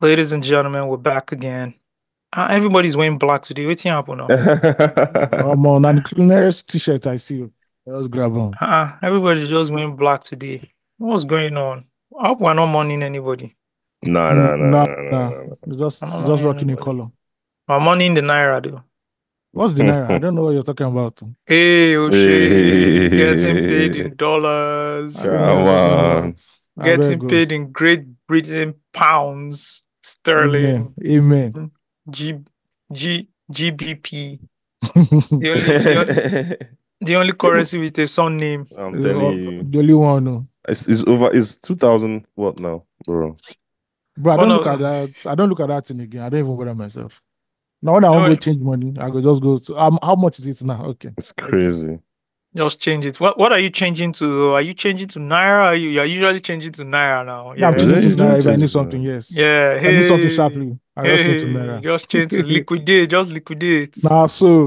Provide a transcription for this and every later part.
Ladies and gentlemen, we're back again. Everybody's wearing black today. What's happening now? On the cleanest t-shirt I see. Let's grab on. Everybody's just wearing black today. What's going on? I hope we're not mourning anybody. No, No, no, no, no, no, no. no, Just I'm not just mourning rocking a anybody. color. We're mourning the Naira though. What's the naira? I don't know what you're talking about. Hey, no. O'Shea, getting paid in dollars, I don't know what Come you're talking on. about. I better getting go. paid in Great Britain pounds, Amen. sterling, Amen. G, GBP. The only Even currency with a son name. I'm telling you. the only one. No. It's over. It's 2000. What now, bro? Bro, I Oh don't look at no, that. I don't look at that thing again. I don't even bother myself. Now when I want to no, go change money, I go just go to how much is it now? Okay. It's Okay. crazy. just change it. What are you changing to though? Are you changing to Naira? You're usually changing to Naira now. Yeah, I'm Is Yeah. changing it? to You naira don't if I change need it something, now. yes. Yeah. If I need something Hey. sharply, I just change to Hey. naira. Just change to liquidate. Just liquidate. Now so.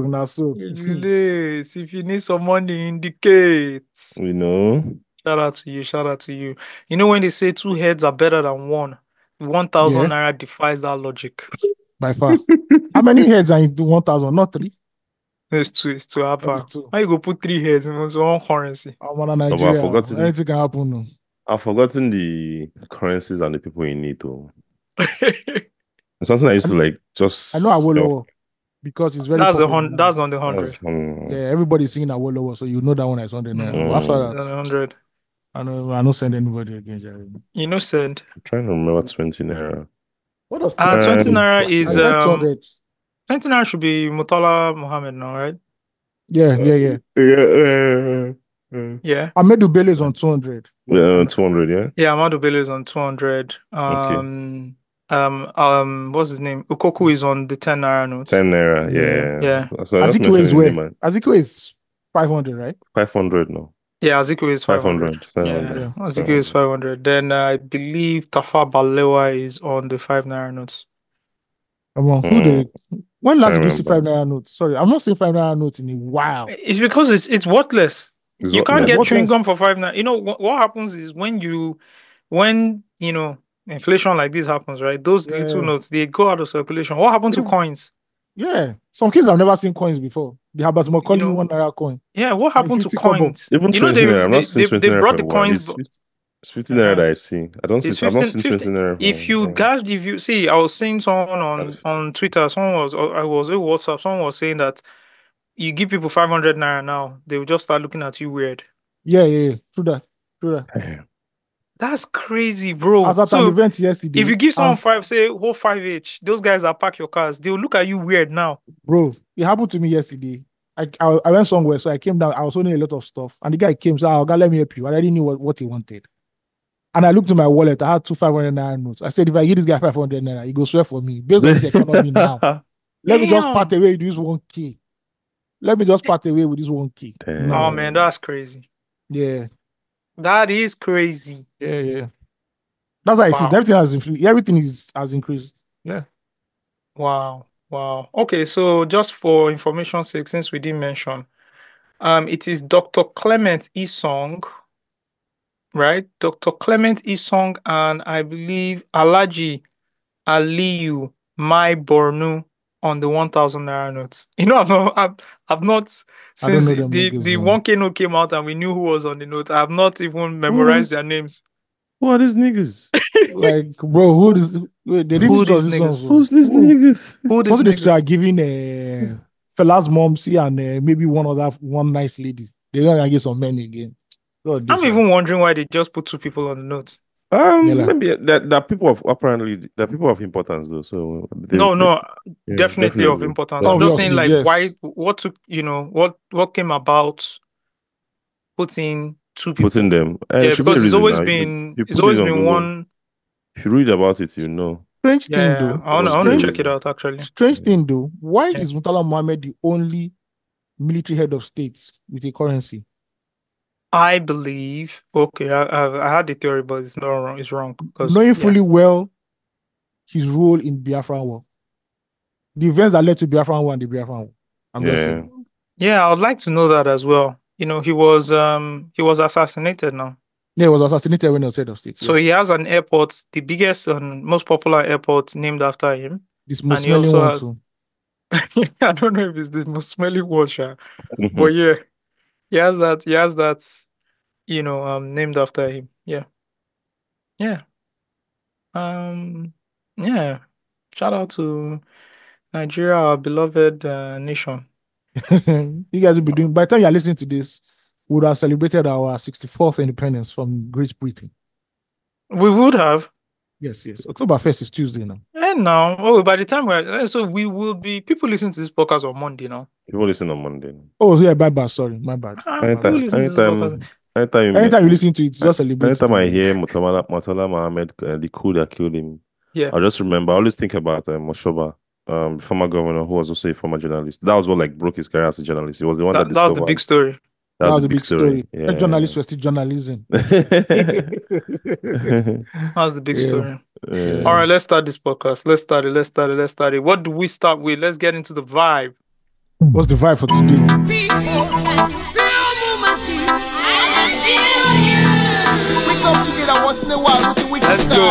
Liquidate. If you need some money, indicate. We know. Shout out to you. Shout out to you. You know when they say two heads are better than one, 1,000 Yeah, Naira defies that logic. by far. How many heads are into 1,000? Not three. It's too That is hard. two. How you go put three heads in one currency? I'm on No, but Nigeria. Anything can happen. No. I've forgotten the currencies and the people in it. Though. It's something I used to I, like I know just help. Awolowo because it's very popular now. That's on the That's 100. Yeah, everybody's singing Awolowo, so you know that one is 100 naira. But after mm, That's on that, the 100. I don't send anybody again, Jerry. You know, send. I'm trying to remember 20 naira. 20 Um, naira is I get 200. 20 naira should be Mutala Muhammad now, right? Yeah. yeah, Yeah. Ahmedu Bello is on 200. 200, yeah. Yeah, Amado Bello is on 200. Okay. What's his name? Ukoku is on the 10 naira notes. 10 naira, Yeah. Yeah. yeah. So I just Azikiwe mentioned is the name, where? man. Azikiwe is 500, right? 500 no. Yeah, Azikiwe is 500. 500, Yeah, 500, Yeah. Azikiwe is 500. 500. Then I believe Tafa Balewa is on the 5 naira notes. Come on, Mm, when last can't did you see remember. 5 naira notes? Sorry, I'm not seeing 5 naira notes in a while. It's because it's worthless. It's You what can't It's get less. chewing gum worthless. for 5 naira. You know what happens is when inflation like this happens, right? Those little Yeah. notes they go out of circulation. What happened to If- coins? yeah. Some kids have never seen coins before. They have about You Macaulay know, 1 naira coin. yeah. What Like happened to 50 kobo. coins? Even You know 20 naira. I've not seen 20 they naira for brought a the while. coins. It's 50 naira Uh-huh. that I see. I don't see. It's I've not 15, seen 50. 20 naira If for you a while. guys, if you see, I was seeing someone That's- on Twitter. Someone was, I was in WhatsApp. Someone was saying that you give people 500 naira now, they will just start looking at you weird. Yeah. True that. That's crazy, I was bro. at an So event if yesterday, you give someone and five, say whole 5H, those guys that park your cars, they'll look at you weird now. bro, it happened to me yesterday. I went somewhere, so I came down. I was holding a lot of stuff, and the guy came, said, "Oh, God, let me help you." I already knew what he wanted. And I looked in my wallet. I had two 500 naira notes. I said, if I give this guy 500 naira, he go swear for me. Based on this economy now, let me just part Damn. away with this 1K. Let me just part away with this 1K. Oh Now, man, Damn. that's crazy. yeah. That is crazy. Yeah. That's how it is. Wow. Everything has increased. Yeah. Wow. Okay, so just for information's sake, since we didn't mention, it is Dr. Clement Isong, right? Dr. Clement Isong and I believe Alaji Aliyu Mai Bornu on the 1,000 naira notes. You know, I've not I don't since know them the niggas. 1K note came out and we knew who was on the note. I've not even Who are memorized these? their names. Who are these niggas? Like, bro, they didn't Who teach us these this song. niggas? So. Who's these niggas? Who these Something they niggas? start giving Fela's mom, see, and maybe one nice lady. They're gonna get some men again. God, I'm this even wondering why they just put two people on the note. Yala. Maybe that people of apparently that people of importance though. So No, yeah, definitely of definitely. importance. I'm just saying, Obviously, like, why, yes. what took, what came about putting two Putting people? them. Yeah, Should be a because reason now. If you it's put it always on been Google, one. if you read about it, you know. Strange thing Yeah, though. I want to There Strange, check it was out actually. strange thing though. Why Yeah. is Murtala Mohammed the only military head of states with a currency? I believe. Okay, I had the theory, but it's not wrong. It's wrong because Knowing fully well his role in Biafran War, the events that led to Biafran War and the Biafran War. I'm just yeah. saying. yeah, I would like to know that as well. He was assassinated now. Yeah, he was assassinated when he was head of state. So Yes. he has an airport, the biggest and most popular airport named after him. This And most he smelling also one has, too. I don't know if it's the most smelly water, but yeah, he has that, named after him. Yeah. Yeah. Um, yeah. Shout out to Nigeria, our beloved nation. You guys will be doing, by the time you're listening to this, we would have celebrated our 64th independence from Great Britain. We would have. Yes, yes. October 1st is Tuesday now. And now, oh, by the time so we will be, people listen to this podcast on Monday now. People listen on Monday. Oh, yeah, my bad. Sorry, my bad. People listen to this podcast. Anytime you listen to it, just celebrate. Anytime I hear Murtala Mohammed, the coup that killed him, Yeah. I just remember, I always think about Moshoba, former governor who was also a former journalist. That was what like broke his career as a journalist. He was the one that That was the big story. That was the big story. Yeah. Journalists were still journalism. That was the big story. Yeah. All right, let's start this podcast. Let's start it. What do we start with? Let's get into the vibe. What's the vibe for today? People, can you feel movement? I feel you. We come together once in a while with the wicked Let's style. go.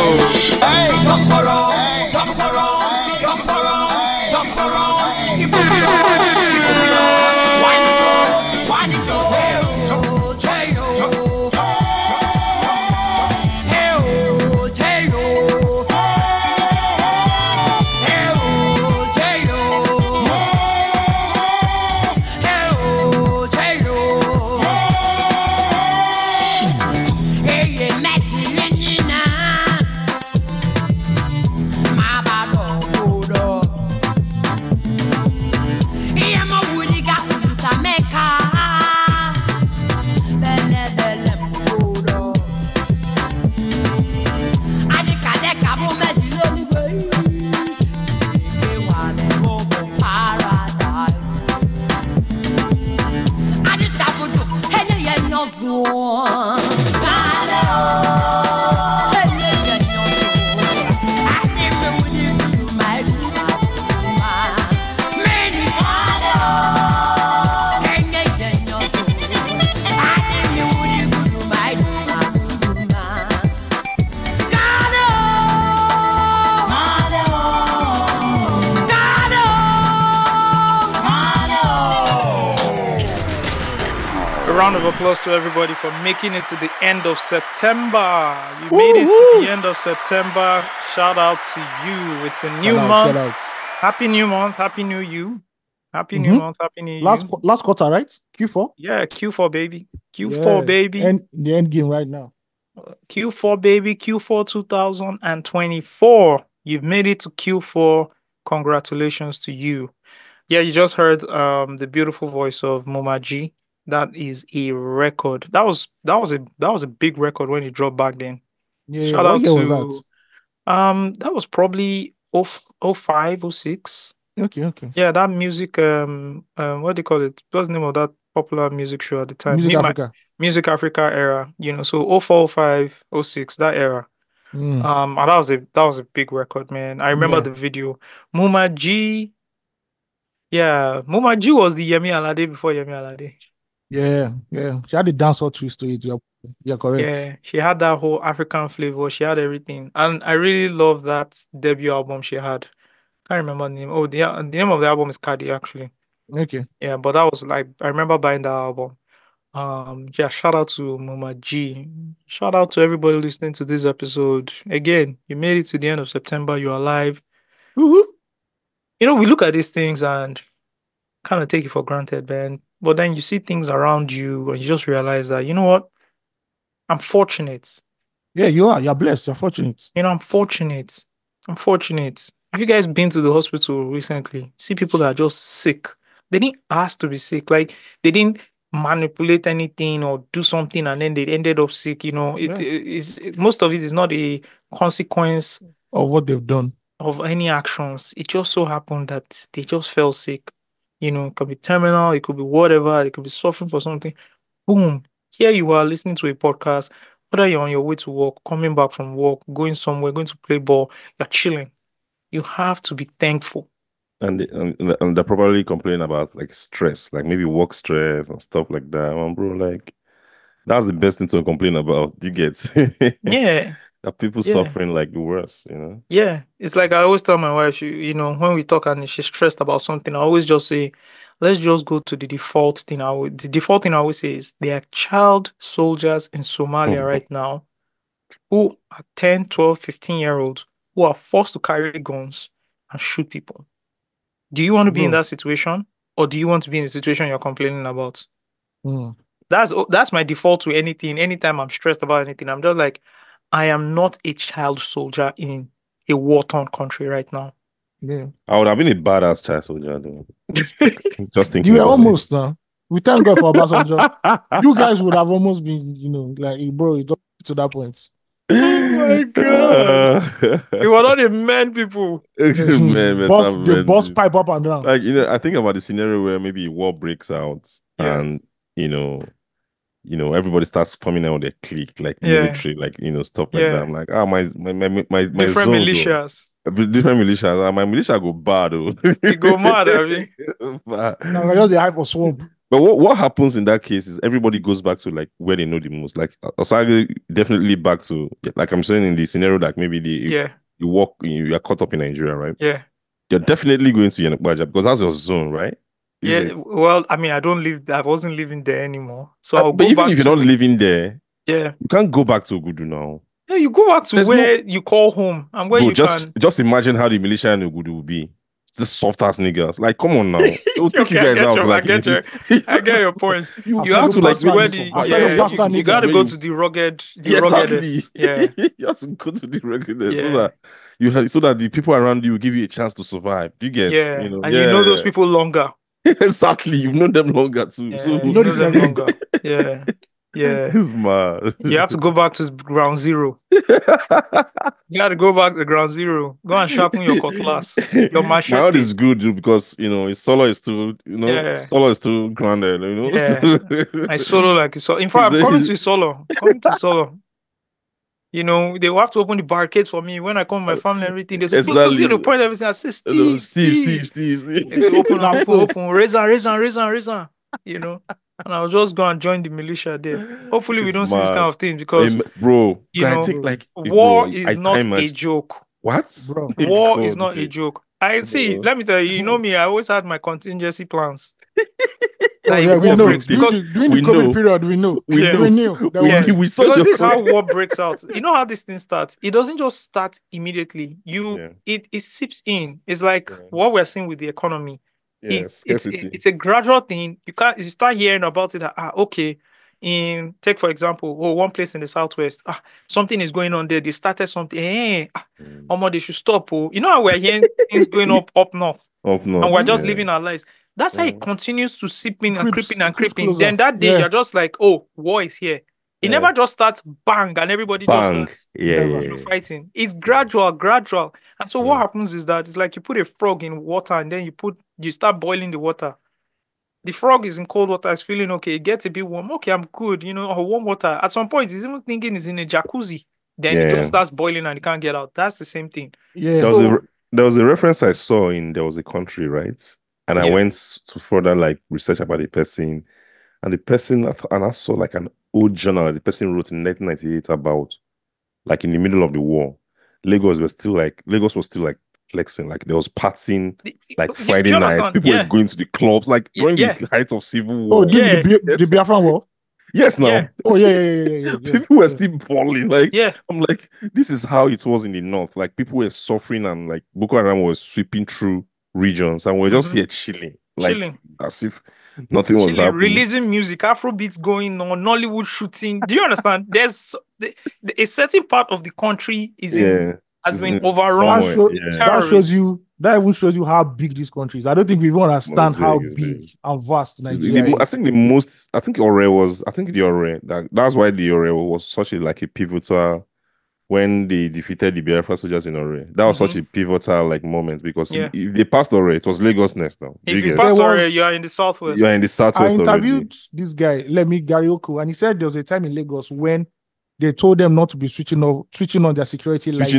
Hey, Jump around, hey, jump around, hey, jump around, hey, jump around. hey. Keep it up, wind it up, wind it up. Hey, oh, hey, oh. Hey, oh, hey, oh. Hey, oh, hey, oh. Hey, oh, hey, oh. Hey, yeah, Magdalena. My bad, oh, oh. Yeah, my woody got me to make belle, belle, oh. I think I deck a woman, she only way. They want to go to paradise. I did that would do, and you know, so. A round of applause to everybody for making it to the end of September. You made it to the end of September. Shout out to you. It's a new month. Shout out. Happy new month. Happy new you. Happy new month. Happy new you. Last quarter, right? Q4? Yeah, Q4 baby. Q4 baby. And the end game right now. Q4 baby. Q4 2024. You've made it to Q4. Congratulations to you. Yeah, you just heard the beautiful voice of Momaji. That is a record. That was a big record when it dropped back then. Yeah, Shout what out year was to that was probably 05, 06. Okay. Yeah, that music what do you call it? What's the name of that popular music show at the time? Music Africa. Music Africa era, so 04, 05, 06, that era. Mm. And that was a big record, man. I remember Yeah. the video. Momaji. Yeah, Momaji was the Yemi Alade before Yemi Alade. Yeah. She had the dancehall twist to it. You're correct. Yeah, she had that whole African flavor. She had everything, and I really love that debut album she had. Can't remember the name. Oh, the name of the album is Cardi, actually. Okay. Yeah, but that was like I remember buying that album. Yeah, shout out to Mama G. Shout out to everybody listening to this episode. Again, you made it to the end of September. You're alive. Woohoo. We look at these things and kind of take it for granted, man. But then you see things around you and you just realize that, you know what? I'm fortunate. Yeah, you are. You're blessed. You're fortunate. I'm fortunate. Have you guys been to the hospital recently? See people that are just sick. They didn't ask to be sick. Like they didn't manipulate anything or do something and then they ended up sick. Most of it is not a consequence Of what they've done. of any actions. It just so happened that they just fell sick. It could be terminal, it could be whatever, it could be suffering for something. Boom. Here you are listening to a podcast, whether you're on your way to work, coming back from work, going somewhere, going to play ball, you're chilling. You have to be thankful. And they're probably complaining about like stress, like maybe work stress and stuff like that. Bro, like That's the best thing to complain about. You get Yeah, that people yeah. suffering like the worst, Yeah, it's like I always tell my wife, when we talk and she's stressed about something, I always just say, let's just go to the default thing. The default thing I always say is there are child soldiers in Somalia right now who are 10, 12, 15-year-olds who are forced to carry guns and shoot people. Do you want to be in Bro. that situation, or do you want to be in the situation you're complaining about? Mm. That's my default to anything. Anytime I'm stressed about anything, I'm just like, I am not a child soldier in a war-torn country right now. Yeah. I would have been a badass child soldier, though. Just thinking You were about almost now. We thank God for Obasanjo. it. You guys would have almost been, like, bro, it got to that point. Oh my God. You are not a man, people. Man, Boss, better the men, boss dude. pipe up and down. Like, I think about the scenario where maybe war breaks out Yeah. and, everybody starts forming out their clique, like Yeah. military, like, stuff like that. Yeah. I'm like, my Different zone, militias. different militias. My militia go bad, though. You go mad, Abby. Bad. Now, like, just the hype for swamp. But what happens in that case is everybody goes back to like where they know the most. Like Osagie definitely back to, like I'm saying in the scenario, like maybe Yeah. you are caught up in Nigeria, right? Yeah. You're definitely going to Yenokbaja because that's your zone, right? Is Yeah. it? Well, I mean, I wasn't living there anymore. So I'll But go even back if you're to, not living there, yeah. you can't go back to Ogudu now. Yeah, you go back to There's where you call home and where Bro, you just imagine how the militia in Ogudu will be. It's the soft ass niggas. Like, come on now. They'll take you Okay, guys out. I get your point. You have to like where you got to go to the ruggedest. Yeah. You have to go to the ruggedest so Yeah. that so that the people around you will give you a chance to survive. Do you get? Yeah. And you know those people longer. Exactly. You've known them longer too. Yeah, So you know them longer. Yeah. Yeah. It's mad. You have to go back to ground zero. You got to go back to ground zero. Go and sharpen your cutlass, your machete. My heart is good dude, because Solo is still, Yeah. Solo is still grounded, Yeah. I solo like it. So in fact, I'm coming to Solo. They will have to open the barricades for me when I come with my family and everything. They say, Exactly. they point everything. I say, Steve. They say, open, raise on. And I'll just go and join the militia there. Hopefully, we It's don't see this mad. kind of thing because, bro, I know, think like war bro, is not a joke. What? Bro. War is not a joke. I see. Bro. Let me tell you. You know me. I always had my contingency plans. Oh, Like, yeah, we war know. breaks During the COVID period, we know. We Yeah. know. We knew. That Yeah. We saw Because your this is how war breaks out. You know how this thing starts? It doesn't just start immediately. It seeps in. It's like what we're seeing with the economy. It's a gradual thing. You start hearing about it. Okay. Take for example, one place in the southwest. Something is going on there. They started something. They should stop. You know how we're hearing things going up north. Up north. And we're just living our lives. That's how it continues to seep in and creeping. Closer. Then that day you're just like, oh, war is here. It never just starts bang and everybody just starts fighting. It's gradual. And so what happens is that it's like you put a frog in water and then you start boiling the water. The frog is in cold water, it's feeling okay, it gets a bit warm. Okay, I'm good, or warm water. At some point, it's even thinking it's in a jacuzzi. Then it just starts boiling and it can't get out. That's the same thing. Yeah. There was a reference I saw there was a country, right? And I went to further like research about the person. And the person, and I saw like an old journal the person wrote in 1998 about like in the middle of the war, Lagos was still like flexing, like there was partying, like Friday nights, people were going to the clubs, like during the height of civil war. Oh, the Biafran war? Yes, now. Yeah. Oh, yeah. People were still falling. Like, yeah. I'm like, this is how it was in the north. Like, people were suffering and like Boko Haram was sweeping through regions and we're just here chilling. Like, as if nothing was happening. Releasing music, Afrobeats going on, Nollywood shooting. Do you understand? There's a certain part of the country has been overrun. That even shows you how big this country is. I don't think we even understand how big and vast Nigeria is. I think the Ore, that's why the Ore was such a pivotal when they defeated the Biafra soldiers in Ore. That was such a pivotal moment because if they passed Ore, it was Lagos next now. If you pass Ore, you are in the southwest. You are in the southwest. I interviewed this guy, Gary Oku, and he said there was a time in Lagos when they told them not to be switching on their security lights.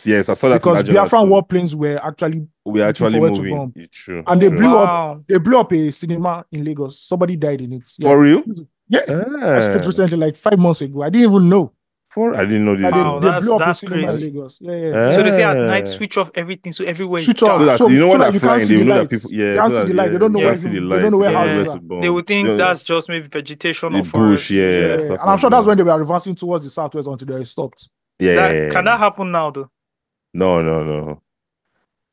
Yes, I saw that. Because Biafran warplanes were actually moving. True. And they blew up a cinema in Lagos. Somebody died in it. For real? Yeah. I saw it Ah, recently, like 5 months ago. I didn't even know. I didn't know That this. Wow, they blew up a that's cinema in crazy. Lagos. Yeah. So they say at night Ah. switch off everything, so everywhere is Switch So off. dark. that So you know so when they're that you can't flying, see they the will know that lights. people, You yeah, can't so see that the light. They don't know you where can't Yeah. see the they don't know lights, where you don't know houses where Yeah, to are. they bomb. would think that's just maybe vegetation or The bush, forest. yeah, Yeah. stuff And I'm like sure that's that. when they were advancing towards the southwest until they stopped. That Yeah. can that happen now though? No.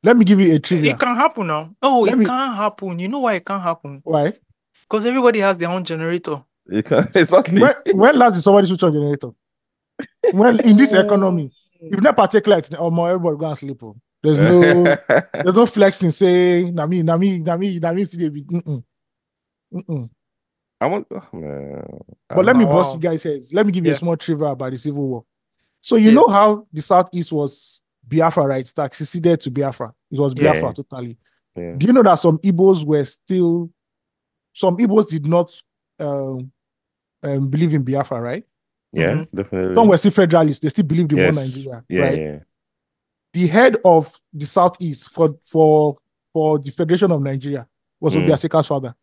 Let me give you a It trivia. can happen now. Oh, Let it me can't happen. You know why it can't happen? why? Because everybody has their own generator. You can exactly. When last did somebody switch on generator? Well, in this Oh. economy, if not particular, or more everybody go and sleep. Oh. There's no flexing. Say, na me. See, mm-mm. I want, oh, man. I But let don't me Oh, know. bust you wow. guys' heads. Let me give you a Yeah. small trivia about the Civil War. So you Yeah. know how the Southeast was Biafra, right? That seceded to Biafra. It was Biafra Yeah, totally. yeah, Do you know that some Igbos did not um, believe in Biafra, right? yeah, Mm-hmm. Some definitely. were still federalists. They still believed in one Yes, Nigeria, yeah, right? yeah. The head of the Southeast for the Federation of Nigeria was Mm. Obiaseka's father.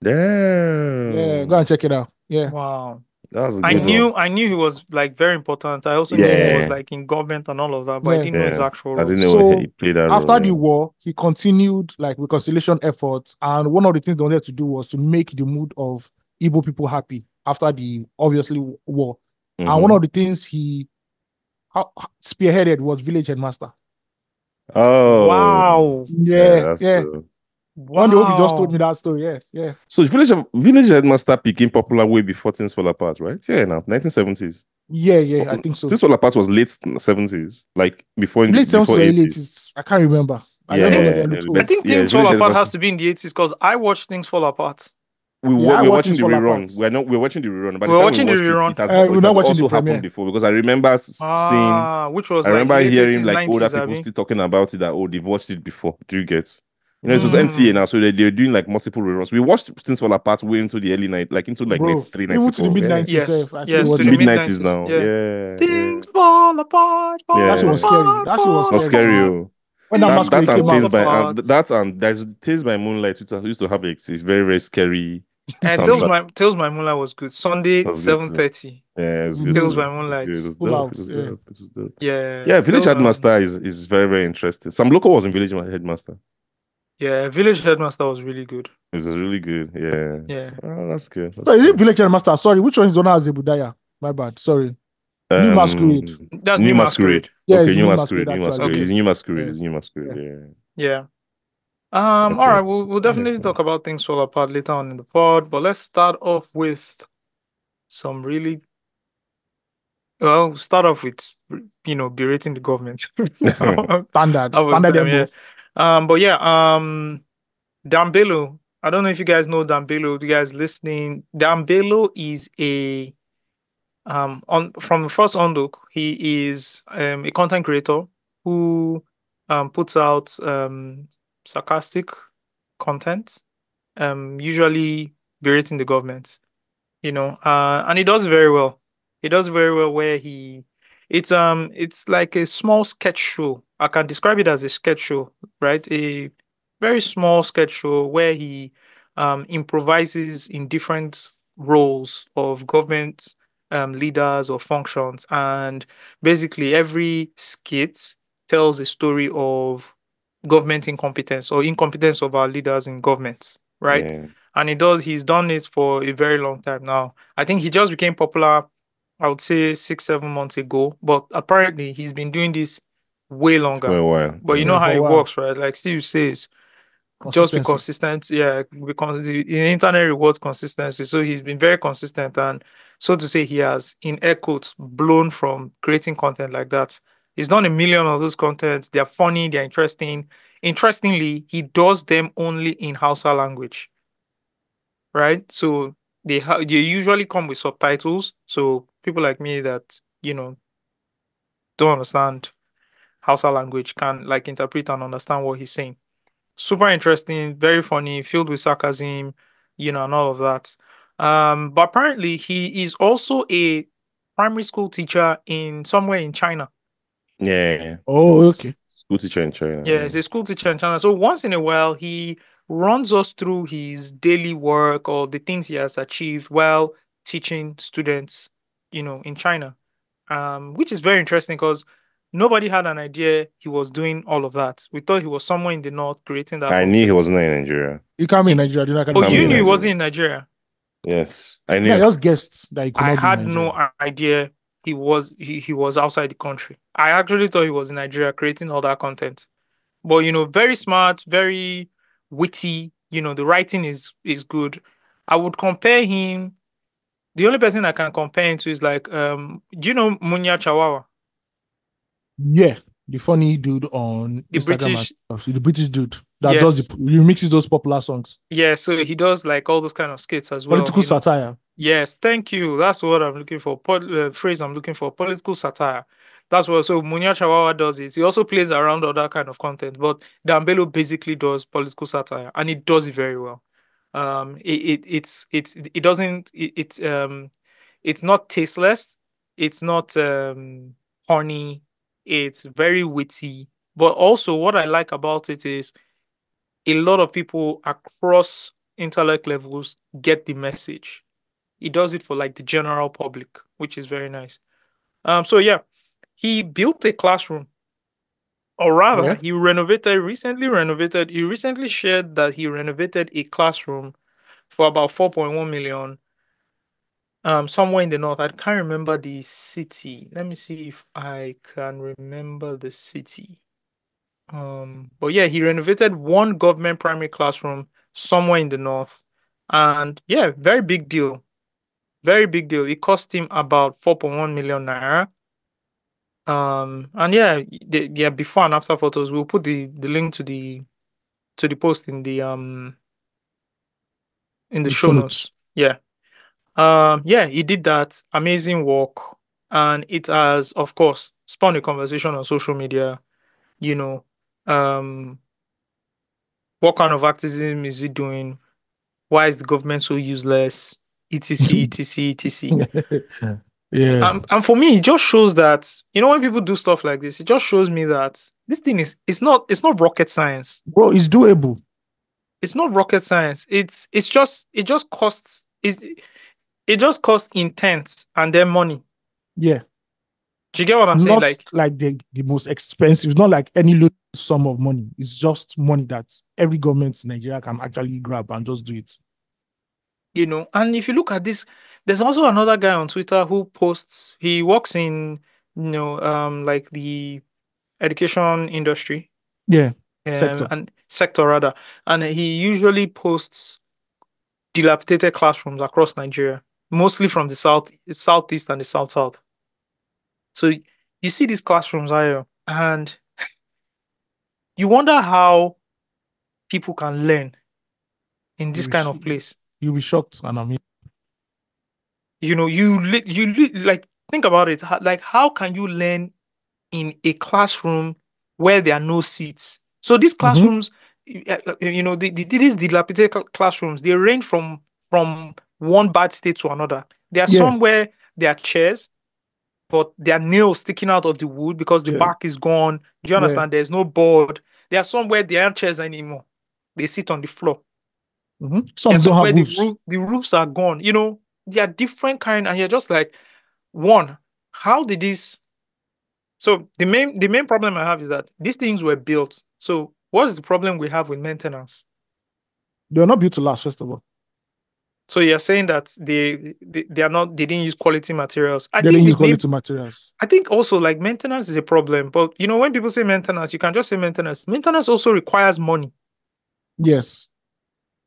Yeah, go Damn, and check it out. Yeah, Wow. that's a I good yeah, one. knew I knew he was like very important. I also knew he was yeah, Yeah, like in government and all of that, but I yeah. didn't know his yeah. actual I didn't role. know he So played that role. after the Yeah, war, he continued like reconciliation efforts, and one of the things they wanted to do was to make the mood of Igbo people happy after the obviously war. And one mm-hmm. of the things he spearheaded was village headmaster. Oh, Wow. yeah, Yeah, that's yeah. true. One day Obi just told me Wow. that story. Yeah, yeah. So village headmaster became popular way before things fall apart, right? Yeah, now 1970s. Yeah, I think so. Things fall apart was late 70s, like before Late 70s before or early 80s. 80s. I can't remember. I I just know think when Yeah, they looked I old. think yeah, Things Fall village Apart headmaster. has to be in the 80s because I watched Things Fall Apart. Yeah, I We're watched watching Things the Fall Apart. rerun. We're watching the rerun. By We the were time we watching the watched it, rerun. We're it not had watching the also happened premiere. before because I remember seeing. Which was I like remember late hearing 80s, like older 90s, people Abby. still talking about it that they've watched it before. Do you get? It was NTA Mm. now, so they're doing like multiple reruns. We watched Things Fall Apart way into the early night, like into like Bro, 93, even to the 94. mid Yeah, 90s, Yes, I still yes, into to watch the the them. mid mid 90s 90s. now. Yeah. Yeah, Things fall apart, That fall shit was yeah. scary. apart, That shit was fall Not scary. scary. apart. Oh. When that Things That masquerade and came fall Things out. by apart. that and there's Things by Moonlight, which I used to have a very very scary And soundtrack. Tales by Moonlight was good. Sunday, That's good too. 7:30. Yeah, it's good Tales Mhm. too. by It's good. Moonlight. It's Full dope. out. It's Yeah. dope. It's dope. Yeah, Yeah, Village Tales by Moonlight. Headmaster is very, very interesting. Sam Loco was in Village Headmaster. Yeah, Village Headmaster was really good. It was really good. Yeah. Yeah. Oh, that's good. So That's is it good. Village Master? Sorry, which one is Donna Zebudaya? My bad. Sorry. New Masquerade. That's New New Masquerade. Masquerade. Yeah, Okay, it's the New New Masquerade. Masquerade New actually. Masquerade. Yeah. It's New Masquerade. Yeah. It's New Yeah. Masquerade. Yeah. Yeah. All Okay. right, we'll That makes definitely sense. talk about Things Fall Apart later on in the pod, but let's start off with some really well, start off with berating the government. Standard. That was Standard them, yeah. Embo. But yeah, Dan Bello. I don't know if you guys know Dan Bello. You guys listening? Dan Bello is a on from the first on look, he is a content creator who puts out sarcastic content, usually berating the government, and he does very well. He does very well where it's like a small sketch show. I can describe it as a sketch show, right? A very small sketch show where he improvises in different roles of government leaders or functions, and basically every skit tells a story of government incompetence or incompetence of our leaders in government, right? Yeah. And he's done it for a very long time now. I think he just became popular, I would say 6, 7 months ago, but apparently he's been doing this way For longer. a while. But you Yeah. know Yeah, how for a it while. works, right? Like Steve says, just be Consistency. consistent. Yeah, because the internet rewards consistency. So he's been very consistent, and so to say, he has, in air quotes, blown from creating content like that. He's done a million of those contents. They're funny, they're interesting. Interestingly, he does them only in Hausa language, right? So they usually come with subtitles. So people like me that don't understand Hausa language can like interpret and understand what he's saying. Super interesting, very funny, filled with sarcasm, and all of that. But apparently he is also a primary school teacher in somewhere in China. Yeah. Oh, okay. School teacher in China. Yeah, Yeah. he's a school teacher in China. So once in a while he runs us through his daily work or the things he has achieved while teaching students, in China. Which is very interesting because nobody had an idea he was doing all of that. We thought he was somewhere in the north creating that I knew he content. wasn't in Nigeria. You can't be in Nigeria. You're not Oh, gonna you in knew he Nigeria. wasn't in Nigeria. Yes, I Yeah, I knew. just guessed that he could I not be in had Nigeria. no idea he was outside the country. I actually thought he was in Nigeria creating all that content. But very smart, very witty. The writing is good. I would compare him. The only person I can compare him to is like, do you know Munya Chawawa, Yeah, the funny dude on the Instagram British? and stuff. The British dude that Yes, remixes those popular songs. yeah. So he does like all those kind of skits as well. Political satire. Yes, thank you. That's what I'm looking for. Phrase I'm looking for. Political satire. That's what. So Munya Chawawa does it. He also plays around other kind of content, but Dan Bello basically does political satire, and he does it very well. It doesn't it's not tasteless. It's not horny. It's very witty. But also, what I like about it is a lot of people across intellect levels get the message. He does it for like the general public, which is very nice. So yeah, he built a classroom, or rather, Yeah. he recently shared that he renovated a classroom for about 4.1 million, somewhere in the north. I can't remember the city. Let me see if I can remember the city. But yeah, he renovated one government primary classroom somewhere in the north. And yeah, very big deal. Very big deal. It cost him about 4.1 million naira. And yeah, yeah, before and after photos, we'll put the link to the post in the The show show notes. notes. Yeah. Yeah, he did that amazing work, and it has, of course, spawned a conversation on social media. You know, um, what kind of activism is he doing? Why is the government so useless? Etc. etc. etc. Yeah. And for me, it just shows that when people do stuff like this, it just shows me that this thing is it's not rocket science. Bro, it's doable. It's not rocket science. It just costs intent and then money. Yeah. Do you get what I'm saying? Not like the most expensive. It's not like any little sum of money. It's just money that every government in Nigeria can actually grab and just do it. And if you look at this, there's also another guy on Twitter who posts. He works in, like the education industry, Yeah. Sector. and sector rather, and he usually posts dilapidated classrooms across Nigeria, mostly from the southeast and the south. So you see these classrooms here, and you wonder how people can learn in this kind of place. You'll be shocked. And I mean, Like, think about it. Like, how can you learn in a classroom where there are no seats? So these classrooms, these dilapidated classrooms, they range from one bad state to another. There are some where there are chairs, but there are nails sticking out of the wood because the back is gone. Do you understand? There's no board. There are some where there aren't chairs anymore. They sit on the floor. Some And don't have where roofs. the roofs are gone. They are different kind, and you're just like, one, how did this? So the main problem I have is that these things were built. So what is the problem we have with maintenance? They're not built to last, first of all. So you're saying that they didn't use quality materials. They didn't use quality materials. I think also like maintenance is a problem. But when people say maintenance, you can just say maintenance. Maintenance also requires money. Yes.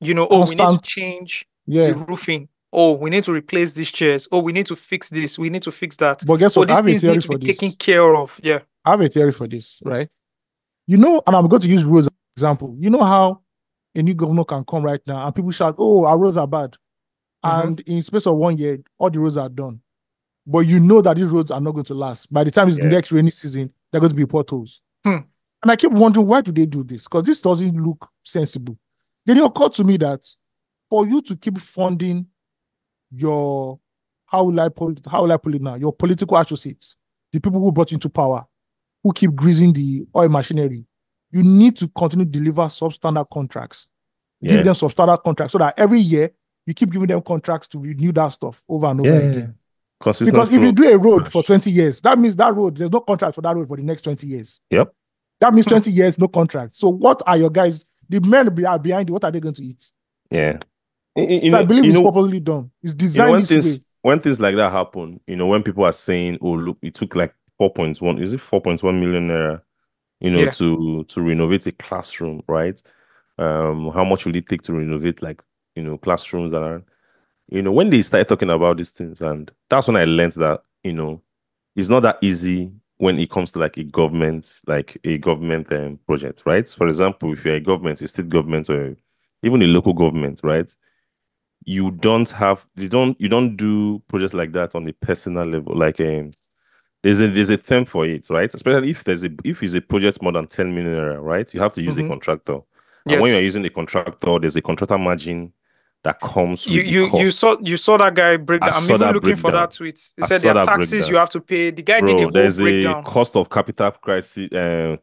We need to change the roofing. Oh, we need to replace these chairs. Oh, we need to fix this. We need to fix that. But guess what? These things need to be taken care of. Yeah. I have a theory for this, right? And I'm going to use roads as an example. You know how a new governor can come right now and people shout, oh, our roads are bad. And in space of 1 year, all the roads are done. But you know that these roads are not going to last. By the time it's the next rainy season, they're going to be potholes. And I keep wondering, why do they do this? Because this doesn't look sensible. Then it occurred to me that for you to keep funding your, how will I put it now, your political associates, the people who brought you into power, who keep greasing the oil machinery, you need to continue to deliver substandard contracts. give Yeah. them substandard contracts so that every year you keep giving them contracts to renew that stuff over and over again. Consistent Because if you flow. do a road for 20 years, that means that road, there's no contract for that road for the next 20 years. Yep. That means 20 years, no contract. So what are your guys, the men are behind it, what are they going to eat? Yeah. So I believe it's purposely done. It's designed this way. When things like that happen, when people are saying, oh, look, it took like 4.1, is it 4.1 million naira, to renovate a classroom, right? How much will it take to renovate classrooms that are, when they started talking about these things, and that's when I learned that, it's not that easy when it comes to like a government project, right? For example, if you're a government, a state government, or even a local government, right? You don't do projects like that on a personal level. Like there's a term for it, right? Especially if it's a project more than 10 million naira, right? You have to use a contractor. And when Yes. you're using a contractor, there's a contractor margin that comes with the You saw that guy break down. I'm even looking for that tweet. He said there are taxes you have to pay. The guy did a whole there's breakdown. a cost of capital crisis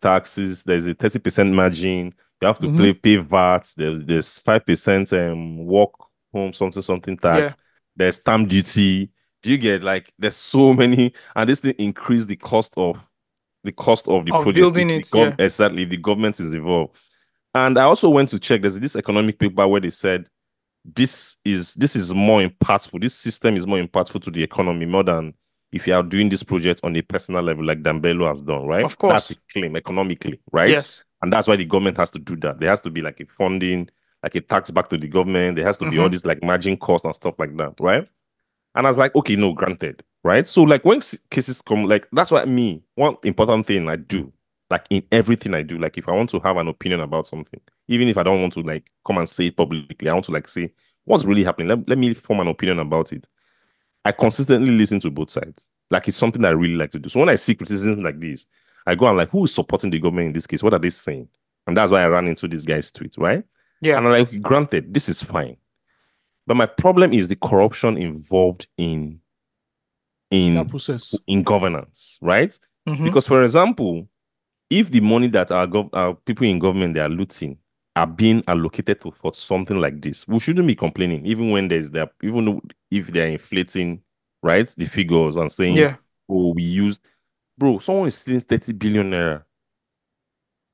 taxes. There's a 30% margin. You have to pay VAT. There's 5% work home something tax. Yeah. There's stamp duty. Do you get there's so many, and this thing increase the cost of the project. Building it. Exactly, the government is involved. And I also went to check. There's this economic paper where they said this is more impactful. This system is more impactful to the economy more than if you are doing this project on a personal level like Dan Bello has done, right? Of course. That's the claim economically, right? Yes. And that's why the government has to do that. There has to be like a funding, like a tax back to the government. There has to be all these like margin costs and stuff like that, right? And I was like, okay, no, granted, right? So like when cases come, like that's what one important thing I do, like in everything I do, like if I want to have an opinion about something, even if I don't want to like come and say it publicly, I want to like say what's really happening. Let me form an opinion about it. I consistently listen to both sides. Like it's something that I really like to do. So when I see criticism like this, I go and like, who is supporting the government in this case? What are they saying? And that's why I ran into this guy's tweet, right? Yeah. And I'm like, granted, this is fine. But my problem is the corruption involved in process, in governance, right? Because, for example, if the money that our people in government they are looting are being allocated for something like this, we shouldn't be complaining, even when even if they're inflating, right, the figures and saying, oh, we used, bro, someone is stealing 30 billion naira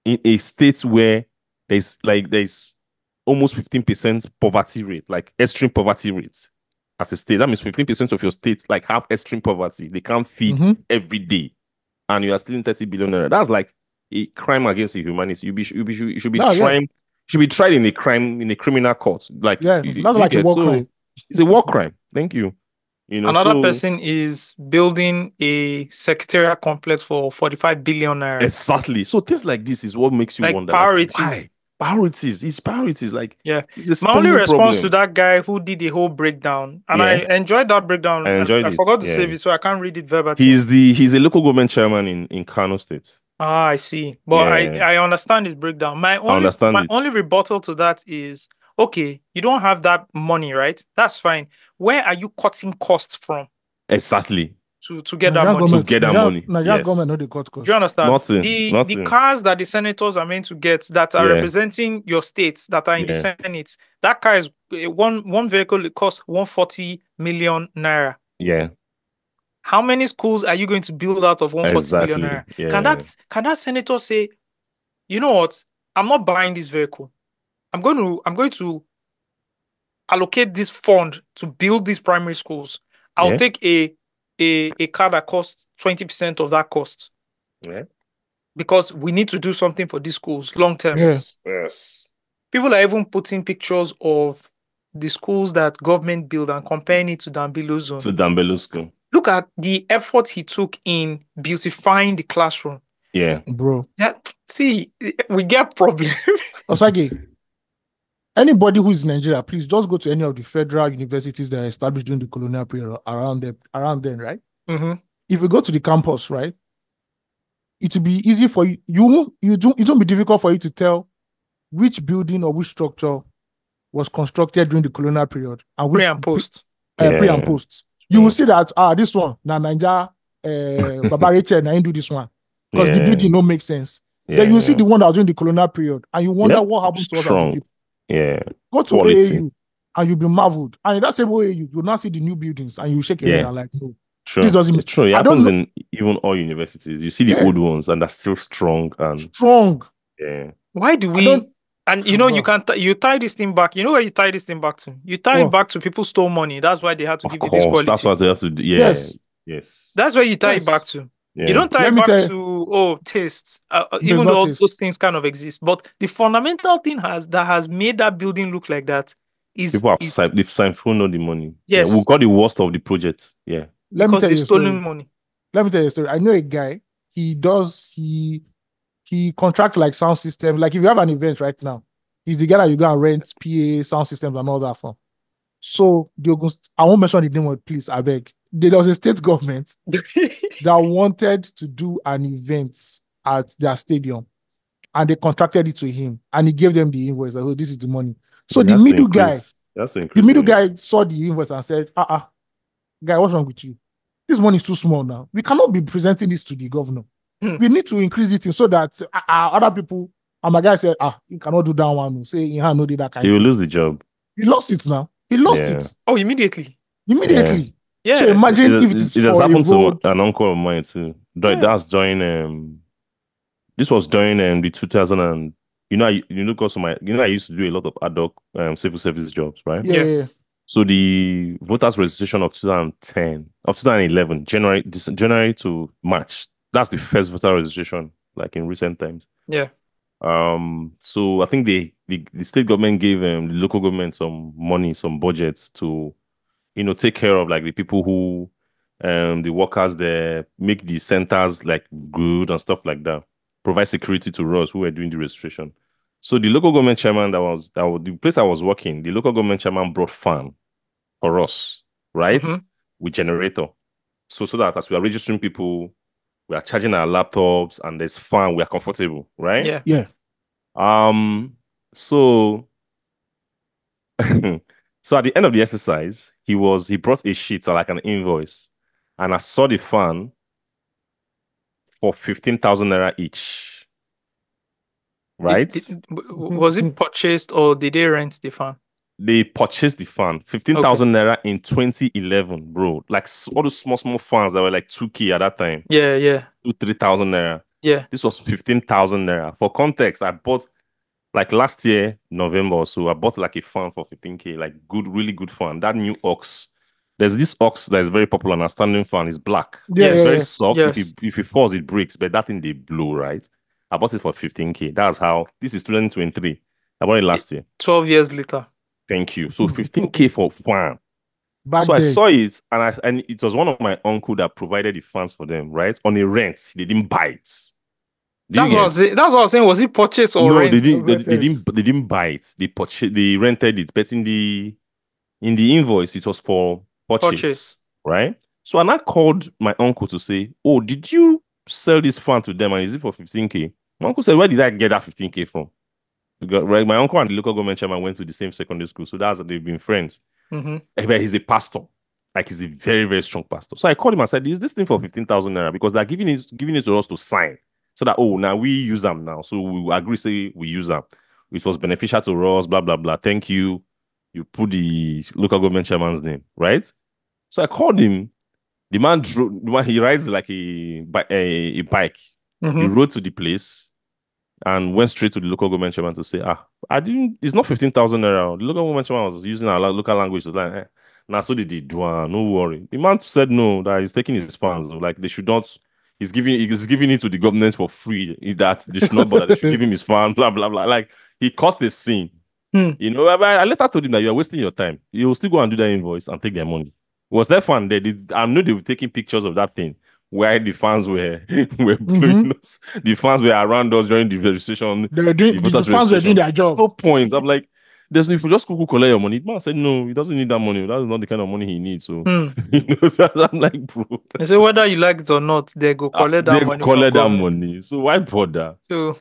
in a state where there's almost 15% poverty rate, like extreme poverty rates as a state. That means 15% of your states like have extreme poverty. They can't feed every day. And you are stealing 30 billion naira. That's like a crime against humanity. You should be tried in a criminal court. Like that's like a war crime. It's a war crime. Thank you. Another person is building a secretariat complex for 45 billion naira. Exactly. So things like this is what makes you wonder. Priorities. Like, why? It's priorities. Like, it's my only response to that guy who did the whole breakdown, and I enjoyed that breakdown. I forgot to save it, so I can't read it verbatim. He's a local government chairman in Kano State. Ah, I see. But I understand his breakdown. My only rebuttal to that is, okay, you don't have that money, right? That's fine. Where are you cutting costs from? Exactly. To get that money. To get that money. Nigerian government know the cut cost. Do you understand? Nothing. The cars that the senators are meant to get that are representing your states that are in the Senate, that car is one vehicle, it costs 140 million naira. Yeah. How many schools are you going to build out of 140 million naira? Yeah. Can that senator say, you know what? I'm not buying this vehicle. I'm going to allocate this fund to build these primary schools. I'll take a car that costs 20% of that cost. Yeah. Because we need to do something for these schools long term. Yes. People are even putting pictures of the schools that government build and comparing it to Dan Bello's zone. To Dan Bello's school. Look at the effort he took in beautifying the classroom. Yeah. Bro. See, we get problem. Osagie, anybody who is in Nigeria, please just go to any of the federal universities that are established during the colonial period around then, right? If you go to the campus, right, it will be easy for you. It won't be difficult for you to tell which building or which structure was constructed during the colonial period and which pre and post. Pre and post. You will see that this one, Nigeria, Babareche, na do this one because the building don't make sense. Then you will see the one that was during the colonial period, and you wonder what happens to us as a people. Yeah. Go to Quality. AAU and you'll be marveled. And in that same AAU, you'll now see the new buildings and you shake your head Yeah. and like, no, True. this doesn't It's true. It I don't happens know. in even all universities. You see the Yeah. old ones and they're still strong and Strong. yeah. Why do I don't we? And you know, you Bro. can you tie this thing back. You know where you tie this thing back to? You tie it Well, back to people stole money. That's why they had to Of give you this course. That's quality. what they have to do. Yeah. yes. Yes. That's where you tie it back Yes. to. Yeah. You don't tie Let it me back tell you, to taste, there's even no though those taste. things kind of exist. But the fundamental thing has made that building look like that People have is they've siphoned all the money. Yeah. We yes, got the worst of the project. Yeah. Let me because tell they've you a story. stolen money. Let me tell you a story. I know a guy, he contracts like sound system. Like if you have an event right now, he's the guy that you go and rent PA, sound systems, and all that from. So I won't mention the name of it, please, I beg. There was a state government that wanted to do an event at their stadium, and they contracted it to him, and he gave them the invoice. Like, oh, this is the money. So He the has to middle guy, increase. That's to the increase middle the guy saw the invoice and said, guy, what's wrong with you? This money is too small now. We cannot be presenting this to the governor. Hmm. We need to increase it so that other people, and my guy said, you cannot do that one. Say, you no do that kind He of will thing. lose the job. He lost it now. He lost Yeah. it Oh, immediately. immediately. Yeah. So imagine if it is It has for a happened to road. an uncle of mine too. Yeah. That's during this was during the 2000 and because I used to do a lot of ad hoc civil service jobs, right? Yeah. So the voters registration of 2010 of 2011 January to March, that's the first voter registration like in recent times. Yeah. So I think the state government gave the local government some money, some budgets to take care of like the people who the workers there, make the centers like good and stuff like that, provide security to us who were doing the registration. So the local government chairman that was the place I was working, the local government chairman brought fan for us, right? Mhm. With generator. So that as we are registering people, we are charging our laptops and there's fan, we are comfortable, right? Yeah. Yeah. So so at the end of the exercise, he brought a sheet, so like an invoice, and I saw the fan for 15,000 naira each. Right? Was it purchased or did they rent the fan? They purchased the fan, 15,000 naira in 2011, bro. Like all those small fans that were like 2K at that time. Yeah, yeah. 3,000 naira. Yeah. This was 15,000 naira. For context, I bought like last year, November or so, I bought like a fan for 15K, like good, really good fan. That new Ox. There's this Ox that is very popular, and standing fan is black. Yeah, It's yeah, very yeah. soft. Yes. If it falls, it breaks, but that thing they blow, right? I bought it for 15K. That's how this is 2023. I bought it last year. 12 years later. Thank you. So 15K for fan. Back So I then. saw it, and it was one of my uncle that provided the fans for them, right? On a rent. They didn't buy it. That's what I was saying. Was it purchase or No, rent? they didn't buy it. They rented it, but in the invoice, it was for purchase. Right? So I called my uncle to say, oh, did you sell this fan to them and is it for 15K? My uncle said, where did I get that 15K from? Because, right, my uncle and the local government chairman went to the same secondary school, so they've been friends. Mm-hmm. But he's a pastor. Like he's a very, very strong pastor. So I called him and said, is this thing for 15,000 naira? Because they're giving it to us to sign. So that, now we use them now. So we agree, say we use them. It was beneficial to us, blah, blah, blah. Thank you. You put the local government chairman's name, right? So I called him. The man he rides like a bike. Mm-hmm. He rode to the place and went straight to the local government chairman to say, it's not 15,000 naira. The local government chairman was using our local language to like, now so they did, no worry. The man said no, that he's taking his funds. Like they should not, he's giving it to the government for free. That they should not bother, they should give him his funds, blah, blah, blah. Like he caused a scene. I later told him that you're wasting your time. You'll still go and do that invoice and take their money. Was that fun? I know they were taking pictures of that thing where the fans were blowing us. The fans were around us during the registration. The fans were doing their job. No point. I'm like, if you just collect your money, the man said no, he doesn't need that money. That's not the kind of money he needs. So so I'm like, bro. I say whether you like it or not, they go collect that money. Collect that money. So why bother? So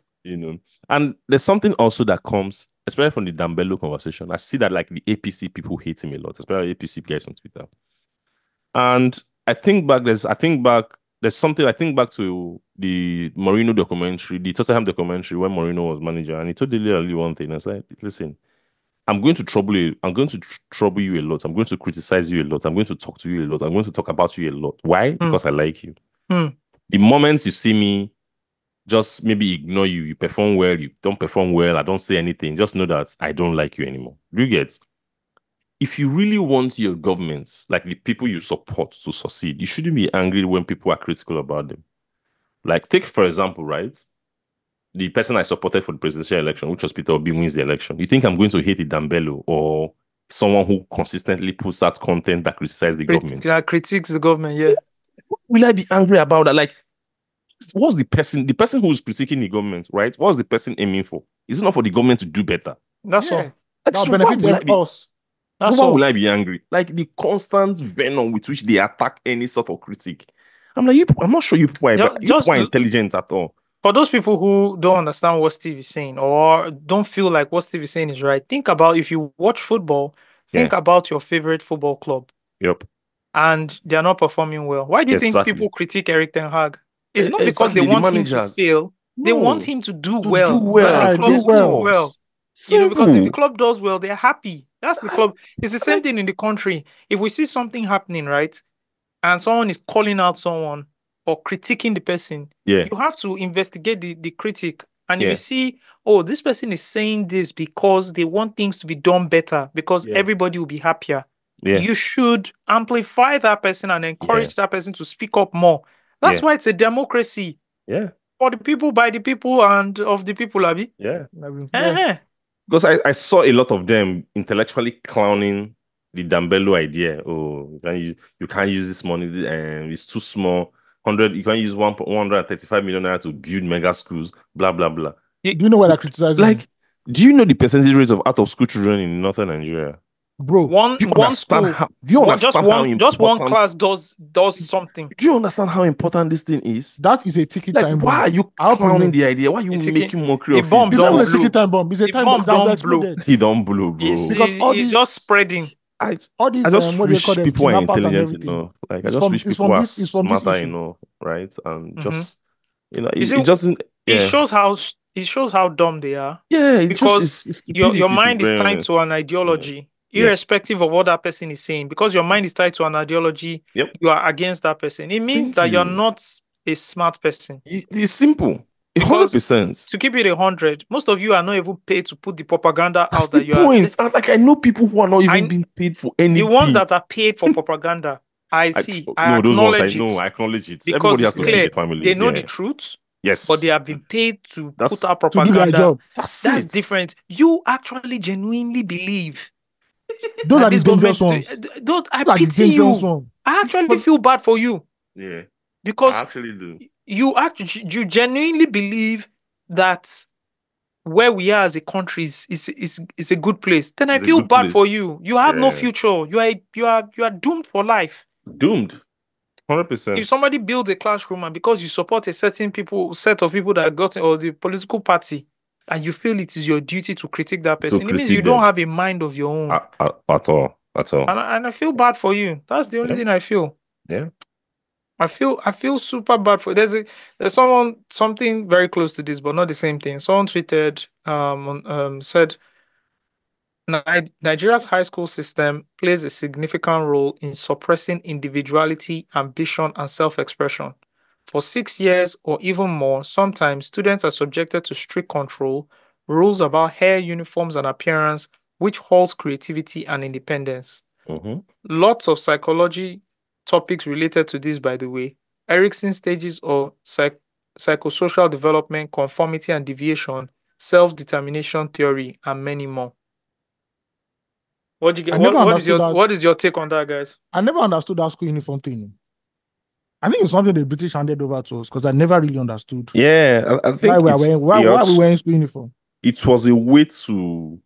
and there's something also that comes, especially from the Dan Bello conversation. I see that like the APC people hate him a lot, especially APC guys on Twitter. And I think back to the Mourinho documentary, the Tottenham documentary when Mourinho was manager, and he told Dele Alli one thing. I said, listen, I'm going to trouble you. I'm going to trouble you a lot. I'm going to criticize you a lot. I'm going to talk to you a lot. I'm going to talk about you a lot. Why? Because I like you. The moment you see me just maybe ignore you, you perform well, you don't perform well, I don't say anything, just know that I don't like you anymore. Do you get? If you really want your government, like the people you support, to succeed, you shouldn't be angry when people are critical about them. Like, take, for example, right? The person I supported for the presidential election, which was Peter Obi, wins the election. You think I'm going to hate a Dan Bello or someone who consistently puts out content that criticizes the government? Yeah, critiques the government, yeah. Will I be angry about that? Like, what's the person who's critiquing the government, right? What's the person aiming for? Is it not for the government to do better? That's all. Like, That'll so why benefit will I be, us. That's so why all. will I be angry? Like, the constant venom with which they attack any sort of critique. I'm like, I'm not sure you people are intelligent at all. For those people who don't understand what Steve is saying or don't feel like what Steve is saying is right, think about, if you watch football, think about your favorite football club. Yep. And they're not performing well. Why do you think people critique Eric Ten Hag? It's not because they want him to fail. No, they want him to do well. Do well. Do well. You know, because if the club does well, they're happy. That's the club. It's the same thing in the country. If we see something happening, right, and someone is calling out someone or critiquing the person, you have to investigate the critic. And if you see, oh, this person is saying this because they want things to be done better, because everybody will be happier. You should amplify that person and encourage that person to speak up more. That's why it's a democracy. Yeah. For the people, by the people, and of the people, Abi. Yeah. Because I saw a lot of them intellectually clowning the Dan Bello idea. Oh, you can't use this money, and it's too small. You can't use 135 million naira to build mega schools, blah blah blah. Do you know what I criticize? Like, do you know the percentage rate of out of school children in Northern Nigeria? Bro, do you understand one class does something? Do you understand how important this thing is? That is a ticket time bomb. Why are you clowning the idea? Why are you making mockery of it? It's not a ticket time bomb. It's a time bomb that exploded. He don't blow, bro. Because all these just spreading. All these, I just what wish do you call people are them, intelligent enough. Like, I just wish people are smarter enough, right? And just, you know, it doesn't. It shows how dumb they are. Yeah, because your mind is tied to an ideology, irrespective of what that person is saying. Because your mind is tied to an ideology, you are against that person. It means that you're not a smart person. It's simple. 100%. To keep it 100, most of you are not even paid to put the propaganda out that you are. Like, I know people who are not even being paid for anything. The ones that are paid for propaganda, I acknowledge it. Because everybody has to feed their families. They know the truth. Yes. But they have been paid to put out propaganda. To do their job. That's different. You actually genuinely believe. Those are the dangerous ones. I pity you. I actually feel bad for you. Yeah. Because I actually do. You genuinely believe that where we are as a country is a good place. Then I feel bad for you. You have no future. You are doomed for life. Doomed. 100%. If somebody builds a classroom and because you support a set of people that got or the political party, and you feel it is your duty to critique that person, it means you don't have a mind of your own. At all. And I feel bad for you. That's the only thing I feel. Yeah. I feel super bad for there's something very close to this, but not the same thing. Someone tweeted, said Nigeria's high school system plays a significant role in suppressing individuality, ambition, and self-expression. For 6 years or even more, sometimes students are subjected to strict control, rules about hair, uniforms, and appearance, which halts creativity and independence. Lots of psychology topics related to this, by the way. Erickson's stages of psychosocial development, conformity and deviation, self-determination theory, and many more. What is your take on that, guys? I never understood that school uniform thing. I think it's something the British handed over to us because I never really understood. Yeah, I think why are we wearing school uniform? It was a way to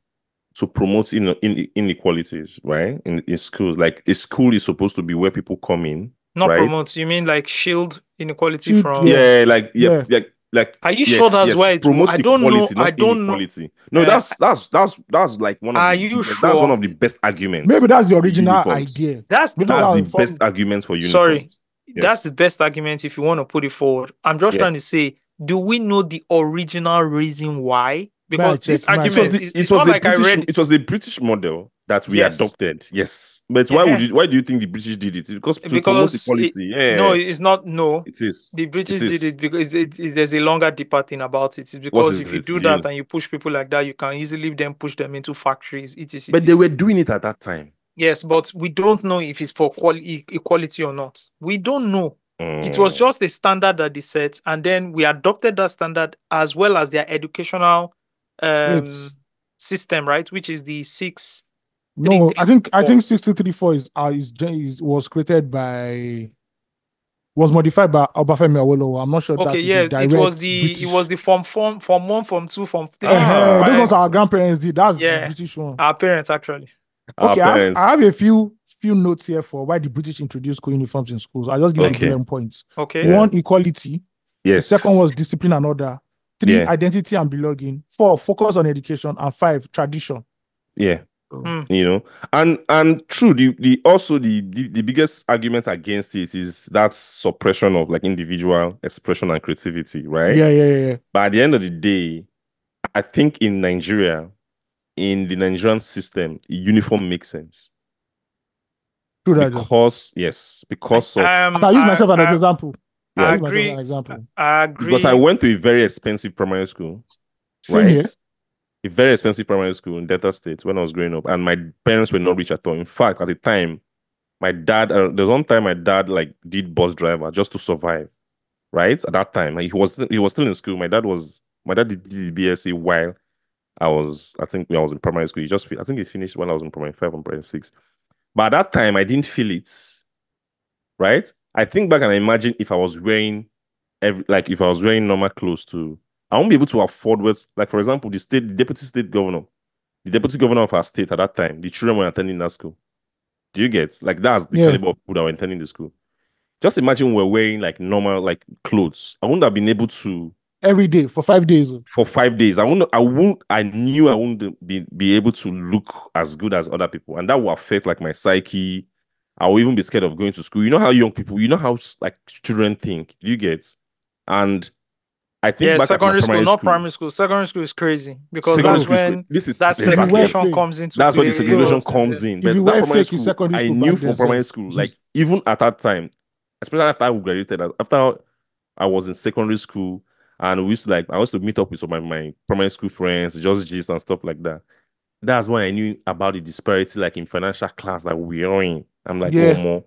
promote inequalities, right? In schools, like a school is supposed to be where people come in. Not right? Promote. You mean like shield inequality from? Yeah, like. Are you sure that's why it promotes equality? I don't know. No, that's like one of. Are you sure? That's one of the best arguments. Maybe that's the original idea. That's the best argument for uniforms. Sorry, that's the best argument if you want to put it forward. I'm just trying to say, do we know the original reason why? Because this check, It was argument the is it it's was not the like I British read. it was the British model that we Yes. adopted. Yes, but why Uh-huh. why do you think the British did it? Because to promote equality. No, Yeah, it's not. No, it is. the British It did is. it because there's a longer, deeper thing about it. It's What because is if you it? do that and you push people like that, you can easily then push them into factories, etc. But they were doing it at that time. Yes, but we don't know if it's for equality or not. We don't know. It was Mm. just a standard that they set, and then we adopted that standard as well as their educational Wait. system, right? Which is the 6 No, 3 3 I 4. think 6334 was created by was modified by Obafemi Awolowo. I'm not sure Okay, that is a yeah, direct it was British. the form 1, form 2, form 3, Ah, Those ones right? our grandparents did. That's the Yeah, British one. our parents actually. our Okay, I parents. have a few notes here for why the British introduced school uniforms in schools. I'll just give you the Okay. bullet points. Okay. Yeah. 1, equality. The Yes. second was discipline and order. 3, Yeah. identity and belonging. 4, focus on education. And 5, tradition. Yeah. Hmm. You know, and true, the also the biggest argument against it is that suppression of like individual expression and creativity, right? Yeah. But at the end of the day, I think in Nigeria, in the Nigerian system, uniform makes sense. True that. Because of I use myself as an example. Yeah. I use myself as agree. an example. I agree. because I went to a very expensive primary school, Same right? here. A very expensive primary school in Delta State when I was growing up, and my parents were not rich at all. In fact, at the time, my dad, there's one time my dad like did bus driver just to survive, right? At that time, like, he was still in school. My dad did the BSc while I was in primary school. I think he finished when I was in primary 5 and primary 6. But at that time, I didn't feel it, right? I think back and I imagine if I was wearing normal clothes too, I won't be able to afford like for example, the deputy governor of our state at that time, the children were attending that school. Do you get like that's the caliber of people that were attending the school? Just imagine we're wearing like normal like clothes. I wouldn't have been able to every day for 5 days. For 5 days. I knew I wouldn't be able to look as good as other people, and that will affect like my psyche. I will even be scared of going to school. You know how young people, you know how like children think. Do you get? And I think back at my secondary school, not school. primary school. Secondary school is crazy because Secondary that's school is when this is that exactly segregation it. comes into That's play. where the segregation comes in. If But you that wear primary fake in school, secondary I school knew back from then, primary so- school, like even at that time, especially after I graduated, after I was in secondary school, and I used to meet up with some of my primary school friends, just gist and stuff like that. That's when I knew about the disparity, like in financial class that we are in. I'm like, Yeah. oh more.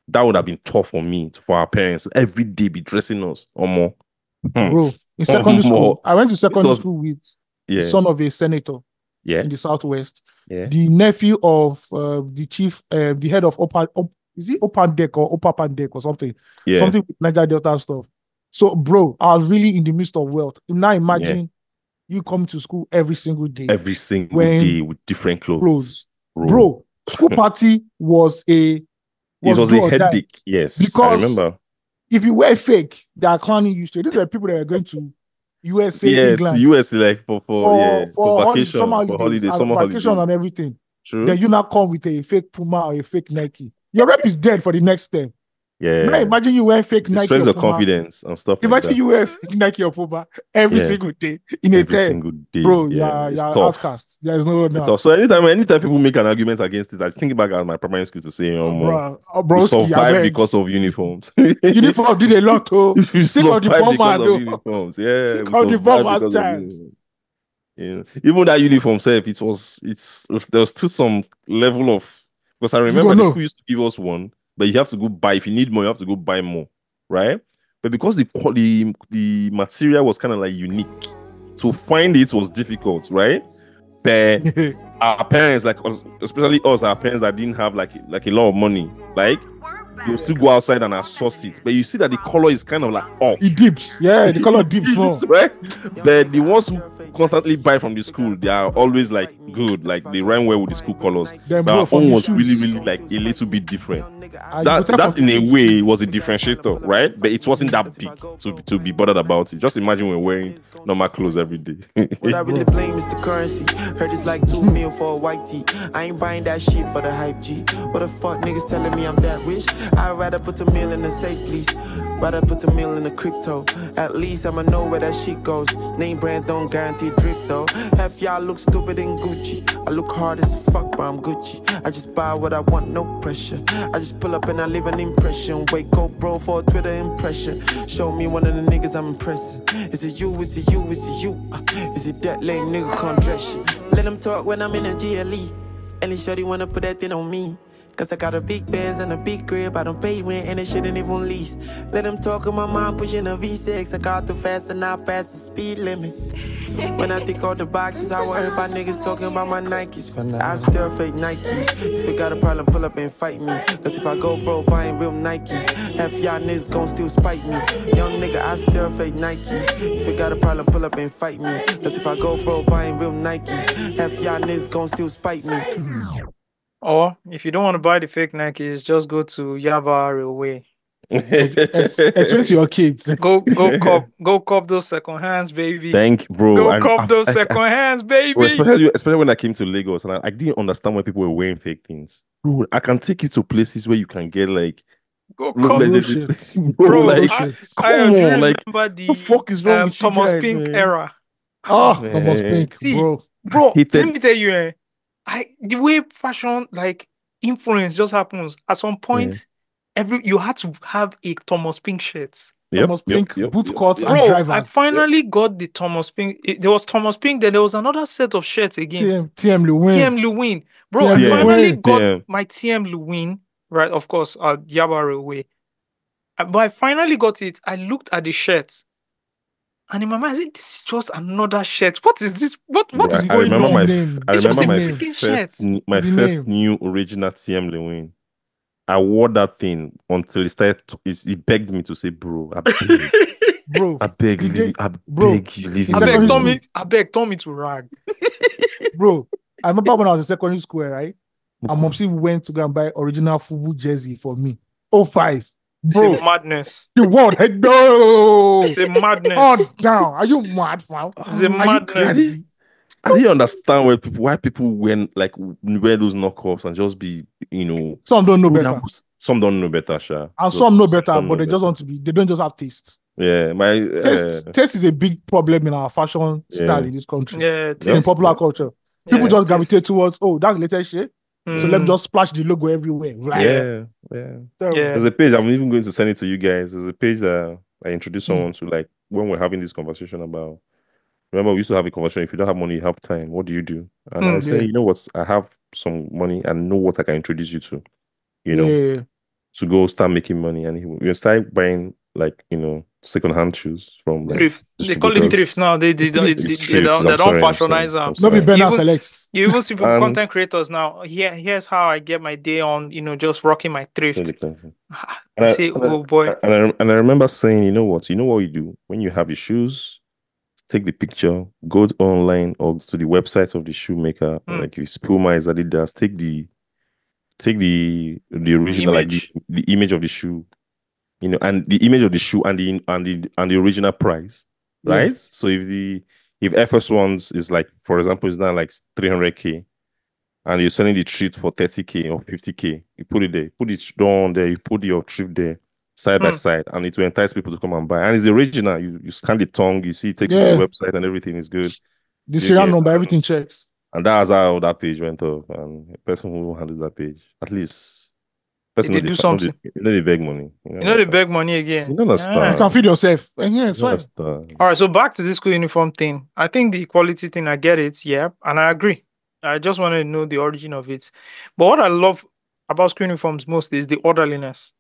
That would have been tough for me, for our parents, every day be dressing us, or more. Bro, in secondary school, I went to secondary school with the son of a senator in the Southwest. Yeah. The nephew of the chief, the head of is it Opandek or Opapandek or something? Yeah. Something with Niger Delta stuff. So, bro, I was really in the midst of wealth. Now imagine you come to school every single day. Every single wearing day with different clothes. Bro, school party was a headache. Yes, because I remember. If you wear fake, they are clowning you straight. These are people that are going to USA, England. To US like for vacation, summer for holidays, summer vacation holidays. and everything. True. Then you now come with a fake Puma or a fake Nike. Your rep is dead for the next term. Yeah. Now imagine you wear fake Nike Destroys or your Puma. confidence and stuff Imagine like that. you wear fake Nike or Puma every single day in a every term. single day. Bro, it's tough. outcast. There is no It's tough. So anytime people make an argument against it, I think back at my primary school to say, we survived because of uniforms. Uniform did a lot, oh. We survived because of uniforms. Yeah, we survived because of uniforms. Yeah. Even that uniform self, there was still some level of, because I remember the school used to give us one, but you have to go buy. If you need more, you have to go buy more, right? But because the material was kind of like unique, to find it was difficult, right? But our parents, like especially us, our parents that didn't have like a lot of money, like you'll still go outside and assess it. But you see that the color is kind of like it dips. Yeah, the color dips more. Right? But the ones who constantly buy from the school, they are always like good, like they rhyme well with the school colors. But our own was really, really like a little bit different. That in a way was a differentiator, right? But it wasn't that big to be bothered about it. Just imagine we're wearing normal clothes every day. What I really blame is the currency. Heard it's like 2 mil for a white tee. I ain't buying that shit for the hype G. What the fuck niggas telling me I'm that rich? I'd rather put the meal in the safe, please. Rather put the meal in the crypto. At least I'ma know where that shit goes. Name brand don't guarantee quality drip though. Half y'all look stupid in Gucci. I look hard as fuck, but I'm Gucci. I just buy what I want, no pressure. I just pull up and I leave an impression. Wake up, bro, for a Twitter impression. Show me one of the niggas I'm impressing. Is it you? Is it you? Is it you? Is it that lame nigga can't dress shit? Let them talk when I'm in a GLE. Any shorty wanna put that thing on me. Cause I got a big Benz and a big crib. I don't pay rent and it shouldn't even lease. Let them talk of my mom pushing a V6. I got too fast and I pass the speed limit. When I think all the boxes, I worry about niggas talking about my Nikes. For now, I still fake Nikes. If you got a problem, pull up and fight me. Cause if I go broke buying real Nikes, half y'all niggas gon' still spite me. Young nigga, I still fake Nikes. If you got a problem, pull up and fight me. Cause if I go broke buying real Nikes, half y'all niggas gon' still spite me. Or if you don't want to buy the fake Nikes, just go to Yaba Railway. Explain to your kids. Go cop those second hands, baby. Thank bro. Go cop those second hands, baby. Bro, especially when I came to Lagos and I didn't understand why people were wearing fake things. Bro, I can take you to places where you can get like go cop like, shit. bro, like I come on, like remember the fuck is wrong with Thomas you guys, Pink man? era. Oh, man. Thomas Pink, See, bro. Let me tell you, the way fashion like influence just happens. At some point, you had to have a Thomas Pink shirt. Thomas Pink, boot cuts and Bro, drivers. I finally got the Thomas Pink. There was Thomas Pink, then there was another set of shirts again. TM Lewin. Bro, I finally got my TM Lewin, right? Of course, at Yaba Railway. But I finally got it. I looked at the shirt. And in my mind, I said, this is just another shirt. What is this? What is going on? I remember my first new original TM Lewin. I wore that thing until he begged me to say, bro, I beg you, leave me. I beg, told me to rag. Bro, I remember when I was in secondary school, right? And Momsi went to go and buy original Fubu jersey for me. 05. Bro, it's a madness. You what? Hey, no. It's a madness. Oh, down. Are you mad, fam? It's a madness. I didn't understand why people wear those knockoffs and just be, some don't know better. Some don't know better, sure. And some know better, but they just want to be. They don't just have taste. Yeah, taste is a big problem in our fashion style in this country. Yeah, in popular culture, people just gravitate towards that's the latest shit. So let me just splash the logo everywhere. Right? Yeah. There's a page. I'm even going to send it to you guys. There's a page that I introduced someone to, like when we're having this conversation about. Remember, we used to have a conversation. If you don't have money, you have time. What do you do? And I say, you know what? I have some money and know what I can introduce you to. To go start making money, and you start buying second-hand shoes from thrift. They call it thrift now. They don't fashionize them. No be Bernard selects. You even see people, content creators now. Here's how I get my day on. Just rocking my thrift. I say, oh boy. And I remember saying, you know what you do when you have your shoes. Take the picture, go online or to the website of the shoemaker, like if Puma is Adidas, take the original image. Like the image of the shoe, and the image of the shoe and the original price, right? So if FS1s is like, for example, is now like 300K, and you're selling the thrift for 30K or 50K, you put it there, put it down there, you put your thrift there. Side by side, and it will entice people to come and buy. And it's the original. You scan the tongue, you see, it takes you to the website, and everything is good. The serial number, everything checks. And that's how that page went off. And the person who handles that page, at least, person they do something. They beg money. They beg money again. You understand? You can feed yourself. It's fine. All right, so back to this school uniform thing. I think the equality thing, I get it, and I agree. I just want to know the origin of it. But what I love about school uniforms most is the orderliness.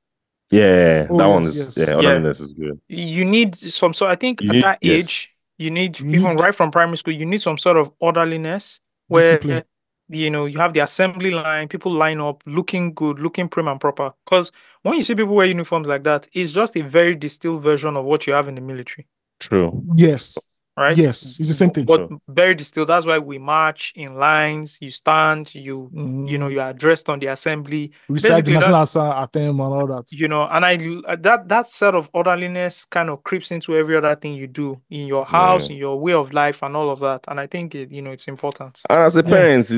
Yeah, that one is orderliness is good. You need some sort. I think at that age, you need even right from primary school, you need some sort of orderliness where discipline. You have the assembly line, people line up, looking good, looking prim and proper. Because when you see people wear uniforms like that, it's just a very distilled version of what you have in the military. True. Yes. Right? Yes, it's the same thing. But very distilled. That's why we march in lines, you stand, you are addressed on the assembly. Recite the national anthem and all that. And that sort of orderliness kind of creeps into every other thing you do in your house, in your way of life and all of that. And I think it's important. And as a parent,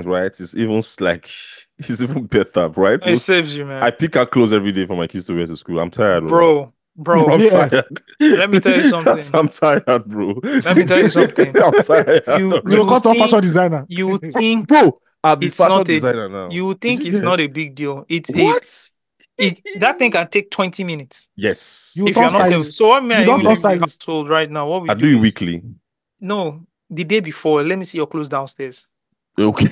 right? It's even like it's even better, right? It saves you, man. I pick out clothes every day for my kids to wear to school. I'm tired, bro. Bro, I'm Yeah. tired. let me tell you something. I'm tired, bro. Let me tell you something. I'm tired. You You cut off fashion think designer. you think Bro, I'll be it's fashion not a designer now. you think it's not a big deal. It's What? that thing can take 20 minutes. Yes. You If you're turn not stylist. so what me You and don't you turn leave the stylist. household right now, what we I do do it is weekly. no, the day before, let me see your clothes downstairs. Okay.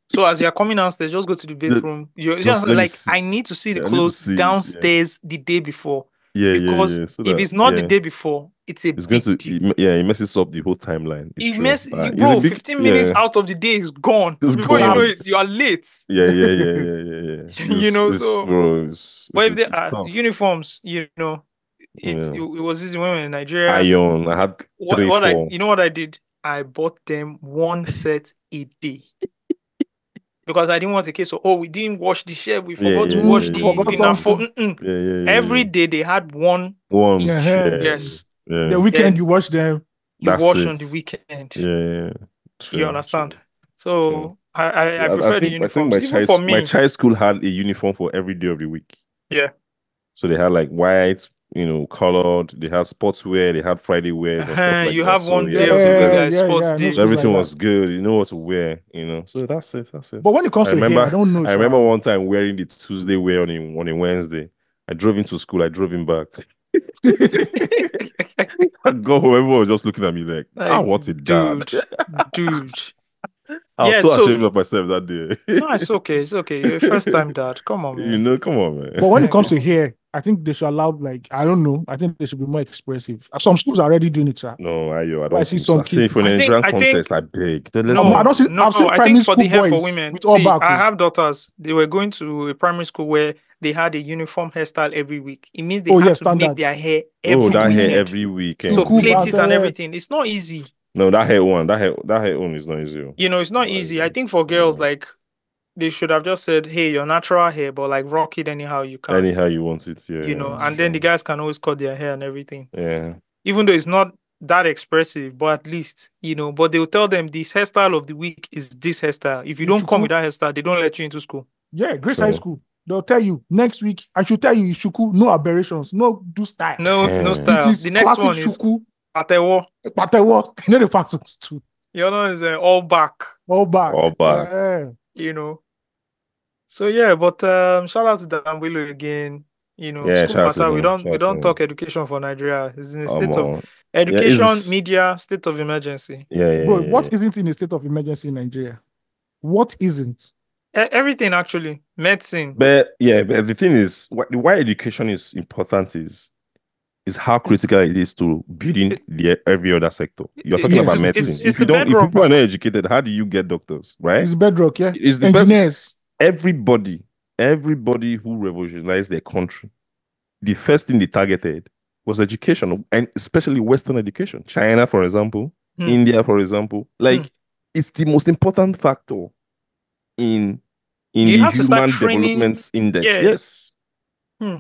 So as you're coming downstairs, just go to the bathroom. You're just let me like, see. I need to see the Yeah, I need to clothes see it, yeah. downstairs the day before. Yeah, Because yeah. So if that, it's not the yeah. day before, it's a It's going big to, deal. it messes up the whole timeline. It's It true. mess It's a bro, big, 15 minutes yeah. out of the day is gone. It's Before you know gone. it, you are late. Yeah. You know, so Bro, but if they it's are tough. uniforms, you know, it was easy when we were in Nigeria. Iron. I had three, What four. you know what I did? I bought them one set a day. Because I didn't want a case of, we didn't wash the shirt, we forgot to wash the forgot pinafore. something. Every day they had one. One. Yeah. Yes. The weekend Then you watch them. you That's wash it. on the weekend. Yeah. You understand? True. So I prefer the uniforms. I think Even for my me. child's school had a uniform for every day of the week. Yeah. So they had like white, colored. They had sportswear. They had Friday wears and stuff like You that. have So one day of the week that is sports I know day. schools so everything like was that. good. You know what to wear. So that's it. But when it comes to hair, I don't know. I remember one time wearing the Tuesday wear on a Wednesday. I drove into school. I drove him back. I go home. Everyone was just looking at me like, what a dad. Dude. I was so ashamed of myself that day. No, it's okay. It's okay. You're a first time dad. Come on, man. Come on, man. But when it comes to hair, I think they should allow, like, I don't know. I think they should be more expressive. Some schools are already doing it, sir. No, I don't I see some I say kids. for an Nigerian contest, I beg. No, I don't see. I've seen I primary think for the school hair for boys women. with all See, back. I have daughters. They were going to a primary school where they had a uniform hairstyle every week. It means they had to make their hair every hair every weekend. So plait it and everything. It's not easy. No, that hair one is not easy. It's not easy. I think for girls, like, they should have just said, hey, your natural hair, but like rock it anyhow you can. Anyhow you want it, yeah. And then the guys can always cut their hair and everything. Yeah. Even though it's not that expressive, but at least, but they'll tell them this hairstyle of the week is this hairstyle. If you don't come with that hairstyle, they don't let you into school. Yeah, Grace High School. They'll tell you next week. I should tell you, Shuku, no aberrations, no do style. No style. It is the next one Shuku. is Patewo. Patewo. You know the fashions too. The other one is all back. All back. Yeah. So yeah, but shout out to Dan Bello again. School matter. We don't talk education for Nigeria. It's in a state of education, media, state of emergency. Bro, what isn't in a state of emergency in Nigeria? What isn't? Everything actually. Medicine. But the thing is, why education is important is how critical it is to building every other sector. You're talking about medicine. If people are not educated, how do you get doctors, right? It's bedrock, yeah. It's the engineers. Everybody who revolutionized their country, the first thing they targeted was education, and especially Western education. China, for example, India, for example. Like, it's the most important factor in the Human Development Index. Yeah. Yes.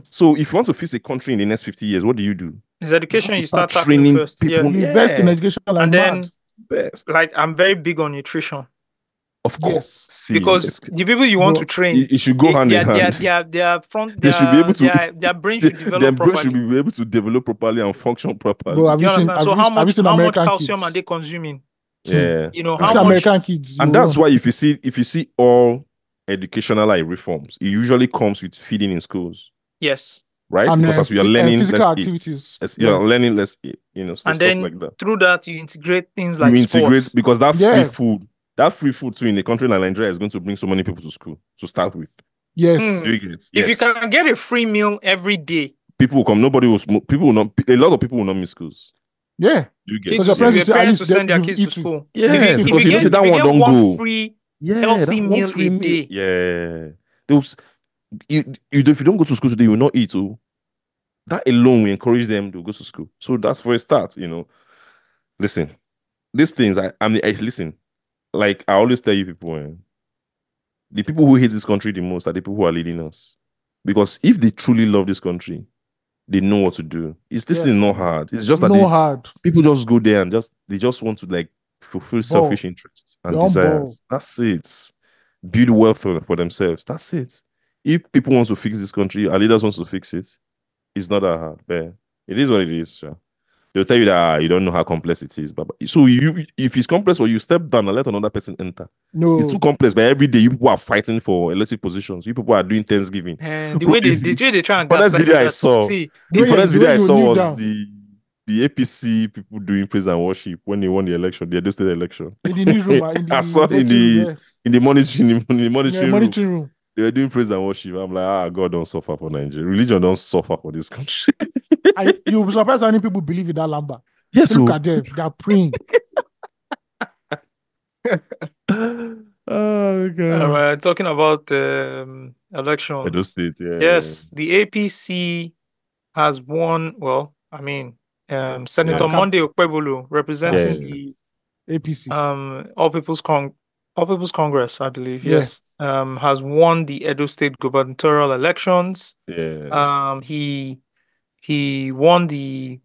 So if you want to fix a country in the next 50 years, what do you do? It's education. You start training first. people. Invest in education, and then like I'm very big on nutrition. Of course, because the people you want to train, it should go hand in hand. They should be able to. Their brain should develop properly. Their brain should be able to develop properly and function properly. Bro, so how much calcium are they consuming? Yeah, how much American kids, and that's why if you see all educational reforms, it usually comes with feeding in schools. Yes. Right? And because as we are learning physical activities. You're learning less, stuff and then like that. Through that, you integrate things like sports. Because that free food too in a country like Nigeria is going to bring so many people to school to start with. Yes. If you can get a free meal every day, people will come. A lot of people will not miss schools. Yeah. Because your parents will send their kids to school. Yes, if you get that one don't go. Free healthy meal a day. Yeah. If you don't go to school today, you will not eat. So that alone will encourage them to go to school. So that's for a start, Listen, these things, listen, like I always tell you people, the people who hate this country the most are the people who are leading us. Because if they truly love this country, they know what to do. This thing is not hard. It's just that hard. People just go there and they just want to like fulfill selfish interests and desires. That's it. Build wealth for themselves. That's it. If people want to fix this country, our leaders want to fix it, It's not that hard. Yeah. It is what it is. Sure. They'll tell you that you don't know how complex it is. But so if it's complex or you step down and let another person enter. It's too No. complex. But every day you people are fighting for elected positions. You people are doing Thanksgiving. And the Bro, way they try and honest gaslight video I that. saw. See, The this way Honest the video way I you saw kneel was down the APC people doing praise and worship when they won the election, the Edo State election. in the newsroom, in I the saw voting room, in the monitoring yeah, room. monitoring room. They were doing praise and worship. I'm like, God don't suffer for Nigeria. Religion don't suffer for this country. You'll be surprised how many people believe in that lamba. Yes, Look at them, they're praying. Oh God. talking about Edo elections. State, yeah. Yes, the APC has won. Well, I mean, Senator As cap- Monday Okpebolo representing Yeah. the APC. All People's Congress, I believe. Yeah. Yes, has won the Edo State gubernatorial elections. Yeah. He won the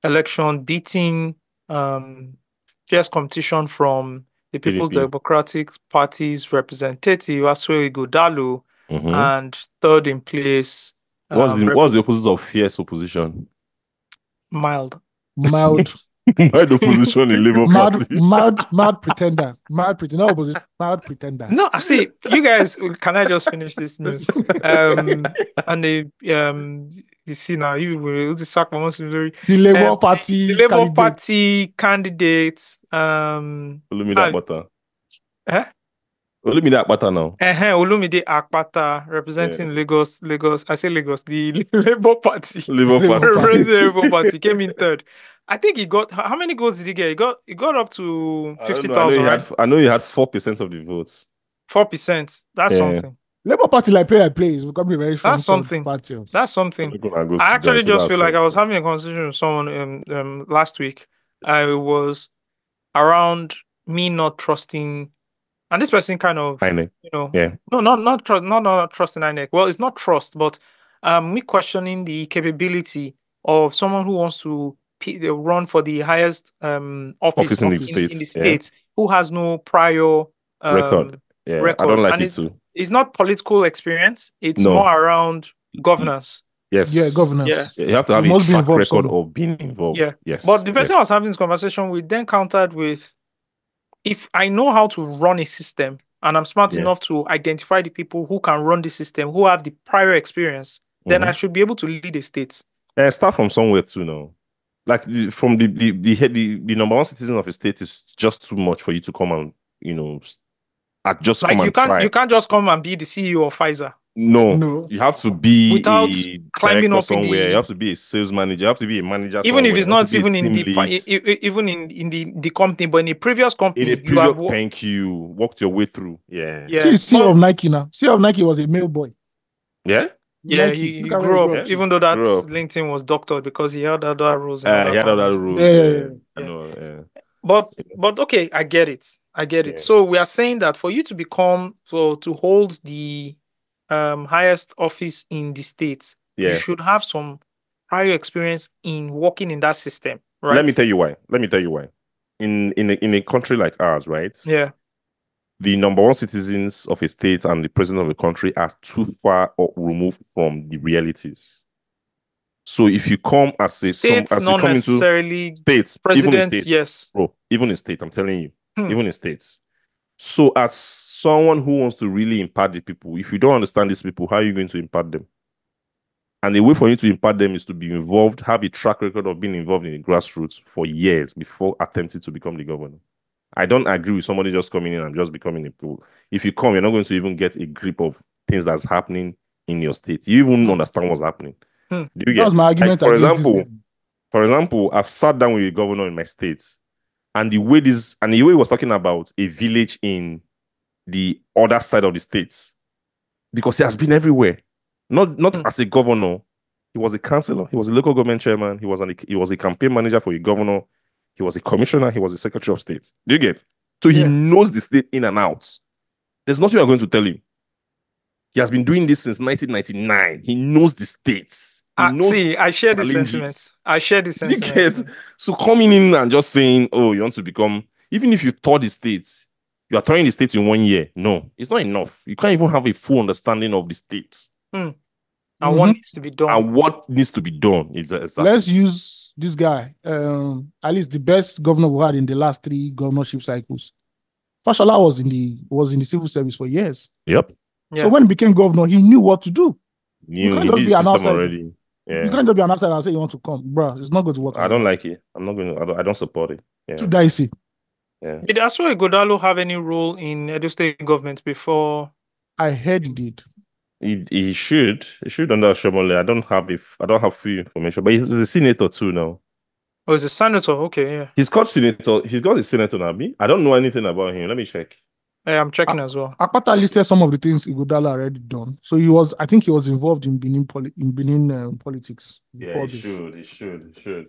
election, beating fierce competition from the People's PDP. Democratic Party's representative, Asue Ighodalo, Mm-hmm. and third in place, What's the opposite of fierce opposition? mild. Mild. Mild opposition in Labour Party. Mild pretender. Mild pretender. No opposition. Mild pretender. No, I see. You guys, can I just finish this news? And you see now, you will sack my The Labour Party. the Labour candidate. Party candidate. Olumide Akpata. Eh? Olumide Akpata now. Olumide Akpata representing Lagos. I say Lagos, the Labour Party. Labour Party. Representing the Labour Party came in third. I think he got, how many goals did he get? He got up to 50,000, right? I know he had 4% of the votes. 4%. That's Yeah. something. Labour Party like play is becoming a very strong That's something. party. That's something. I'm gonna go I sit actually down, so just that's feel like I was something. having a conversation with someone last week. I was around me not trusting, and this person kind of, INEC. you know, Yeah. no, not trusting INEC. Well, it's not trust, but me questioning the capability of someone who wants to run for the highest office in the in state, the yeah. state, who has no prior Record. Yeah. record. I don't like And it too. it's not political experience. It's No. more around governance. Yes. Yeah, governance. Yeah. You have to have You a must be track involved record somewhere. of being involved. Yeah. Yes. But the person I yes. was having this conversation with then countered with, if I know how to run a system and I'm smart Yeah. enough to identify the people who can run the system, who have the prior experience, then I should be able to lead a state. Start from somewhere too now. Like from the number one citizen of a state is just too much for you to come and just Like come and try. you can't just come and be the CEO of Pfizer. No. You have to be Without a climbing director up in somewhere. the- You have to be a sales manager. You have to be a manager Even somewhere. if it's You have not to be a even in team the lead. even in the company, but in a previous company, In a you have previous, thank you, walked your way through. Yeah. yeah. CEO of Nike now. CEO of Nike was a male boy. Yeah? Yeah, Nike. he Look at where grew he up, grew up to. even though that Grew up. LinkedIn was doctored because he had other roles in He other had other companies. rules. Yeah. I know. Yeah. But okay, I get it. Yeah. So we are saying that for you to to hold the highest office in the state, you Yeah. should have some prior experience in working in that system, right? Let me tell you why. In a country like ours, right? Yeah. The number one citizens of a state and the president of a country are too far removed from the realities. So if you come as a States, as you not come into necessarily states, even in presidents, states, yes. bro, even in states, I'm telling you, Hmm. even in states. So as someone who wants to really impart the people, if you don't understand these people, how are you going to impart them? And the way for you to impart them is to be involved, have a track record of being involved in the grassroots for years before attempting to become the governor. I don't agree with somebody just coming in and just becoming a pool. If you come, you're not going to even get a grip of things that's happening in your state. You even understand what's happening. Hmm. Do you That was get? my argument Like, against this. for example, I've sat down with a governor in my state, and the way he was talking about a village in the other side of the states, because he has been everywhere. Not as a governor. He was a councillor. He was a local government chairman. He was a campaign manager for a governor. He was a commissioner. He was a secretary of state. Do you get? So he knows the state in and out. There's nothing you're going to tell him. He has been doing this since 1999. He knows the states. I share the challenges. sentiment. You get? So coming in and just saying, oh, you want to become, even if you taught the states, you are throwing the states in 1 year. No, it's not enough. You can't even have a full understanding of the states. And what needs to be done. And what needs to be done is exactly. Let's use this guy. At least the best governor we had in the last 3 governorship cycles. Fashola was in the civil service for years. Yep. Yeah. So when he became governor, he knew what to do. He can't did just the be an system outsider. already. Yeah. You can't just be an outsider and say you want to come, bro. It's not going to work. I don't like it. I'm not going to. I don't support it. Yeah. Too dicey. Yeah. Did Asue Godalo have any role in Edo State government before? I heard he did. He should under Shomole. I don't have full information, but he's a senator too now. Oh, he's a senator. Okay, yeah. He's got senator. He's got a senator now. I don't know anything about him. Let me check. Yeah, I'm checking as well. Akpata listed some of the things Ighodalo already done. So I think he was involved in Benin politics. Yeah, he should.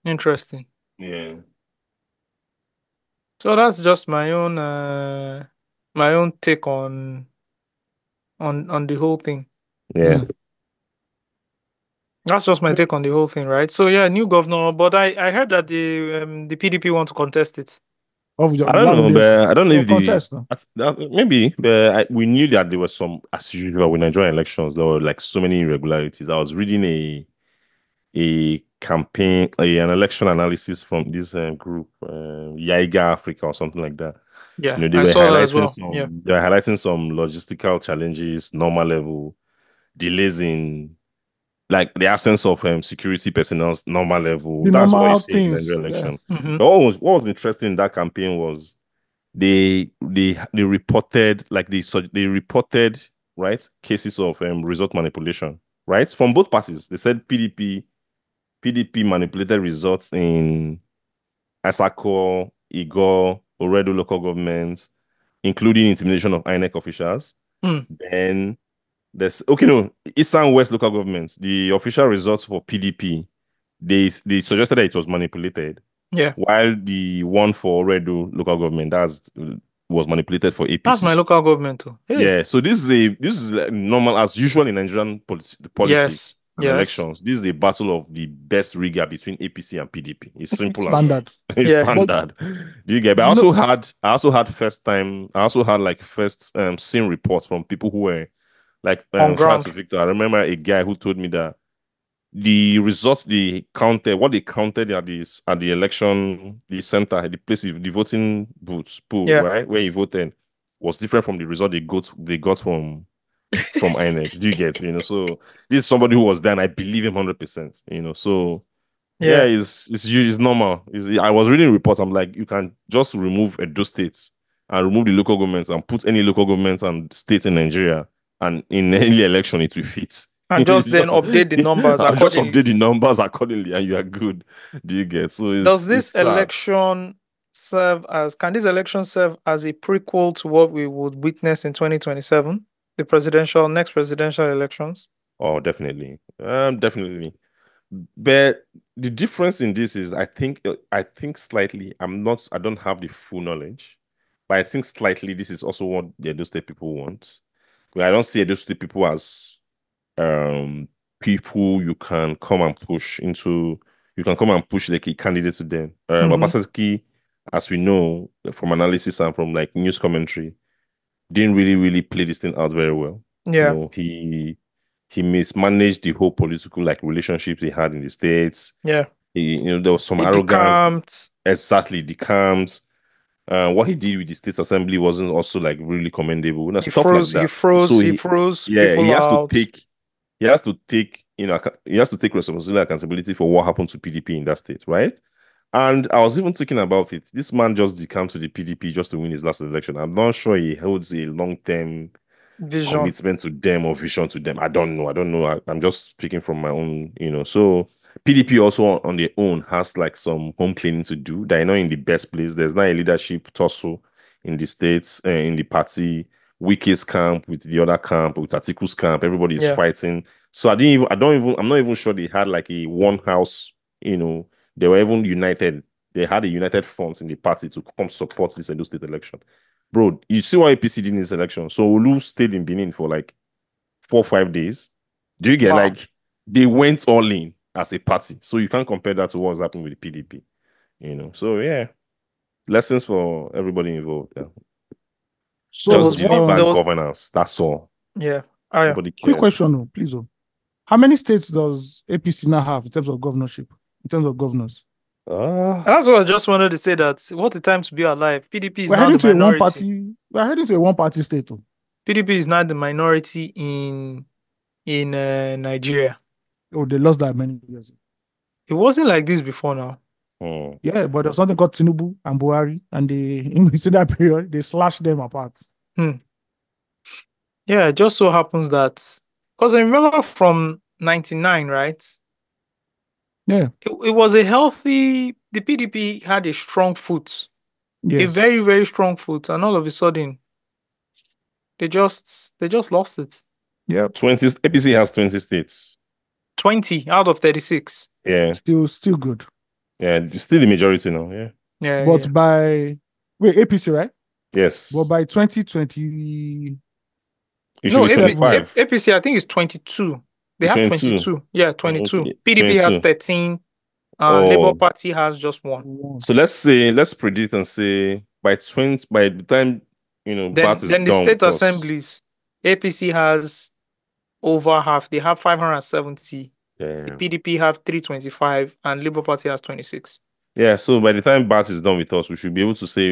Interesting. Yeah. So that's just my own take on the whole thing. Yeah. That's just my take on the whole thing, right? So yeah, new governor, but I heard that the PDP want to contest it. I don't know, but I don't know if contest, maybe, but we knew that there was some, as usual with Nigerian elections, there were like so many irregularities. I was reading an election analysis from this group, Yaiga Africa or something like that. Yeah, they I were saw that as highlighting well. Yeah. they were highlighting some logistical challenges, normal level, delays in like the absence of security personnel, normal level. That's what you see in the Nigerian election. Mhm. But what was interesting in that campaign was they reported right cases of result manipulation, right, from both parties. They said PDP manipulated results in Asake, Igor, Oredo local governments, including intimidation of INEC officials. Then there's Eastern West local governments. The official results for PDP, they suggested that it was manipulated. Yeah. While the one for Oredo local government was manipulated for APC. That's my local government too. Hey. Yeah. So this is like normal as usual in Nigerian politics. Yes. Elections. This is a battle of the best rigor between APC and PDP. It's simple standard. It's Yeah. standard. Do you get? But I also had first scene reports from people who were like on ground. Victor. I remember a guy who told me that the results what they counted at the election, the center, the place, the voting booths, right, where he voted, was different from the result they got from INEC. Do you get? So this is somebody who was there, and I believe him 100%. So yeah, it's normal. I was reading reports. I'm like, you can just remove Edo State and remove the local governments and put any local governments and states in Nigeria, and in any election it will fit. And just then update the numbers accordingly. Just update the numbers accordingly, and you are good. Do you get? So does this election serve as a prequel to what we would witness in 2027, the next presidential elections? Oh, definitely. Definitely. But the difference in this is I think slightly, I don't have the full knowledge, but I think slightly this is also what the Edo State people want. I don't see Edo State people as people you can come and push like a candidate to them. Asake, as we know from analysis and from like news commentary, didn't really play this thing out very well. Yeah. He mismanaged the whole political like relationships he had in the States. Yeah. There was some arrogance. Exactly, decamped. What he did with the State Assembly wasn't also like really commendable. He froze yeah, people out. He has to take responsibility and accountability for what happened to PDP in that state, right? And I was even thinking about it. This man just decamped to the PDP just to win his last election. I'm not sure he holds a long-term vision, commitment to them or vision to them. I don't know. I'm just speaking from my own, So PDP also on their own has like some home cleaning to do. They're not in the best place. There's not a leadership tussle in the states, in the party. Wiki's camp with the other camp, with Atiku's camp. Everybody is fighting. So I'm not even sure they had like a one house, they were even united. They had a united front in the party to come support this Edo State election. Bro, you see what APC did in this election? So Olu stayed in Benin for like 4 or 5 days. Do you get? Like, they went all in as a party. So you can't compare that to what's happening with the PDP. So yeah. Lessons for everybody involved. Yeah. So just deliver governance. That's all. Yeah. Oh, yeah. Nobody Quick cares. question, please. How many states does APC now have in terms of governorship, in terms of governors? And that's what I just wanted to say, that what a time to be alive. PDP is We're now heading the to a minority. one-party. We're heading to a one-party state. PDP is now the minority in Nigeria. Oh, they lost that many years ago. It wasn't like this before now. Yeah, but there's something called Tinubu and Buhari, and in that period, they slashed them apart. Yeah, it just so happens that, because I remember from 99, right? Yeah. It was a healthy, the PDP had a strong foot, a Yes. very, very strong foot, and all of a sudden, they just lost it. Yeah. APC has 20 states. 20 out of 36. Yeah. Still good. Yeah, it's still the majority now. Yeah. Yeah. But yeah. by APC, right? Yes. But by 2020, It should be 25. APC, I think, is 22. They have 22. Yeah, 22. Okay. PDP has 22. 13. Labour Party has just 1. So let's predict and say by the time BAT is then the done state with us, assemblies, APC has over half. They have 570. Damn. The PDP have 325, and Labour Party has 26. Yeah, so by the time BAT is done with us, we should be able to say,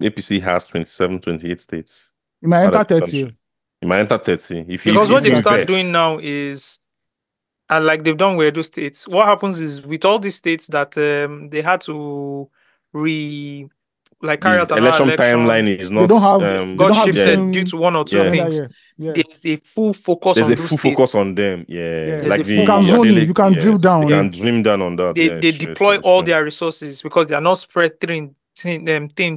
APC has 27, 28 states. it might enter 30. It might enter 30. Because what they start doing now is, and like they've done with Edo states, what happens is with all these states that they had to carry out an election election timeline is not. They don't have. got they don't have shifted due to one or two things. Yeah. There's a full focus There's on a those full states. focus on them. Yeah. There's a full you can zone in, you can drill down. They can dream down on that. They deploy all their resources because they are not spread thin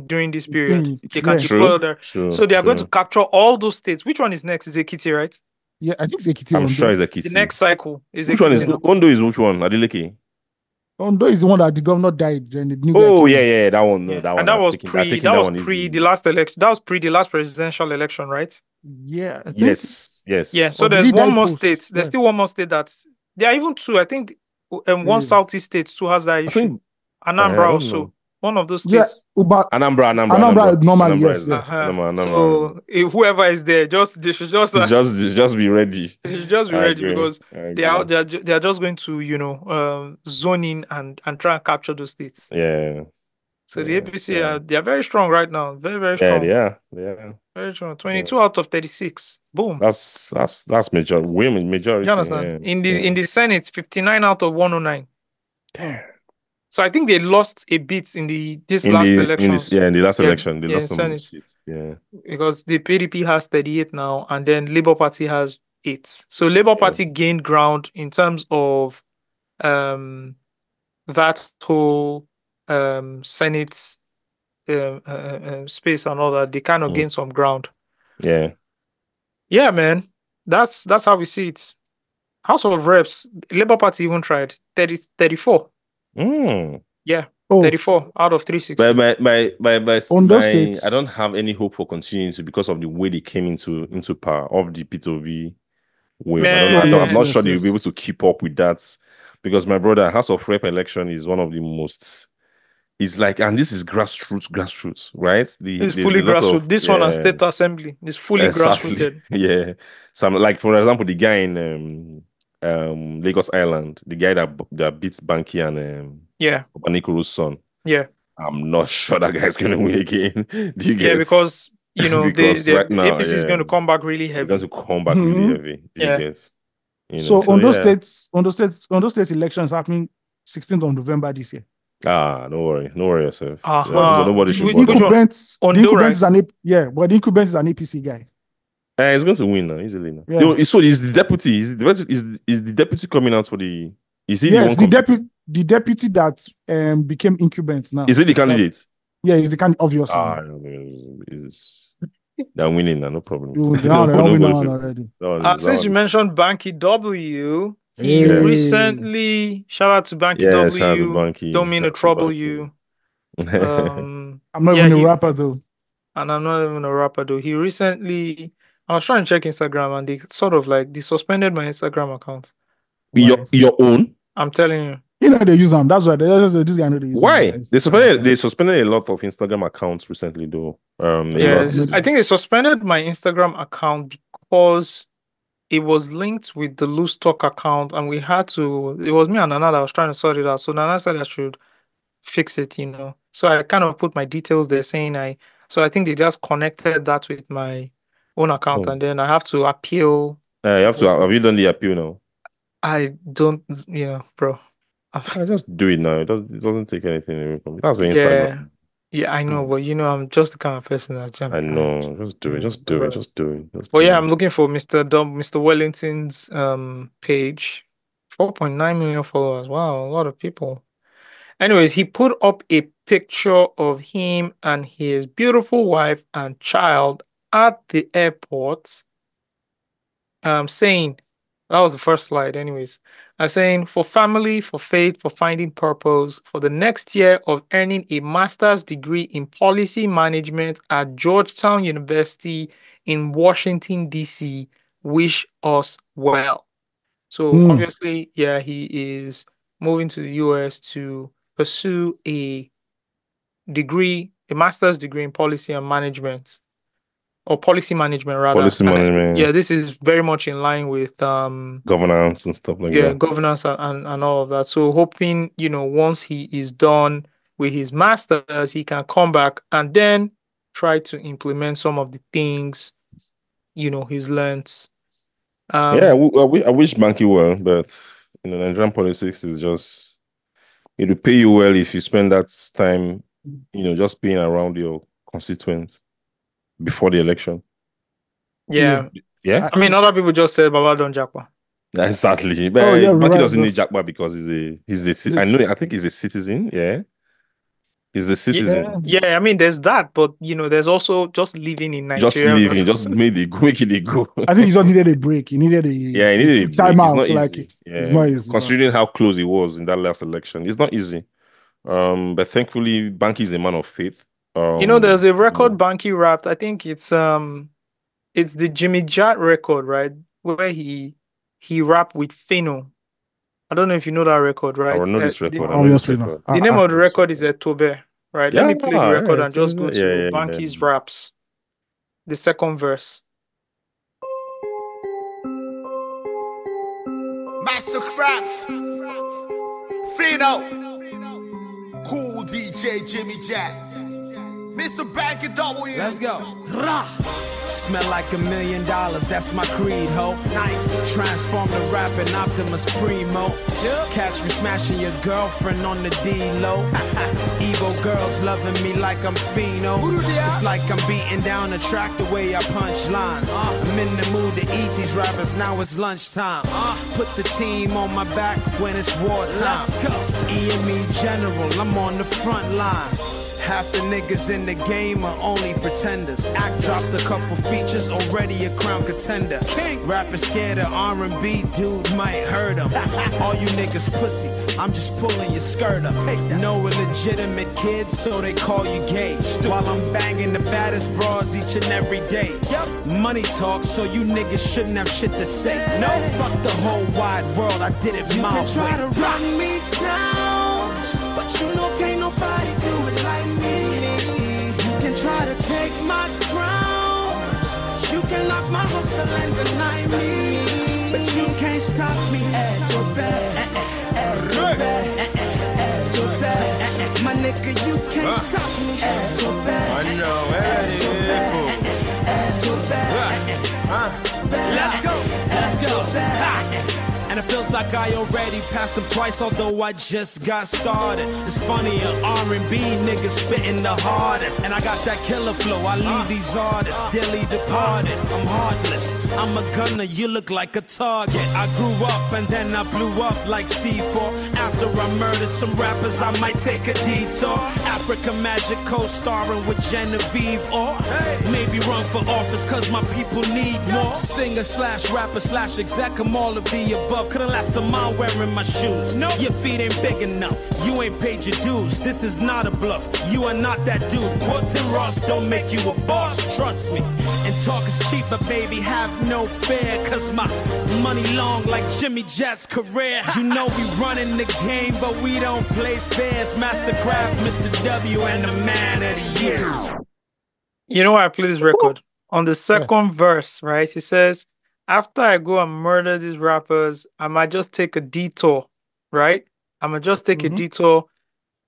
during this period. They can deploy their. So they are going to capture all those states. Which one is next? Is Ekiti, right? Yeah, I think it's Ekiti. I'm sure it's Ekiti. The next cycle is which Ekiti. one is Ondo? Is which one? Adeleke? Ondo is the one that the governor died during the new. Oh yeah, that one. No, that one. And that was pre the last election. That was pre the last presidential election, right? Yeah. Yes. Yeah. So there's one more state. There's still one more state that there are even two. I think one southeast state too has that issue. Anambra also. One of those states. Yeah, Anambra normally, yes. So if whoever is there, they should just be ready. They should just be ready because they are just going to zone in and try and capture those states. Yeah. So the APC they are very strong right now. Very, very strong. Yeah. Very strong. 22 out of 36. Boom. That's majority. Women majority. You understand? In the Senate, 59 out of 109. Damn. So I think they lost a bit in the last election. In the last election, they lost some Senate. seats. Yeah. Because the PDP has 38 now, and then Labour Party has 8. So Labour Party gained ground in terms of that whole Senate space and all that. They kind of gained some ground. Yeah. Yeah, man. That's how we see it. House of Reps, Labour Party even tried 34. Yeah, 34 out of 360. On those states, I don't have any hope for continuing to because of the way they came into power of the P2V wave. I'm not sure they'll be able to keep up with that because my brother, House of Rep election is one of the most. It's like, and this is grassroots, right? It's fully grassroots. This one and state assembly is fully grassrooted. Yeah. So, like for example, the guy in Lagos Island, the guy that beats Banky and Obanikuru's son. Yeah. I'm not sure that guy's gonna win again. Do you get? Because because right now, APC is going to come back really heavy. It's going to come back really heavy. Do you get? So on those states elections happening 16th of November this year. Don't worry yourself. Nobody should the incumbent is an APC guy. He's going to win now, easily now. Yeah. So is the deputy? Is the deputy coming out for the? Is he the deputy that became incumbent now? Is he the candidate? Yeah, he's the candidate, obviously. They're winning now, no problem. Since you mentioned Banky W, he recently shout out to Banky W. Shout out to Banky. Don't mean to trouble you. I'm not even a rapper though. And I'm not even a rapper though. He recently, I was trying to check Instagram and they suspended my Instagram account. Your own? I'm telling you. They use them. That's why this guy know they use. Why? They suspended a lot of Instagram accounts recently though. I think they suspended my Instagram account because it was linked with the loose stock account, and we had to. It was me and Nana that was trying to sort it out. So Nana said I should fix it, you know. So I kind of put my details there, saying I. So I think they just connected that with my own account, Oh. and then I have to appeal. You have to. Have you done the appeal now? I don't, bro. Just do it now. It doesn't take anything away from it. That's what Yeah, Instagram. yeah, I know, but I'm just the kind of person that jump. I know. Just do it. Just do it. Just do it. But yeah, I'm looking for Mr. Wellington's page. 4.9 million followers. Wow, a lot of people. Anyways, he put up a picture of him and his beautiful wife and child at the airport, saying, that was the first slide, anyways. Saying, for family, for faith, for finding purpose, for the next year of earning a master's degree in policy management at Georgetown University in Washington, D.C., wish us well. So obviously, yeah, he is moving to the US to pursue a master's degree in policy and management, or policy management rather. Policy management. Yeah, this is very much in line with governance and stuff like that. Yeah, governance and all of that. So hoping, once he is done with his master's, he can come back and then try to implement some of the things, he's learned. Yeah, I wish Banky well, but Nigerian politics is just, it'll pay you well if you spend that time, just being around your constituents before the election. Yeah. Yeah. I mean, other people just said Baba don't Jakwa. Exactly. But Banky doesn't need Jakwa because I think he's a citizen. Yeah. He's a citizen. Yeah, I mean, there's that, but there's also just living in Nigeria. Just living, just make it go. I think he just needed a break. He needed a time out. It's not easy. It's not easy. Considering how close he was in that last election, it's not easy. But thankfully, Banky is a man of faith. There's a record Banky rapped. I think it's the Jimmy Jat record, right? Where he rapped with Fino. I don't know if you know that record, right? I know this record. Obviously, no. The name of the record is Tobe, right? Let me play the record and just go to Banky's raps. The second verse. Mastercraft, Fino, cool DJ Jimmy Jack, Mr. Banky W. Let's go. Rah. Smell like $1 million, that's my creed, ho. Transform the rapping Optimus Primo. Catch me smashing your girlfriend on the D-low. Evo girls loving me like I'm Fino. It's like I'm beating down the track the way I punch lines. I'm in the mood to eat these rappers, now it's lunchtime. Put the team on my back when it's wartime. EME General, I'm on the front line. Half the niggas in the game are only pretenders. Dropped a couple features, already a crown contender. Rappers scared of R&B, dude might hurt him. All you niggas pussy, I'm just pulling your skirt up. No illegitimate kids, so they call you gay. While I'm banging the baddest bras each and every day. Money talk, so you niggas shouldn't have shit to say. No, fuck the whole wide world, I did it my way. You can try to run me down, but you know can't nobody do it like me. You can try to take my crown, you can lock my hustle and deny me, but you can't stop me. My nigga, you can't stop me. I know, Let's go. And it feels like I already passed them twice, although I just got started. It's funny, an R&B nigga spitting the hardest. And I got that killer flow, I leave these artists dearly departed. I'm heartless, I'm a gunner, you look like a target. I grew up and then I blew up like C4. After I murdered some rappers, I might take a detour. Africa Magic co-starring with Genevieve, or maybe run for office cause my people need more. Singer slash rapper slash exec, I'm all of the above. Couldn't last a mile wearing my shoes. No, your feet ain't big enough. You ain't paid your dues. This is not a bluff. You are not that dude. Quotes and Ross don't make you a boss. Trust me. And talk is cheap, but baby, have no fear. Cause my money long like Jimmy Jat's career. You know we running the game, but we don't play fairs. Mastercraft, Mr. W, and the man of the year. You know why I play this record? On the second verse, right? He says, after I go and murder these rappers, I might just take a detour, right? I might just take a detour,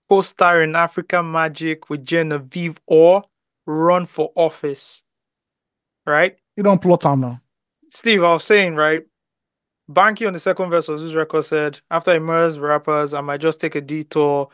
co-star in African Magic with Genevieve or run for office, right? You don't plot time now. Steve, I was saying, right? Banky on the second verse of this record said, after I murders rappers, I might just take a detour,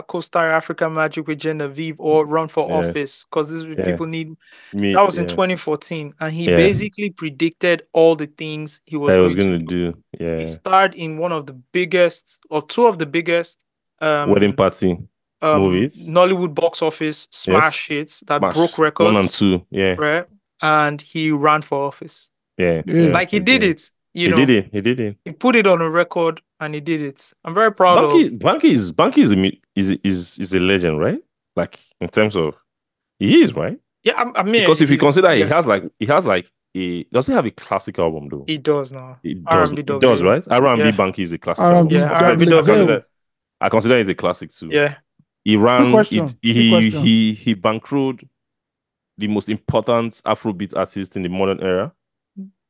co-star African Magic with Genevieve or run for office because this is what people need. That was in 2014. And he basically predicted all the things he was going to do. Yeah. He starred in one of the biggest or two of the biggest wedding party movies. Nollywood box office smash hits that broke records. 1 and 2. Yeah. Right. And he ran for office. Yeah. Like he did it. He did it. He put it on a record and he did it. I'm very proud of Banky is a legend, right? Like in terms of he is, right? Yeah, I mean, because if you consider he has like a does he have a classic album though? He does now. He does, right? R&B Banky is a classic album. Yeah, I consider it a classic too. Yeah. He ran he bankrolled the most important Afrobeat artist in the modern era.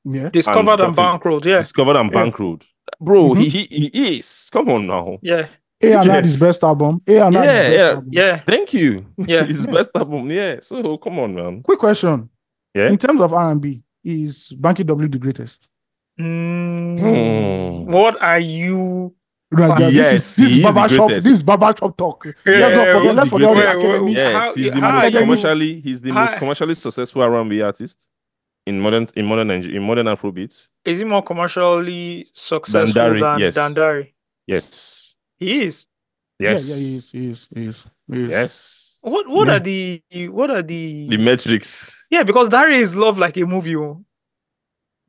Yeah. Discovered and bankrolled, Discovered and bankrolled. Bro, he is. Come on now. Yeah. A&R his best album. Yeah. Thank you. Yeah. His best album. Yeah. So come on, man. Quick question. Yeah. In terms of R&B, is Banky W the greatest? What are you? This is barbershop talk. He's the most commercially successful R&B artist in modern Afrobeats. Is he more commercially successful than Dandari? Yes. He is. Yes. He is. Yes. What are the metrics? Yeah, because Dari is loved like a movie.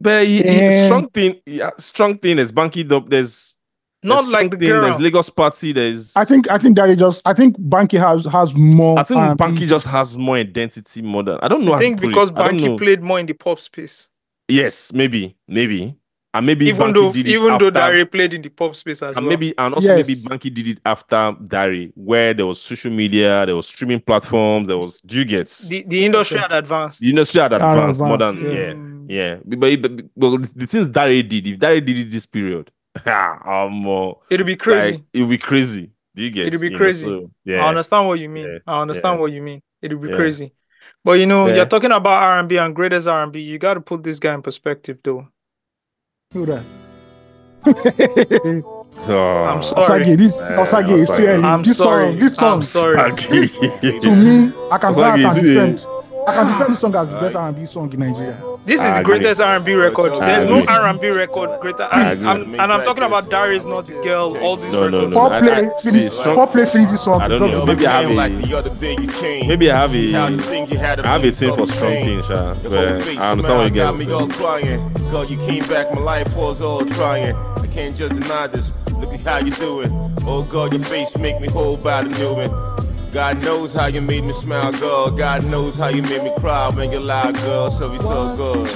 But strong thing is Banky W. There's not like the girl. There's Lagos Party. There's I think Banky has more. I think Banky just has more identity more than I don't know. I think because Banky played more in the pop space. Yes, maybe. And maybe even though Dari played in the pop space as well. Maybe Banky did it after Dari, where there was social media, there was streaming platforms, there was the industry had advanced. The industry had advanced more than But the things Dari did, if Dari did it this period, it'll be crazy. Like, it'll be crazy. Do you get? It'll be crazy. So, I understand what you mean. What you mean. It'll be crazy. But you're talking about R&B and greatest R&B. You got to put this guy in perspective, though. Who that? I'm sorry. Osagie is too early. I'm sorry. This song. I'm sorry. To me, I can defend this song as the best R&B song in Nigeria. This is the greatest R&B record. There's no R&B record greater. I'm talking about Darius, not the girl. All these records. Pop play finish this song. I don't know. Maybe I have a thing for strong things. But I understand what you guys. Girl, you came back, my life was all trying. I can't just deny this. Look at how you doing. Oh God, your face make me whole by the new one. God knows how you made me smile, girl. God knows how you made me cry when you lie, girl. So we so good. 1,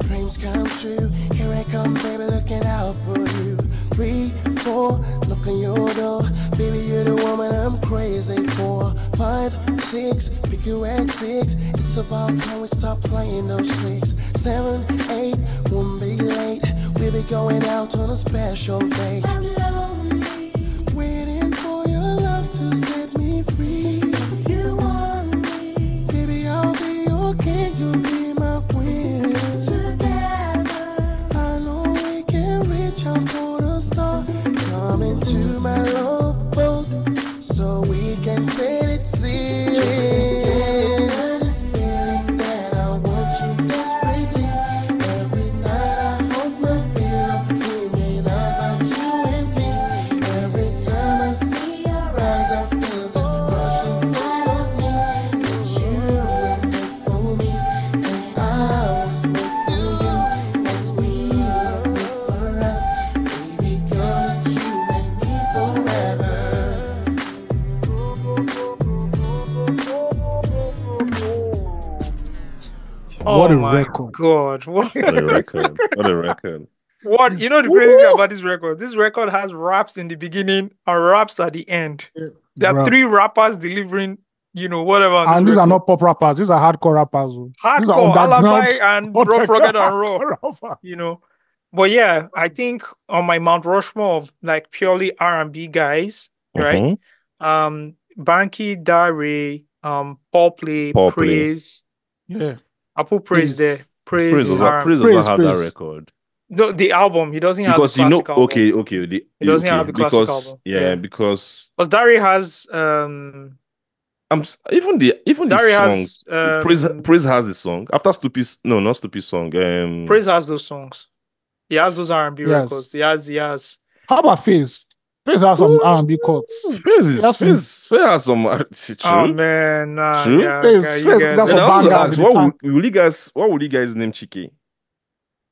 2, dreams come true. Here I come, baby, looking out for you. 3, 4, look on your door. Baby, you're the woman I'm crazy for. 5, 6, pick you at 6. It's about time we stop playing those tricks. 7, 8, won't be late. We'll be going out on a special date. I'm lonely, waiting for your love to set me free. If you want me, baby, I'll be your king. You'll be my queen. Together, I know we can reach out for the star. Come into my love boat so we can set it sail. What a record. God. What a record. What a record. What the crazy thing about this record? This record has raps in the beginning and raps at the end. There are 3 rappers delivering whatever. On And this these are record. not pop rappers. These are hardcore rappers. These are Hardcore, underground. Alibi, and Rough, Rugged, and Raw. Raw. But yeah, I think on my Mount Rushmore of like purely R&B guys, right? Banky, Dare, Paul Play, Praise. Yeah. I put Praise there. Praise does not have that record. No, the album. He doesn't have the Because classic album. Okay. He doesn't have the classic album. Yeah, because Dare has even the songs. has Praise has the song after Stupid. No, not Stupid song. Praise has those songs. He has those R&B Yes. records. He has. How about Fizz? Fizz has some R&B cuts. Fizz has some. True. Oh man, nah, True. yeah, Fizz, okay, Fizz, you guys- that's And a I also banger ask, with the what would you guys name Chike?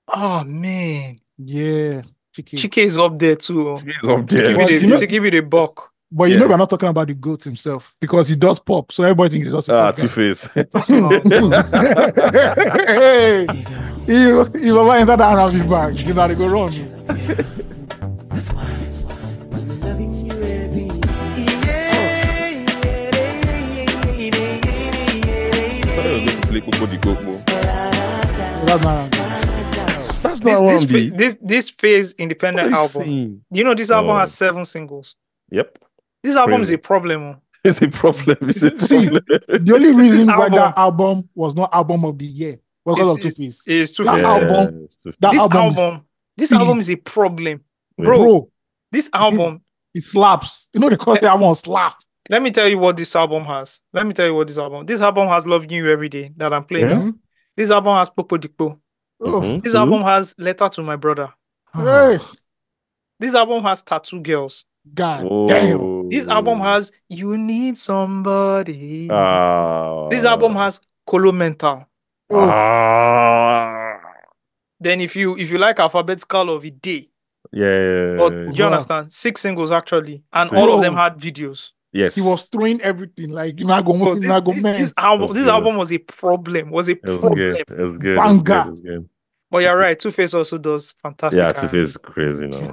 Oh man, Yeah. Chike is up there too. He's up there. Well, you know- Give me the buck. But you know we're not talking about the GOAT himself because he does pop. So everybody thinks he's just a pop guy. Two-Face. Hey, if Baba enter that R&B bag, you know they go wrong. That's not R&B. This phase independent What are you album. saying? You know this album Oh. has 7 singles. Yep. This album Crazy. is a problem. It's a problem. It's a See, problem. the only reason This why album- that album was not album of the year was because of Two-Face. It's too That fast. album- it's too- That This album, this See. album is a problem. Yeah. Bro, this album, it slaps. You know because the album slap. let me tell you what this album has. This album has Loving You Every Day that I'm playing. Yeah. now. This album has Popo Dikpo. Mhm. This True. album has Letter to My Brother. Hey, This album has Tattoo Girls. God Oh. damn. This album has You Need Somebody. Ah. This album has Colo Mental. Ah. Then if you like alphabetical of a day, Yeah. but you Wow. understand, 6 singles actually, and Six. all of them had videos. Yes. He was throwing everything like you know go Bro, man. this album, was this good. album was a problem. It was good. It was good. Banger. It was good. But you're right, Two-Face also does fantastic Yeah, R&B. Two-Face is crazy now.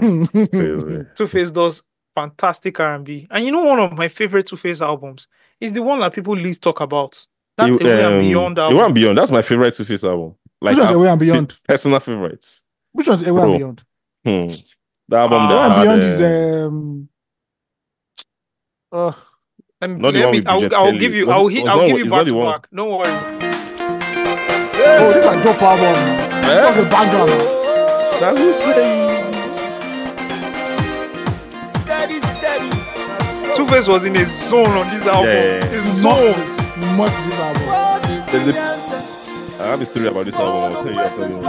Crazy. Two-Face does fantastic R&B. And you know one of my favorite Two-Face albums is the one that people least talk about. That Away and Beyond The album. One Beyond. That's my favorite Two-Face album. Which one's Away and Beyond? Personal favorites. Which one's Away and Bro. Beyond? The album Ah. that Away and had, Beyond is Not the one with I'll Bridget give you Kelly. I'll Was- give was not- you it's back not to the one. back. Don't worry. oh, this is a dope album. That's a banger. That's who's saying. Steady, steady. Two-Face was in a zone on this album. Yeah. A zone. Much this album. There's I have a story about this album. I'll tell you after this one.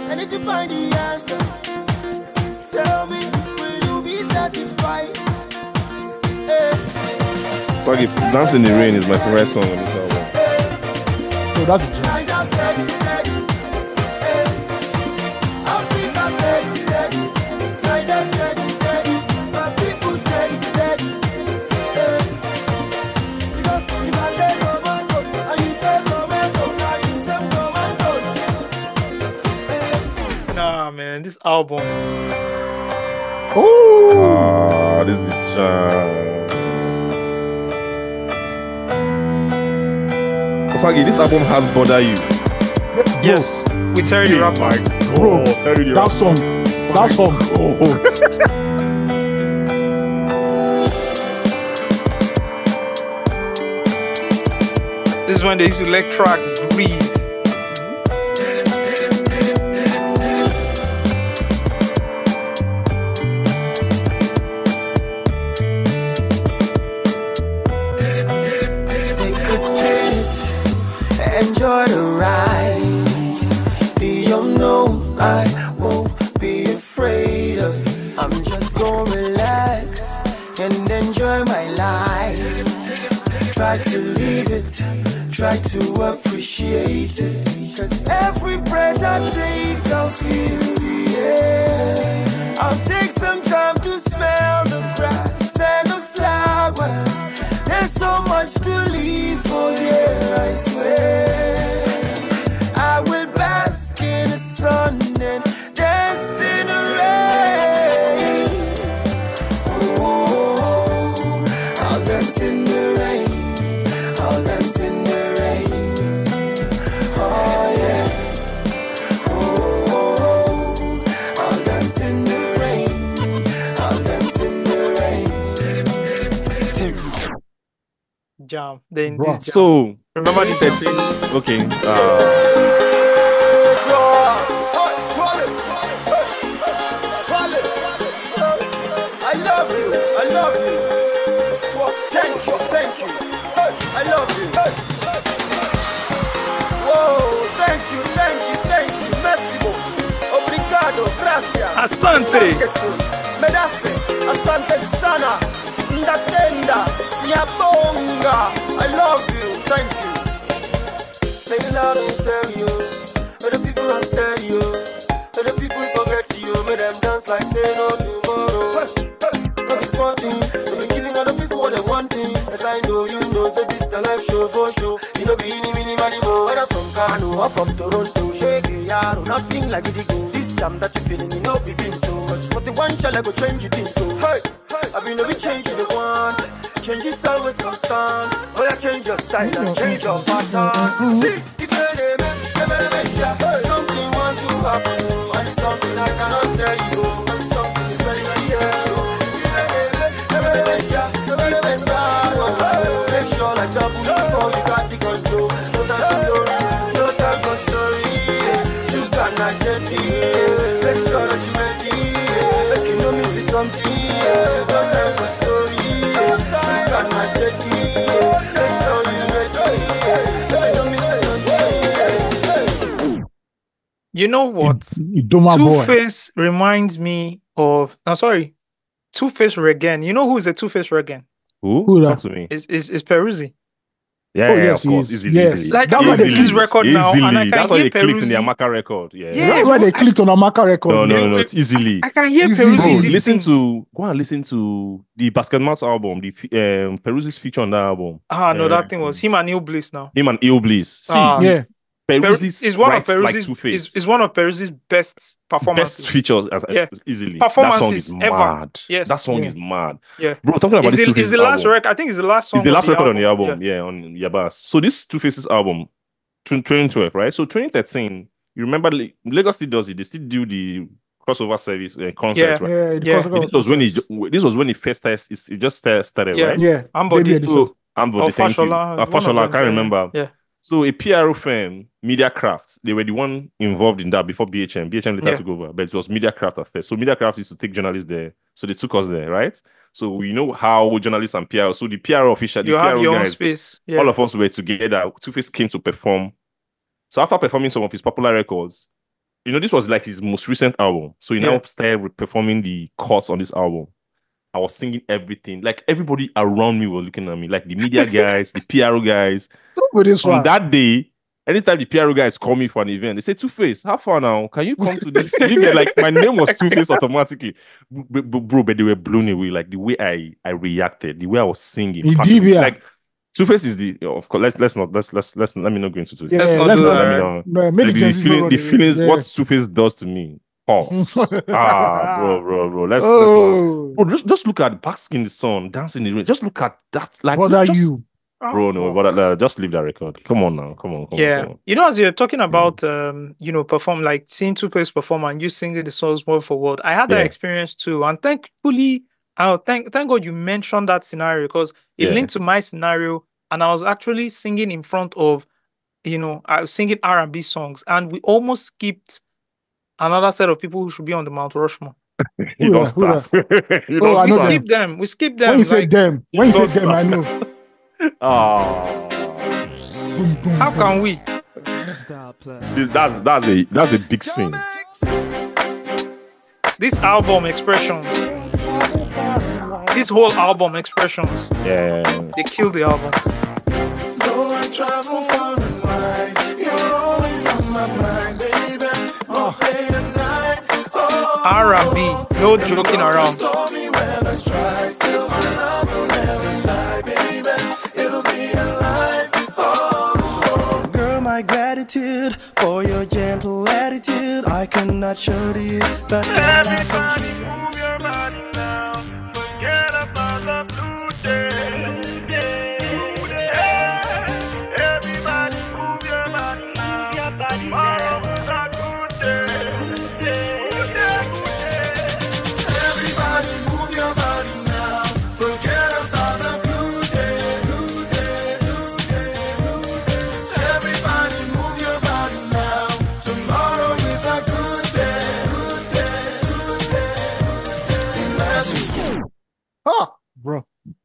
And if you find the answer, tell me, will you be satisfied? Osagie, Dance in the Rain is my favorite song on this album. So that's a gem. Niger steady, steady. Africa steady, steady. Niger steady, steady. My people steady, steady. Because if I say tomato, and you say tomato, now you say tomatoes. Nah, man, this album. Ah, this is the jam. Osagie, this album has Bother You. Yes, with Terry the Rapper. Bro, Terry the that song. That song. This is when they used to let tracks breathe. Take a sip, enjoy the ride. Do you know I won't be afraid of? I'm just gonna relax and enjoy my life. Try to leave it, try to appreciate it. Cause every breath I take, I'll feel the air. I'll take some time to smell the grass and the flowers. There's so much to leave for here, I swear. I will bask in the sun and dance in the rain. Oh, jam. Then Bro. this jam. So Remember the jam. 2013. Okay. I love you. I love you. Thank you. Thank you. I love you. Whoa, thank you. Thank you. Thank you. Merci. Obrigado. Gracias. Asante. Medase. Asante sana. Ndatenda. Siabonga. I love you. Thank you. Play loud and stereo. Let the people on stereo. Let the people forget you. Make them dance like say no tomorrow. Not be smarting. So be giving other people what they wanting. As I know you know, say this the life show for show. You know be any mini money more. Whether from Kano or from Toronto, shake it, yaro. Nothing like it go. This jam that you feeling, you know be been so much. But the one shall I go change it in so. Hey, I've been every change you the want. Change is always constant. Oh yeah, change your style and change your pattern. See, if you something want to happen, and it's something I cannot tell you, and it's something is very make sure like double before you got the control. No time for story, no time for story. You cannot get it. Make sure that you ready. Make you know me see something. No time for story. You cannot get it. Make sure you ready. Make you know me see something. You know what? Idoma boy. Two-Face reminds me of. I'm sorry. Two-Face Regen. You know who is a Two-Face Regen? Who? Talk to me. Is Peruzzi. Yeah, Oh, yeah, yes, of course. he is. Easily, Yes. easily. Like That I'm was listening to his record now, Easily. and I can That's why hear they clicked in the Peruzzi. Amaka record. Yeah. Yeah, That's why they clicked on Amaka record. No, it's easily. I can hear Easy. Peruzzi Bro, in this listen thing. to go and listen to the Basketmouth album, the Peruzzi's feature on that album. No, that thing was him and Neil Bliss now. Him and Ill Bliss. See, Yeah. Peruzzi's is one of writes like Peruzzi's Two-Face. is one of Peruzzi's best performances. Best features Yeah. easily. Performances that song is ever. mad. Yes. That song Yeah. is mad. Yeah. Bro, talking about this Is Two-Face's the last album. record? I think it's the last song. It's the last record on the album. album. Yeah, on Yabas. So this Two-Face's album, 2012, right? So 2013, you remember Lagos still does it. They still do the crossover service concerts, right? Yeah. Yeah. This was when it first started. It just started, Yeah. right? Yeah. Ambody. Baby Edison. So Ambody, thank you. Fashola, one of Fashola, I them, can't remember. Yeah. So a PRO firm, Mediacraft, they were the one involved in that before BHM. BHM later Yeah. took over, but it was Mediacraft at first. So Mediacraft used to take journalists there. So they took us there, right? So we know how journalists and PRO. So the PRO official, You the have PRO your own guys, space. Yeah. all of us were together. Two-Face came to perform. So after performing some of his popular records, this was like his most recent album. So he now started performing the chords on this album. I was singing everything. Like everybody around me were looking at me, like the media guys, the PRO guys. With this From one. that day, anytime the PRO guys call me for an event, they say, Two-Face, how far now? Can you come to this? You get like my name was Two-Face automatically. Bro, but they were blown away. Like the way I reacted, the way I was singing. Indeed, Like Two-Face is of course, let me not go into Two-Face. Yeah, Let's not let's do not- that. Let me know. No, maybe Like, the feelings, what Two-Face does to me. Bro. Let's not. Bro, just look at bask in the sun, dancing in the rain. Just look at that. Like, What are just, you? bro? No, but just leave that record. Come on now, come on. Yeah. Come on. As you're talking about perform, like seeing Two-Face perform and you singing the songs word for word, I had that Yeah. experience too. And thankfully, thank God you mentioned that scenario because it Yeah. linked to my scenario, and I was actually singing in front of, I was singing R&B songs, and we almost skipped another set of people who should be on the Mount Rushmore. You don't Who start. You Oh, I don't We know start. skipped them. We skipped them. When you say like, them, Don't I know. Oh, how can we? that's a big scene. This album expressions. This whole album expressions. Yeah. They killed the album. Though I travel far and wide, you're always on my mind, baby. All day and night. Oh, R&B, no joking around. stormy weather's try, still my love will never die, baby. It'll be alive. Oh, girl, my gratitude for your gentle attitude. I cannot show to you, but Everybody move your body now. Forget about the blue day. Everybody move your body now. Tomorrow is a good day. everybody move your body now. Forget about the blue day, blue day.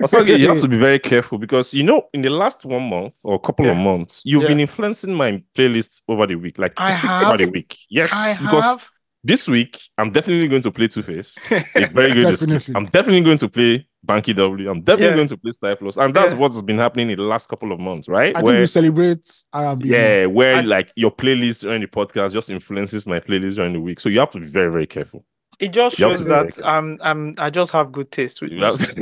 Osagie, you have to be very careful because in the last 1 month or couple of months, you've been influencing my playlist over the week, like I have. over the week. Yes, I because have. this week I'm definitely going to play Two-Face. A very good Definitely. escape. I'm definitely going to play Banky W. I'm definitely going to play Style Plus, and that's what's been happening in the last couple of months, right? I think we celebrate R&B. Yeah, where like your playlist during the podcast just influences my playlist during the week, so you have to be very, very careful. It just shows that I just have good taste with music.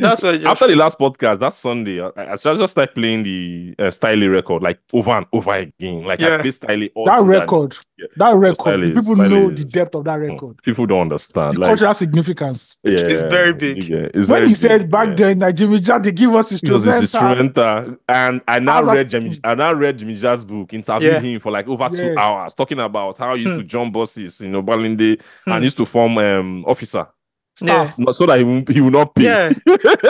That's what after the last podcast, that Sunday, I just started playing the Styley record like over and over again. Like I play Styley all that record. That record. People know the depth of that record. People don't understand the cultural significance. Yeah, it's very big. It's when very he said back then, Jimmy Jazz, they give us instrumental, and I now read Jimmy Jazz's book, interviewed him for like over 2 hours, talking about how he used to jump buses, Balinde. And used to form officer staff, so that he will not pay. Yeah,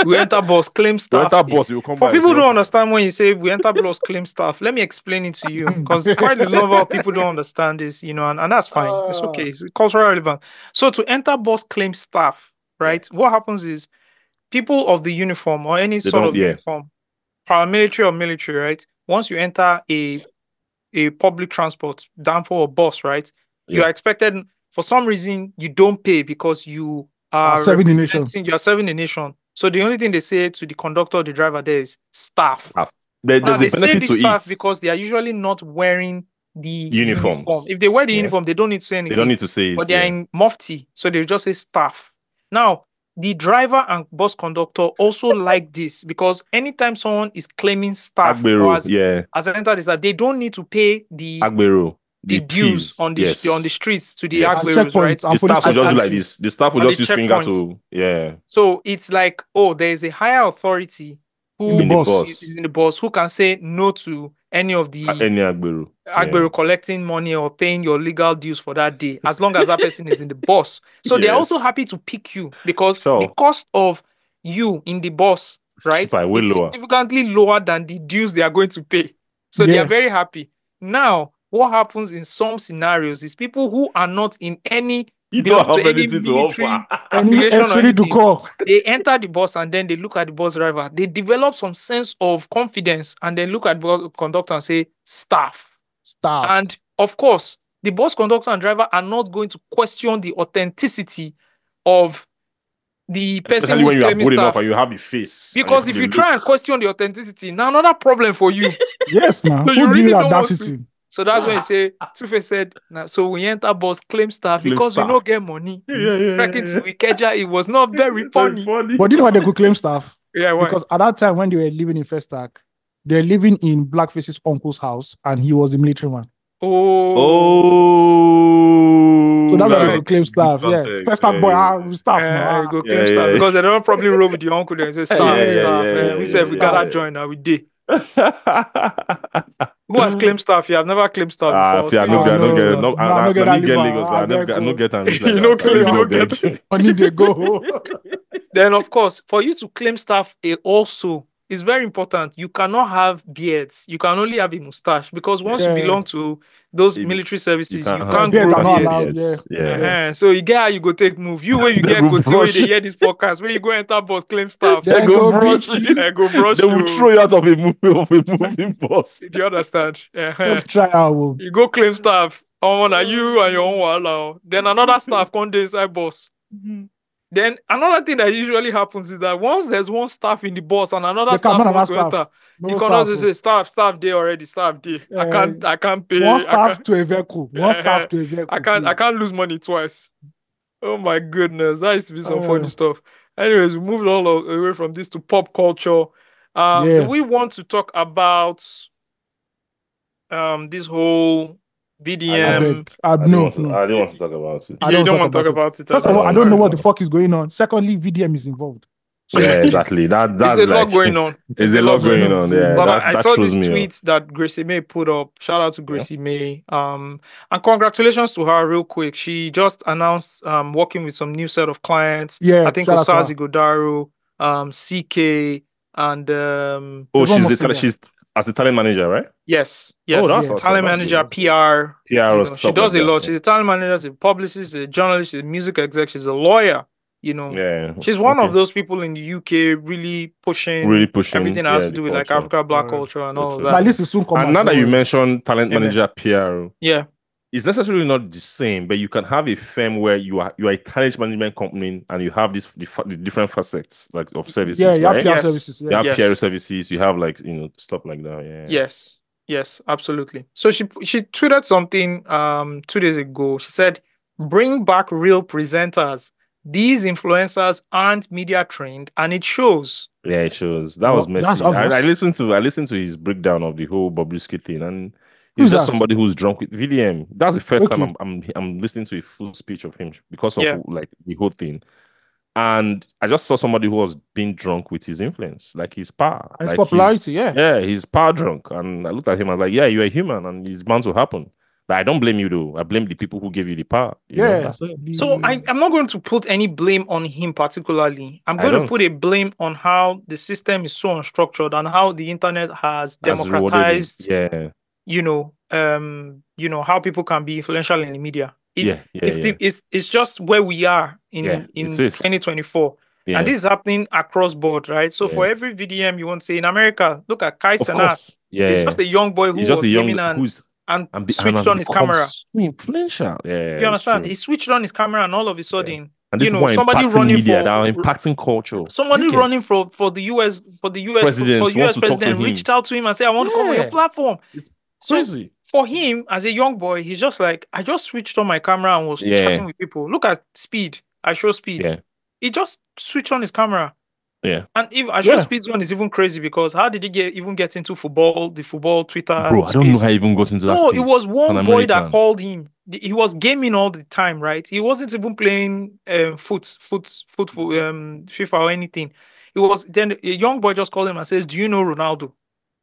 we enter boss, claim staff. We enter boss, you will come For back. people who don't understand when you say we enter boss, claim staff, let me explain it to you because quite a lot of people don't understand this, and that's fine. It's okay. It's culturally relevant. So to enter boss, claim staff, right? What happens is people of the uniform or any sort of uniform, paramilitary or military, right? Once you enter a public transport, danfo or bus, right? You are expected. For some reason, you don't pay because you are serving the nation. You are serving the nation. So the only thing they say to the conductor or the driver there is staff. There's a benefit say to staff it because they are usually not wearing the uniform. If they wear the uniform, they don't need to say anything. They don't need to say it. But they are in mufti, so they just say staff. Now, the driver and bus conductor also like this because anytime someone is claiming staff as an enter is that they don't need to pay the dues on the streets to the Agberos, right? The staff will just do like this. The staff will just use finger to So it's like, there is a higher authority who is in the bus who can say no to any of the Agbero collecting money or paying your legal dues for that day, as long as that person is in the bus. So they're also happy to pick you because the cost of you in the bus, right, is significantly lower than the dues they are going to pay. So they are very happy. Now, what happens in some scenarios is people who are not in any military affiliation, they enter the bus and then they look at the bus driver. They develop some sense of confidence and then look at the conductor and say, staff. And of course, the bus conductor and driver are not going to question the authenticity of the person who's claiming staff. And you have the face. Because if you try and question the authenticity, now another problem for you. Yes, now. So you really don't want to. So that's when you say, Two-Face said, so we enter bus, claim staff because we don't get money. Trekking to Ikeja, it was not very funny. But you know why they could claim staff? Yeah, why? Because at that time when they were living in Festac, they were living in Blackface's uncle's house and he was a military man. So that's why they could claim staff. Festac boy, staff. Go claim staff because they don't probably roll with the uncle and say staff. We said we gotta join now, we did. Who has claimed staff? You have never claimed staff before. I need to go. Then, of course, for you to claim staff, also is very important. You cannot have beards. You can only have a mustache because once you belong to those military services, you can't grow beards. So you get how you go take move. You when you get go to where they hear this podcast, when you go enter bus, claim staff. They go brush you. They go brush you. They will throw you out of a moving bus. Do you understand? Try out. You go claim staff. Now you and your own wala. Then another staff come inside bus. Then another thing that usually happens is that once there's one staff in the bus and another staff wants to enter, you can also say staff there already, staff there. I can't pay. One staff to a vehicle. I can't lose money twice. Oh my goodness, that used to be some funny stuff. Anyways, we moved all away from this to pop culture. Do we want to talk about this whole VDM? I don't want to talk about it. You don't want to talk about it. First of all, I don't know what the fuck is going on. Secondly, VDM is involved. Yeah, exactly. That's a lot going on. There's a lot going on. Yeah, but I saw this tweet that Gracie May put up. Shout out to Gracie May. And congratulations to her real quick. She just announced working with some new set of clients. Yeah, I think Osagie Godaro, CK, and she's as a talent manager, right? Yes. Oh, that's awesome. Talent manager, PR. She does a lot. She's a talent manager, she's a publicist, she's a journalist, she's a music exec, she's a lawyer. Yeah. She's one of Okay. those people in the UK really Really pushing, everything that has to the do with like culture. Africa Black Alright. culture and all of Culture. My that. list is soon come And out, now that don't you worry. mentioned talent Amen. manager PR, Yeah. it's necessarily not the same, but you can have a firm where you are a talent management company and you have the different facets like of services, Yeah, you have right? PR Yes. services. You Yeah. have Yes. PR services, you have like stuff like that. Yeah. Yes. Yes, absolutely. So she tweeted something 2 days ago. She said, "Bring back real presenters. These influencers aren't media trained, and it shows." Yeah, it shows. That was Well, that's messy. I obvious. listened to his breakdown of the whole Bobrisky thing, and he's Who's just that? somebody who's drunk with VDM. That's the first Okay. time I'm listening to a full speech of him because of Yeah. like the whole thing. And I just saw somebody who was being drunk with his influence, like his power, And his like popularity, yeah. yeah, he's power drunk. And I looked at him, I was like, yeah, you're a human, and it's bound to happen. But I don't blame you though. I blame the people who gave you the power. You know, Yeah. that's it. So I'm not going to put any blame on him particularly. I'm I going to don't. put a blame on how the system is so unstructured and how the internet has Has rewarded him. democratized, Yeah, how people can be influential in the media. yeah. It's just where we are Yeah, in it is. 2024. Yeah. And this is happening across board, right? So for Yeah. every VDM you want to say in America, look at Kai Of Cenat. course. Yeah. He's just a young boy who He's just was a young gaming and switched has on his become camera. so influential. Yeah, You understand? it's He true. switched on his camera and all of a sudden, And this one somebody impacting running media, for that are impacting culture. somebody Do you running get? for the US President wants US to talk to president him. reached out to him and said, "I want to come on your Yeah. platform." It's So crazy. for him as a young boy, he's just like, I just switched on my camera and was Yeah. chatting with people. Look at Speed. I show Speed. Yeah. He just switched on his camera. Yeah. And if I show Yeah. Speed's one is even crazy because how did he even get into football, the football Twitter Bro, I don't know space? how he even got into that No, space. it was one An boy that American. called him. He was gaming all the time, right? He wasn't even playing FIFA or anything. It was then a young boy just called him and says, "Do you know Ronaldo?"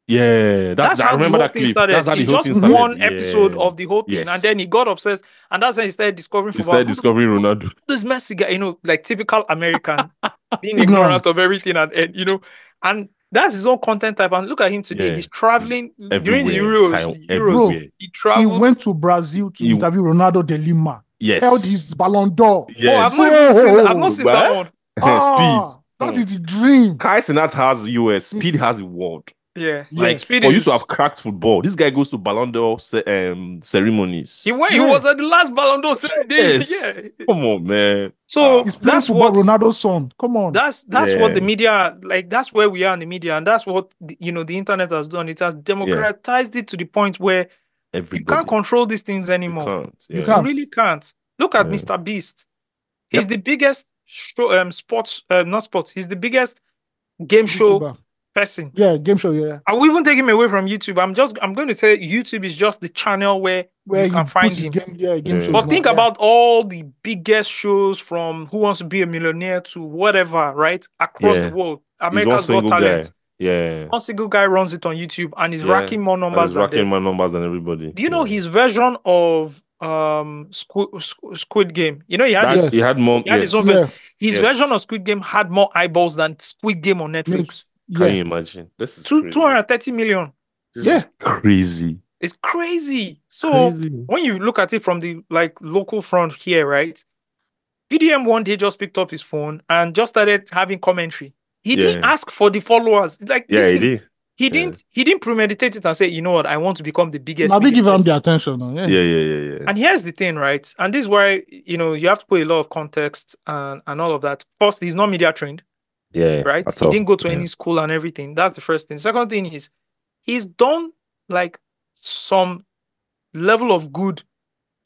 Yeah, That's I how the remember whole that thing clip. started. That's how the It's whole just thing started. one episode Yeah. of the whole thing, Yes. and then he got obsessed, and that's when he started discovering He football. started discovering Ronaldo. This Messi guy, like typical American, being Ignorant. ignorant of everything, and and that's his own content type. And look at him today; Yeah. he's traveling during the Everywhere, Euros. everywhere. He He traveled. went to Brazil to He- interview Ronaldo de Lima. Yes. Held his Ballon d'Or. Oh, I've Yes. not even seen that. I've not seen that What? one. Ah, that is the dream. Kai Cenat has US. Speed has the world. Yeah, Like Yes. Speed for you is- to have cracked football, this guy goes to Ballon d'Or ceremonies. He went. Yeah. He was at the last Ballon d'Or ceremony. Yes. Yeah. Come on, man. So He's playing that's football, what Ronaldo's son. Come on. that's what the Yeah. media, like, that's where we are in the media, and that's what the internet has done. It has democratized it to the point where you Everybody. can't control these things You anymore. can't. You Yeah. can't. You really can't. Look at Yeah. Mr. Beast. He's the biggest not sports. He's the biggest game show YouTuber. person. Yeah, game show, yeah. I will even take him away from YouTube. I'm going to say YouTube is just the channel where Where you can he find puts his him. game, game Yeah. shows. But now, think yeah. about all the biggest shows from Who Wants to Be a Millionaire to whatever, right? Across Yeah. the world. He's one America's Got single Talent. guy. Yeah. One single guy runs it on YouTube and he's Yeah. racking more And numbers he's than racking them. more numbers than everybody. Do you know Yeah. his version of Squid Game? You know, he had, Yes. He had more. he had his Yes. own Yeah. his Yes. version of Squid Game had more eyeballs than Squid Game on Netflix. Can Yeah. you imagine? This is Two, crazy. 230 million. This Yeah. is crazy. It's crazy. So Crazy. when you look at it from the local front here, right? VDM one day just picked up his phone and just started having commentary. He didn't Yeah. ask for the followers. Like Yeah, this he thing, did. he didn't premeditate it and say, you know what, I want to become the biggest. Now they give him biggest." the attention. Yeah. Yeah. And here's the thing, right? And this is why you have to put a lot of context and all of that. First, he's not media trained, Yeah. right? At He all. didn't go to Yeah. any school and everything. That's the first thing. Second thing is he's done like some level of good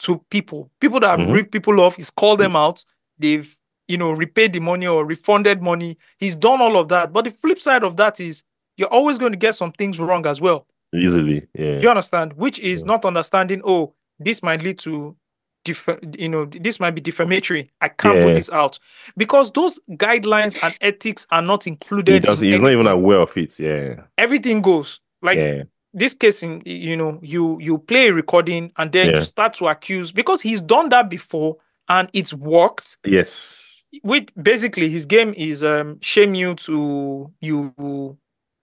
to people that have Mhm. ripped people off. He's called them out. They've repaid the money or refunded money. He's done all of that. But the flip side of that is you're always going to get some things wrong as well. Easily. Yeah. Do you understand? Which is Yeah. not understanding, oh, this might lead to this might be defamatory. I can't Yeah. put this out. Because those guidelines and ethics are not included. He's in not even anything. aware of it. Yeah. Everything goes. Like Yeah. this case in you play a recording and then Yeah. you start to accuse, because he's done that before and it's worked. Yes. With basically his game is shame you to you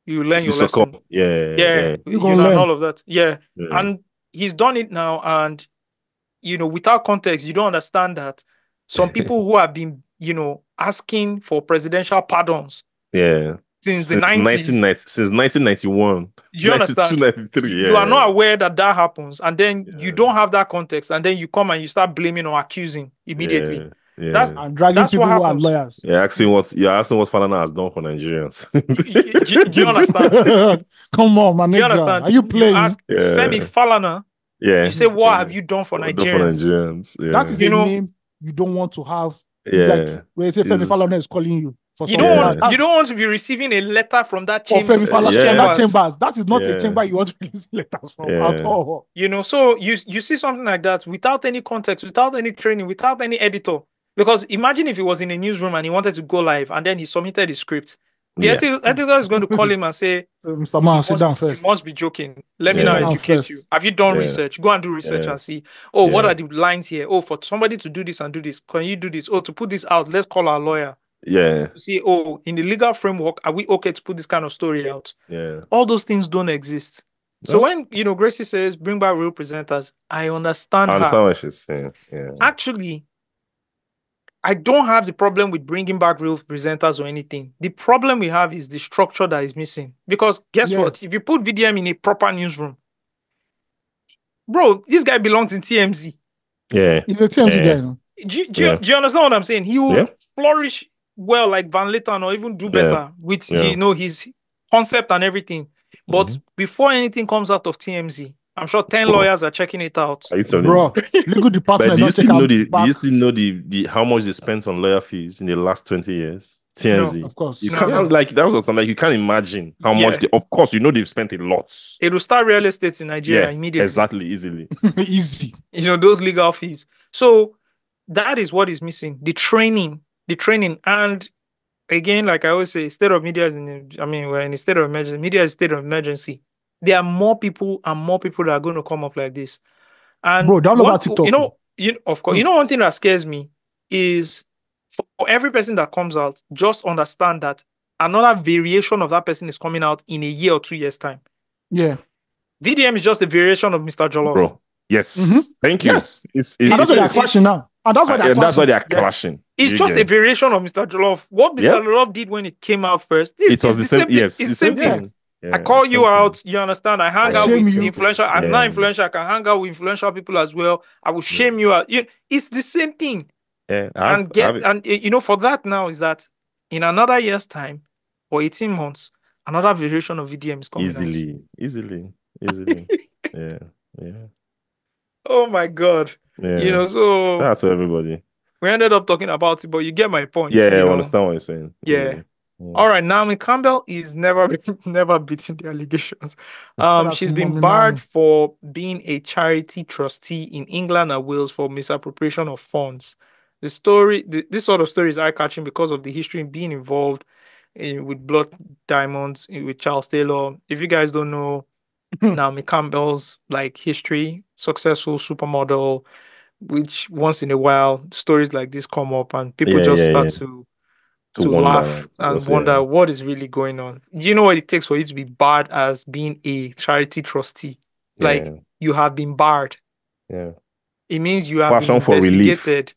learn your So lesson. Yeah. You gonna know, and learn. all of that. Yeah. Yeah. And he's done it now, and without context, you don't understand that some people who have been asking for presidential pardons Yeah. since the 90s. Since 1991. Do you understand? 93, You are yeah. not aware that happens, and then you don't have that context, and then you come and you start blaming or accusing immediately. Yeah. And dragging That's people what who are happens. lawyers. You're asking what Falana has done for Nigerians. Do you understand? Come on, my Do you nigga. understand? Are you playing? You ask Femi Falana, Yeah. you say, what have you done for What done for Nigerians? Nigerians? Yeah. That is a name you don't want to have. Yeah. Like, when you say Femi Falana is calling you for You something. don't want to be receiving a letter from that Or chamber. Femi Falana from that chambers. That is not a chamber you want to release letters from at all. So you see something like that without any context, without any training, without any editor. Because imagine if he was in a newsroom and he wanted to go live and then he submitted the script. The editor is going to call him and say, Mr. Man, sit down first. You must be joking. Let me now educate you. Have you done research? Go and do research and see, what are the lines here? Oh, for somebody to do this and do this, can you do this? Oh, to put this out, let's call our lawyer. Yeah. To see, in the legal framework, are we okay to put this kind of story out? Yeah. All those things don't exist. So when, Gracie says, bring back real presenters, I understand her. What she's saying. Yeah. Actually, I don't have the problem with bringing back real presenters or anything. The problem we have is the structure that is missing. Because guess what? If you put VDM in a proper newsroom, bro, this guy belongs in TMZ. Yeah. He's a TMZ guy. No? Do you understand what I'm saying? He will flourish well like Van Letten or even do better with his concept and everything. But before anything comes out of TMZ, I'm sure 10 lawyers are checking it out. Bro, legal department. But do you still know the how much they spent on lawyer fees in the last 20 years? TMZ. No, of course. You can't that was something you can't imagine how much of course they've spent a lot. It will start real estate in Nigeria immediately. Exactly, easily. Easy. Those legal fees. So that is what is missing. The training. And again, like I always say, state of media is we're in a state of emergency. Media is a state of emergency. There are more people that are going to come up like this. And bro, download TikTok. Of course, one thing that scares me is for every person that comes out, just understand that another variation of that person is coming out in a year or 2 years' time. Yeah. VDM is just a variation of Mr. Jollof. Bro. Yes. Thank you. Yes. That's why they're clashing now. And that's why they're clashing. It's just a variation of Mr. Jollof. What Mr. Jollof did when it came out first, it was the same. Yes, it's the same thing. I call you out, you understand? I hang out with influential. I'm not influential. I can hang out with influential people as well. I will shame you out. It's the same thing. Yeah, for that now is that in another year's time or 18 months, another variation of VDM is coming Easily. Yeah. Oh my God. Yeah. So that's to everybody. We ended up talking about it, but you get my point. Yeah, I understand what you're saying. Yeah. All right, Naomi Campbell is never beaten the allegations. She's been barred for being a charity trustee in England and Wales for misappropriation of funds. This sort of story is eye-catching because of the history in being involved with Blood Diamonds, with Charles Taylor. If you guys don't know Naomi Campbell's history, successful supermodel, which once in a while stories like this come up and people start to laugh and wonder what is really going on. Do you know what it takes for you to be barred as being a charity trustee? You have been barred. Yeah. It means you have been investigated.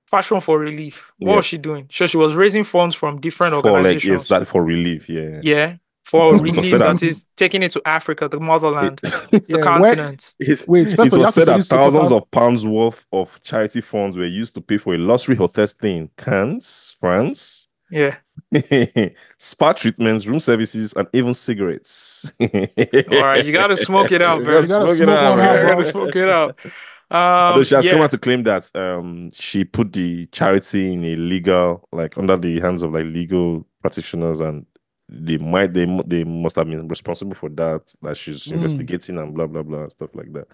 Fashion for relief. What was she doing? So she was raising funds from different organizations. For relief, yeah. Yeah. For relief, that is taking it to Africa, the motherland, the continent. It was said that thousands of pounds worth of charity funds were used to pay for a luxury hotel stay in Cannes, France. Yeah. Spa treatments, room services, and even cigarettes. All right, you got to smoke it out, bro. You got to smoke it out. She has come out to claim that she put the charity in a legal, under the hands of legal practitioners, and they must have been responsible for that she's investigating and blah blah blah, stuff like that.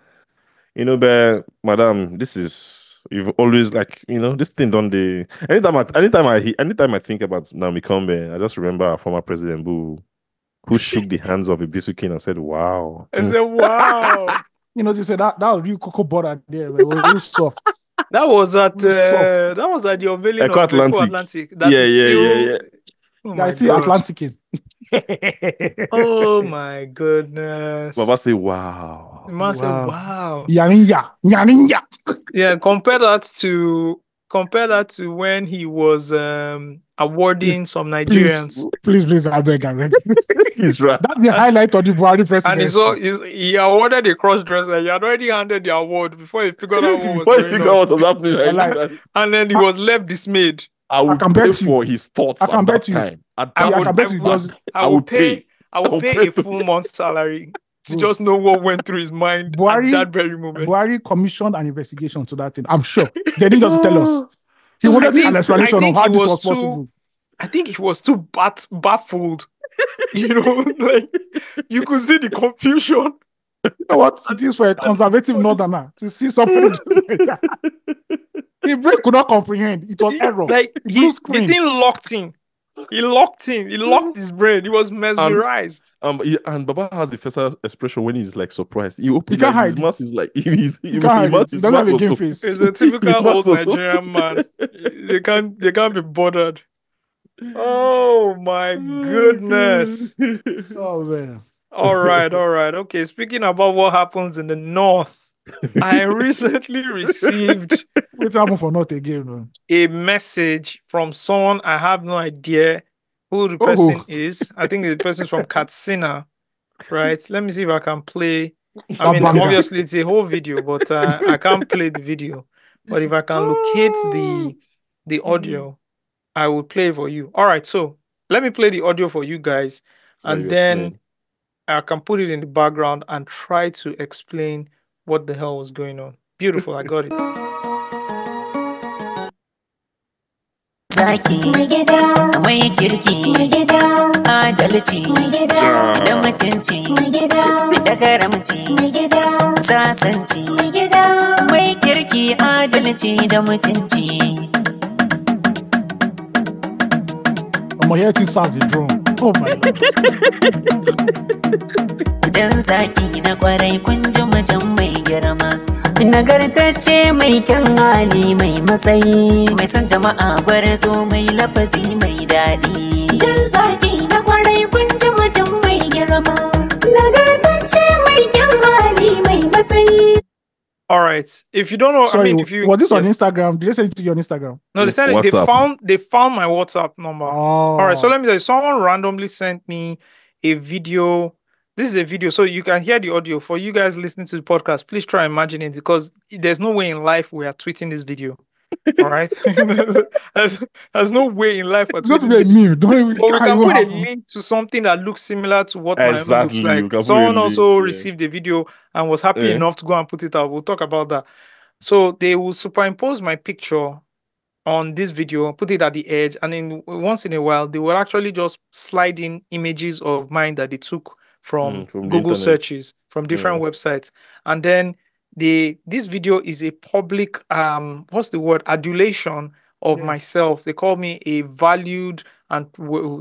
But madam, this is, you've always this thing done the anytime I think about Naomi Campbell, I just remember our former president who shook the hands of a Bisukin and said, wow. I said, wow. They said that was real cocoa butter there, it was real soft. That was at the unveiling of Atlantic. Yeah. I see Atlantic. Oh my goodness. Baba say wow. Mama say wow. Yaninja. Yeah, compare that to compare that to when he was awarding some Nigerians. Please, I beg. He's right. That's the highlight of the Buhari presidency. And he awarded a cross-dresser. He had already handed the award before he figured out what was Before he going figured on. out what was happening, right? And then he was left dismayed. I would can pay bet you. for his thoughts I can at bet that you. time. I would pay a full month's salary to just know what went through his mind at that very moment. Buhari commissioned an investigation to that thing. I'm sure. They didn't just tell us. He wanted an explanation on how this was possible. I think he was too baffled. You know, like you could see the confusion. You know what it is for a conservative northerner to see something just like that. His brain could not comprehend. It was error. Like the thing locked in. He locked his brain. He was mesmerized. And Baba has the facial expression when he's like surprised. He opened can't hide. his mouth is like he doesn't have a game face. It's a typical old Nigerian man. They can't be bothered. Oh my goodness. Oh man. All right. Okay, speaking about what happens in the north, I recently received What happened for not again, man? a message from someone. I have no idea who the person is. I think the person's from Katsina, right? Let me see if I can play. I mean, obviously it's a whole video, but I can't play the video. But if I can locate the audio, I will play for you. All right, so let me play the audio for you guys, and then I can put it in the background and try to explain what the hell was going on. Beautiful, I got it. Zaki, mai kirki, adalci, da mutunci, da karamci, sasanci, mai kirki, adalci, da mutunci. I'm here to sound the drum. Oh my God. Jan zaki na kwarai kun ji mutum mai girma. Nagartacce mai kyan hali mai matsayi, mai son jama'a gwarzo mai lafazi mai daɗi. Jan zaki na kwarai kun ji mutum mai girma. Nagartacce mai kyan hali mai matsayi. All right. If you don't know, Sorry, I mean, if you was this on Instagram? Did they send it to you on Instagram? No, they said they found my WhatsApp number. Oh. All right. So let me tell you, someone randomly sent me a video. This is a video, so you can hear the audio. For you guys listening to the podcast, please try and imagine it, because there's no way in life we are tweeting this video. All right, there's no way in life we're tweeting. Not me. Don't even. But we can put a link to something that looks similar to what my own looks like. Someone also received the video and was happy enough to go and put it out. We'll talk about that. So they will superimpose my picture on this video, put it at the edge, and then once in a while they will actually just slide in images of mine that they took from Google searches, from different websites. And then this video is a public adulation of myself. They call me a valued and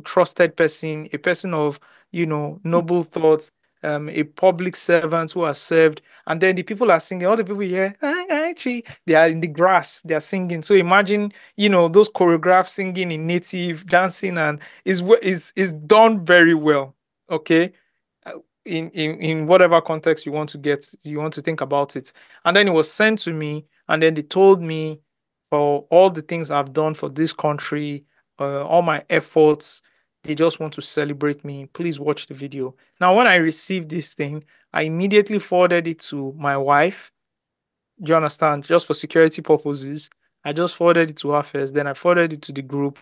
trusted person, a person of noble thoughts, a public servant who has served. And then the people are singing, all the people here, actually, they are in the grass, they are singing. So imagine, those choreographed singing in native, dancing, and is done very well. Okay. In whatever context you want to think about it. And then it was sent to me, and then they told me for all the things I've done for this country, all my efforts, they just want to celebrate me. Please watch the video. Now, when I received this thing, I immediately forwarded it to my wife. Do you understand? Just for security purposes, I just forwarded it to her first. Then I forwarded it to the group.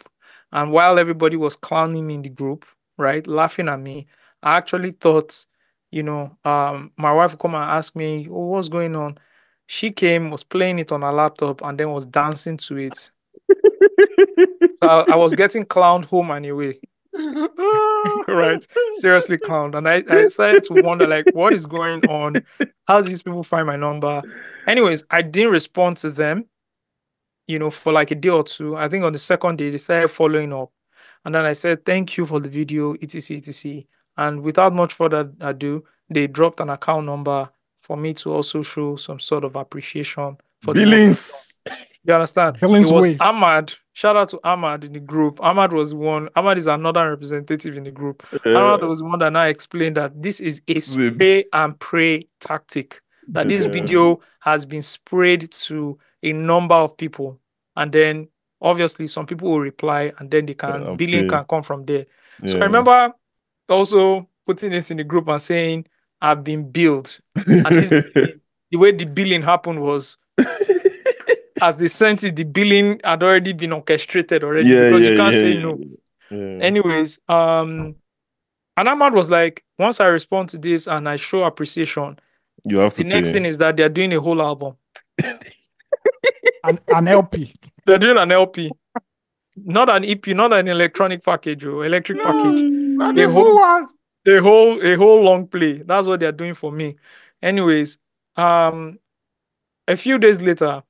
And while everybody was clowning me in the group, right, laughing at me, I actually thought, my wife would come and ask me, oh, what's going on? She came, was playing it on her laptop, and then was dancing to it. So I was getting clowned home and away. Right? Seriously clowned. And I started to wonder, like, what is going on? How do these people find my number? Anyways, I didn't respond to them, for like a day or two. I think on the second day, they started following up. And then I said, thank you for the video, etc., etc. And without much further ado, they dropped an account number for me to also show some sort of appreciation for Billings. You understand? Billings it was way. Ahmad. Shout out to Ahmad in the group. Ahmad was one. Ahmad is another representative in the group. Ahmad was the one that now explained that this is a spray and pray tactic. That this video has been sprayed to a number of people. and then obviously some people will reply, and then billing can come from there. So I remember also putting this in the group and saying, I've been billed. And this the way the billing happened was as they sent it, the billing had already been orchestrated already because you can't say no. Anyways, and Ahmad was like, once I respond to this and I show appreciation, you have to the next thing is that they're doing a whole album. An LP. They're doing an LP. Not an EP, not an electronic package or electric package. A whole long play. That's what they're doing for me. Anyways, a few days later,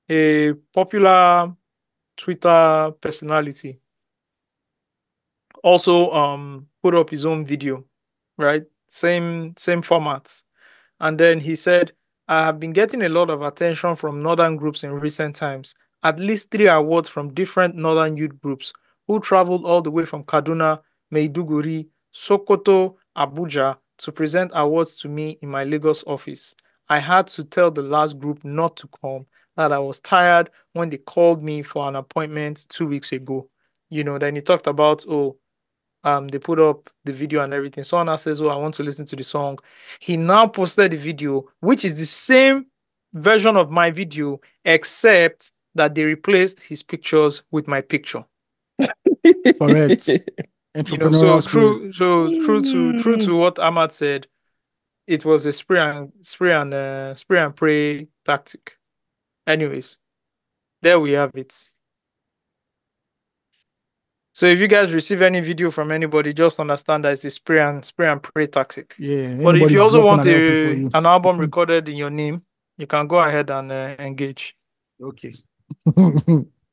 a popular Twitter personality also put up his own video, right? Same formats. And then he said, I have been getting a lot of attention from Northern groups in recent times. At least 3 awards from different Northern youth groups who traveled all the way from Kaduna, Maiduguri, Sokoto, Abuja to present awards to me in my Lagos office. I had to tell the last group not to come, that I was tired when they called me for an appointment 2 weeks ago. Then he talked about, they put up the video and everything. Someone else says, I want to listen to the song. He now posted the video, which is the same version of my video, except that they replaced his pictures with my picture. Correct. So true to what Ahmad said, it was a spray and pray tactic. Anyways, there we have it. So if you guys receive any video from anybody, just understand that it's a spray and pray tactic. Yeah. But if you also want an album recorded in your name, you can go ahead and engage. Okay.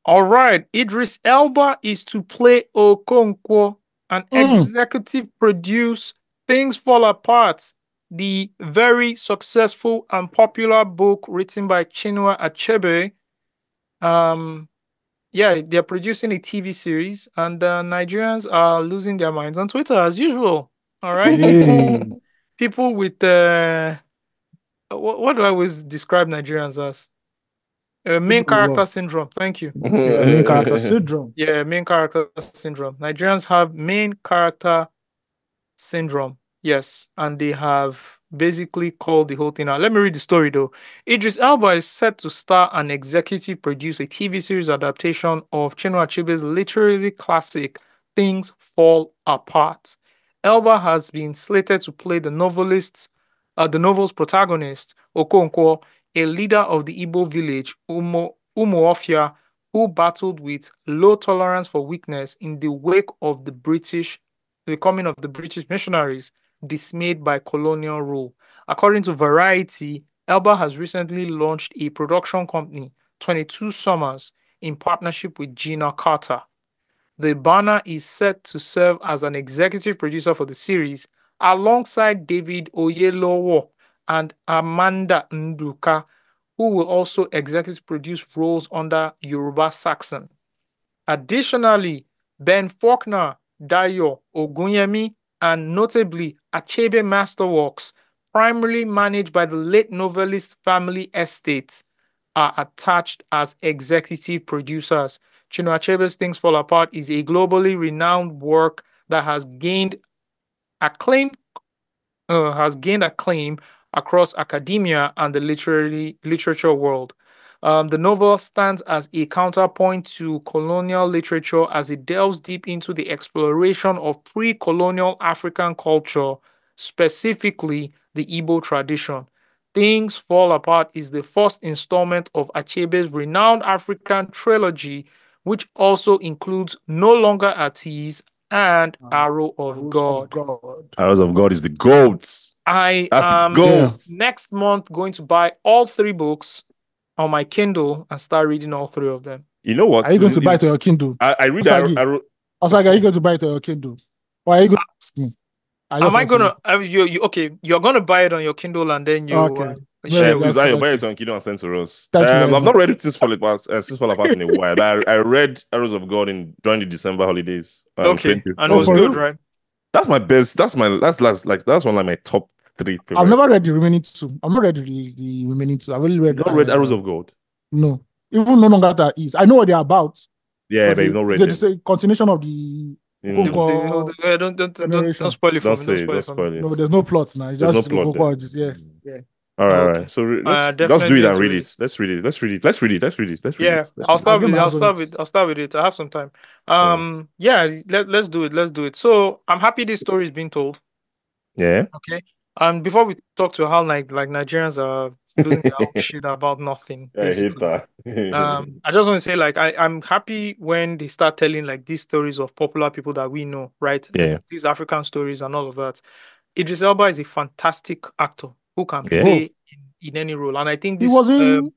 All right. Idris Elba is to play Okonkwo and executive produce Things Fall Apart, the very successful and popular book written by Chinua Achebe. They're producing a TV series, and Nigerians are losing their minds on Twitter as usual. All right. People with what do I always describe Nigerians as? Main character syndrome. Thank you. Yeah, main character syndrome. Yeah, main character syndrome. Nigerians have main character syndrome. Yes, and they have basically called the whole thing out. Let me read the story though. Idris Elba is set to star and executive produce a TV series adaptation of Chinua Achebe's literary classic Things Fall Apart. Elba has been slated to play the novel's protagonist, Okonkwo, a leader of the Igbo village, Umuofia, who battled with low tolerance for weakness in the wake of the coming of the British missionaries, dismayed by colonial rule. According to Variety, Elba has recently launched a production company, 22 Summers, in partnership with Gina Carter. The banner is set to serve as an executive producer for the series, alongside David Oyelowo and Amanda Nduka, who will also executive produce roles under Yoruba Saxon. Additionally, Ben Faulkner, Dayo Ogunyemi, and notably Achebe Masterworks, primarily managed by the late novelist family estate, are attached as executive producers. Chinua Achebe's Things Fall Apart is a globally renowned work that has gained acclaim across academia and the literature world. The novel stands as a counterpoint to colonial literature as it delves deep into the exploration of pre-colonial African culture, specifically the Igbo tradition. Things Fall Apart is the first installment of Achebe's renowned African trilogy, which also includes No Longer at Ease and Arrow of God. Arrows of God is the GOAT. I am next month going to buy all 3 books on my Kindle and start reading all 3 of them. You know what? Are you going to buy it on your Kindle? I read Osagie. Osagie, are you going to buy it on your Kindle? Or are you going to... Am I gonna? You're gonna buy it on your Kindle and then you. Okay. Share buy it on Kindle and send to us. Thank you I've not read Things Fall Apart in a while. But I read Arrows of God during the December holidays. Okay, and it was good, right? That's my best. That's one of my top 3 favorites. I've never read the remaining 2. I've not read the remaining 2. I've only read. Not read Arrows of God. No. Even no longer that is. I know what they're about. Yeah, but you've not read It's them. a continuation of the Okonkwo Don't generation. spoil it for Don't me. say Don't it. spoil Don't it for me. spoil it. No, there's no plot now. It's There's no just plot there. Okonkwo. Yeah. All right, all Okay. right. So let's Definitely do it and into read it. it. Let's read it. Let's read it. Let's read it. Let's read it. Let's read Yeah, it. Let's I'll read it. start with get it. my I'll hands on start it. with I'll start with it. I have some time. Yeah. Let's do it. Let's do it. So I'm happy this story is being told. Yeah. Okay. And before we talk to how like Nigerians are losing their own shit about nothing, I hate basically. that. I just want to say like I'm happy when they start telling like these stories of popular people that we know, right? Yeah. These African stories and all of that. Idris Elba is a fantastic actor who can Yeah. play in any role. And I think He this was in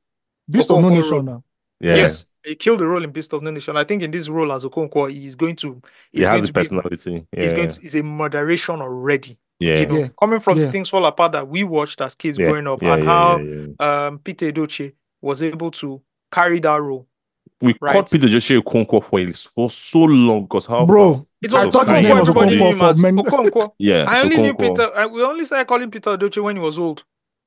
Beast of No Okonkwo Nation role, now. Yeah. yes, he killed the role in Beast of No Nation. I think in this role as Okonkwo, he's going to He it's has going the to be personality. it's going Yeah. to it's a moderation already. Yeah. You know, Yeah. coming from the Yeah. Things Fall Apart that we watched as kids Yeah. growing up, Yeah. and Yeah. how Yeah. Peter Edochie was able to carry that role. We Right. caught Peter Joshua Okonkwo for so long because how Bro, It I was thought his Okonkwo. name was Everybody knew Okonkwo him for as many. Okonkwo. yeah. I So only knew Okonkwo. Peter. We only started calling Peter Edochie when he was old.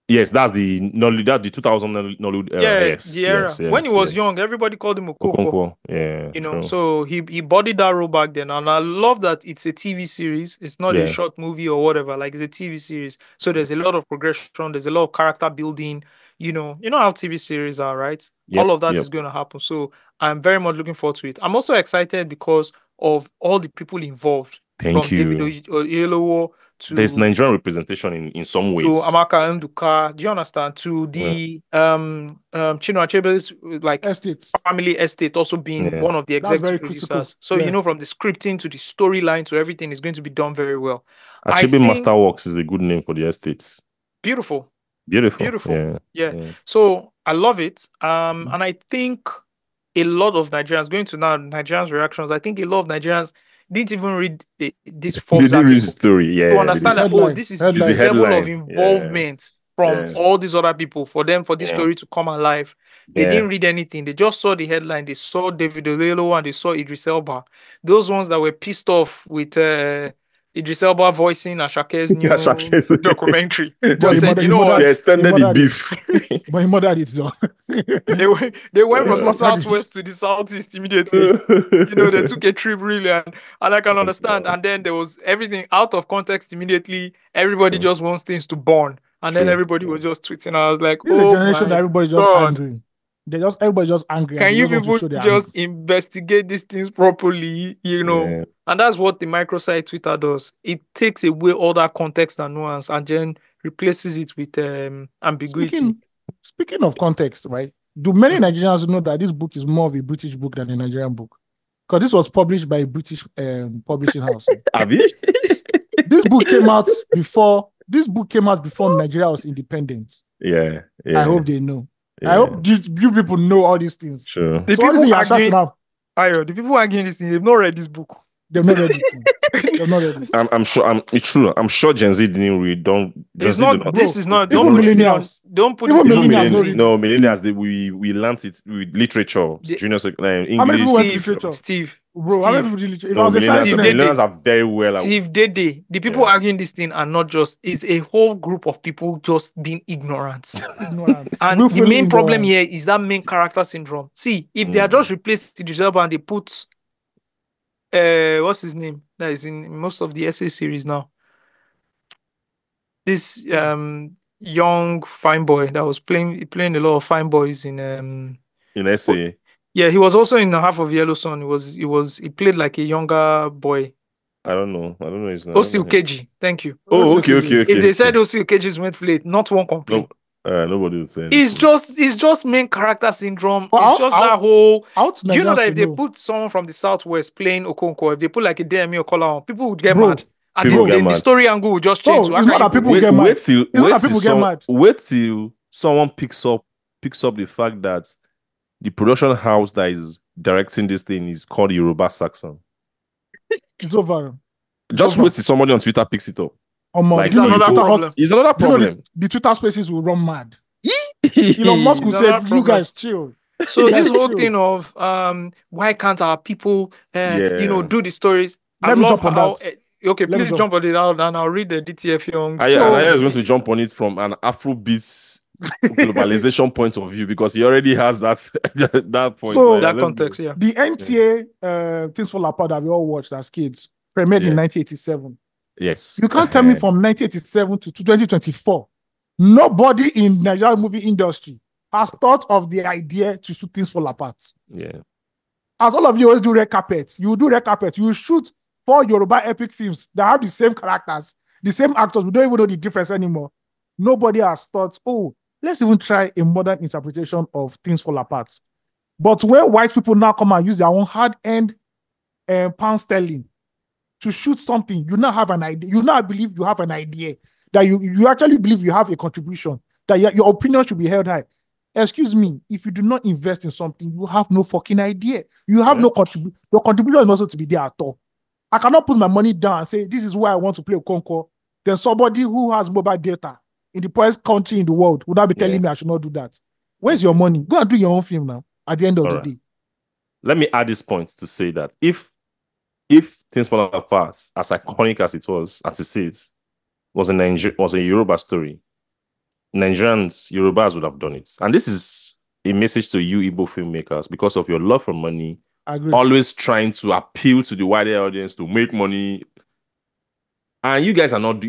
Yes, that's the Nollywood, that's the 2000 Nollywood era. Yeah, Yes, the era. yes, When he was yes. young, everybody called him Okonkwo. Okonkwo. Yeah, You know, true. so he bodied that role back then, and I love that it's a TV series. It's not a Yeah. short movie or whatever. Like it's a TV series, so there's a lot of progression. There's a lot of character building. You know how TV series are, right? Yep, All of that yep. is going to happen. So I'm very much looking forward to it. I'm also excited because of all the people involved. Thank From you. David Oyelowo to There's Nigerian representation in some ways. to Amaka Nduka. Do you understand? To the Chinua Achebe's like Estates. family estate also being Yeah. one of the That's very executive critical. producers. So Yeah. you know, from the scripting to the storyline to everything is going to be done very well. I Achebe think Masterworks is a good name for the estates. beautiful. Beautiful. Yeah. So I love it. And I think a lot of Nigerians going to now Nigerians' reactions. I think a lot of Nigerians didn't even read this They Forbes didn't read article the story. Yeah. to understand that Headline. this is Headline. the The level of headline. involvement from Yes. all these other people for this Yeah. story to come alive. They Yeah. didn't read anything. They just saw the headline. They saw David Oyelowo and they saw Idris Elba. Those ones that were pissed off with Idris Elba voicing Asake's new Asake's- documentary. But Just he said, murdered- you he know what? They extended the murdered it. beef. But he murdered it though. They went from the Slaughtered it. southwest to the southeast immediately. You know, they took a trip really, and I can understand. And then there was everything out of context immediately. Everybody just wants things to burn, and then True. everybody was just tweeting. I was like, This is a oh generation that my everybody just God. angry. Everybody just angry. Can and they you just want to people show their just anger. investigate these things properly? You know, Yeah. and that's what the microsite Twitter does. It takes away all that context and nuance, and then replaces it with ambiguity. Speaking of context, right? Do many Nigerians know that this book is more of a British book than a Nigerian book? Because this was published by a British publishing house. Have you? This book came out before Nigeria was independent. Yeah. I hope they know. Yeah. I hope you people know all these things. Sure. The So all these people things you are shouting arguing, out, Ayo, the people arguing this thing, they've not read this book. they've not read it. They've not read it. I'm sure. It's true. I'm sure Gen Z didn't read. Gen It's Z do not. This is not. Don't Even put this thing on. millennials. Don't put Even this thing on millennials Gen don't Z. read. No, millennials. We learned it with literature, The- junior English. How many people went to Steve, literature? Steve, Bro, how many Steve, people did it? If I No, was a science millennials, Steve student, did millennials are very well. Steve Dede. The people Yes. arguing this thing are not just. It's a whole group of people just being ignorant. ignorant. And the Willfully main problem ignorant. here is that main character syndrome. See, if they had just replaced Idris Elba and they put what's his name? That is in most of the essay series now. This young fine boy that was playing a lot of fine boys in In essay. yeah, he was also in Half of Yellow Sun. He played like a younger boy. I don't know his name. Osi Ukeji. Thank you. Oh, okay. If they said Osi Ukeji's went late, not one complaint. Nobody would say. It's just main character syndrome. Well, It's just that whole. Out Do you know Nigerians that if to they know. put someone from the southwest playing Okonkwo, if they put like a DME or collar on, people would get Bro, mad. And people then, get then the mad. story angle will just change. No, to it's not that people get mad. Wait till not that people get mad. wait till someone picks up the fact that the production house that is directing this thing is called Yoruba Saxon. It's over. Just wait till somebody on Twitter picks it up. Like, It's another problem. It's another You know, problem. the Twitter spaces will run mad. Elon Musk will It's say, another "You problem. guys chill." So this whole Chill. thing of why can't our people Yeah. do the stories? Let I me love jump on how that. okay, Let me please jump. jump on it out and I'll read the DTF Young. Aya is going to jump on it from an Afrobeats globalization point of view because he already has that that point. So that context, yeah. the NTA Things Fall Apart that we all watched as kids premiered in 1987. Yes. You can't tell me from 1987 to 2024, nobody in Nigerian movie industry has thought of the idea to shoot Things Fall Apart. Yeah. As all of you always do red carpet, you do red carpet, you shoot 4 Yoruba epic films that have the same characters, the same actors. We don't even know the difference anymore. Nobody has thought, oh, let's even try a modern interpretation of Things Fall Apart. But when white people now come and use their own hard-earned pound sterling to shoot something, you now have an idea. You now believe you have an idea that you actually believe you have a contribution, that your opinion should be held high. Excuse me, if you do not invest in something, you have no fucking idea. You have no contribution. Your contribution is not supposed to be there at all. I cannot put my money down and say, this is why I want to play Okonkwo. Then somebody who has mobile data in the poorest country in the world would not be telling me I should not do that. Where's your money? Go and do your own film now at the end of the day. Let me add this point to say that if Things Fall Apart, as iconic as it was, as it is, was a Yoruba story, Yorubas would have done it. And this is a message to you Igbo filmmakers because of your love for money, always trying to appeal to the wider audience to make money. And you guys are not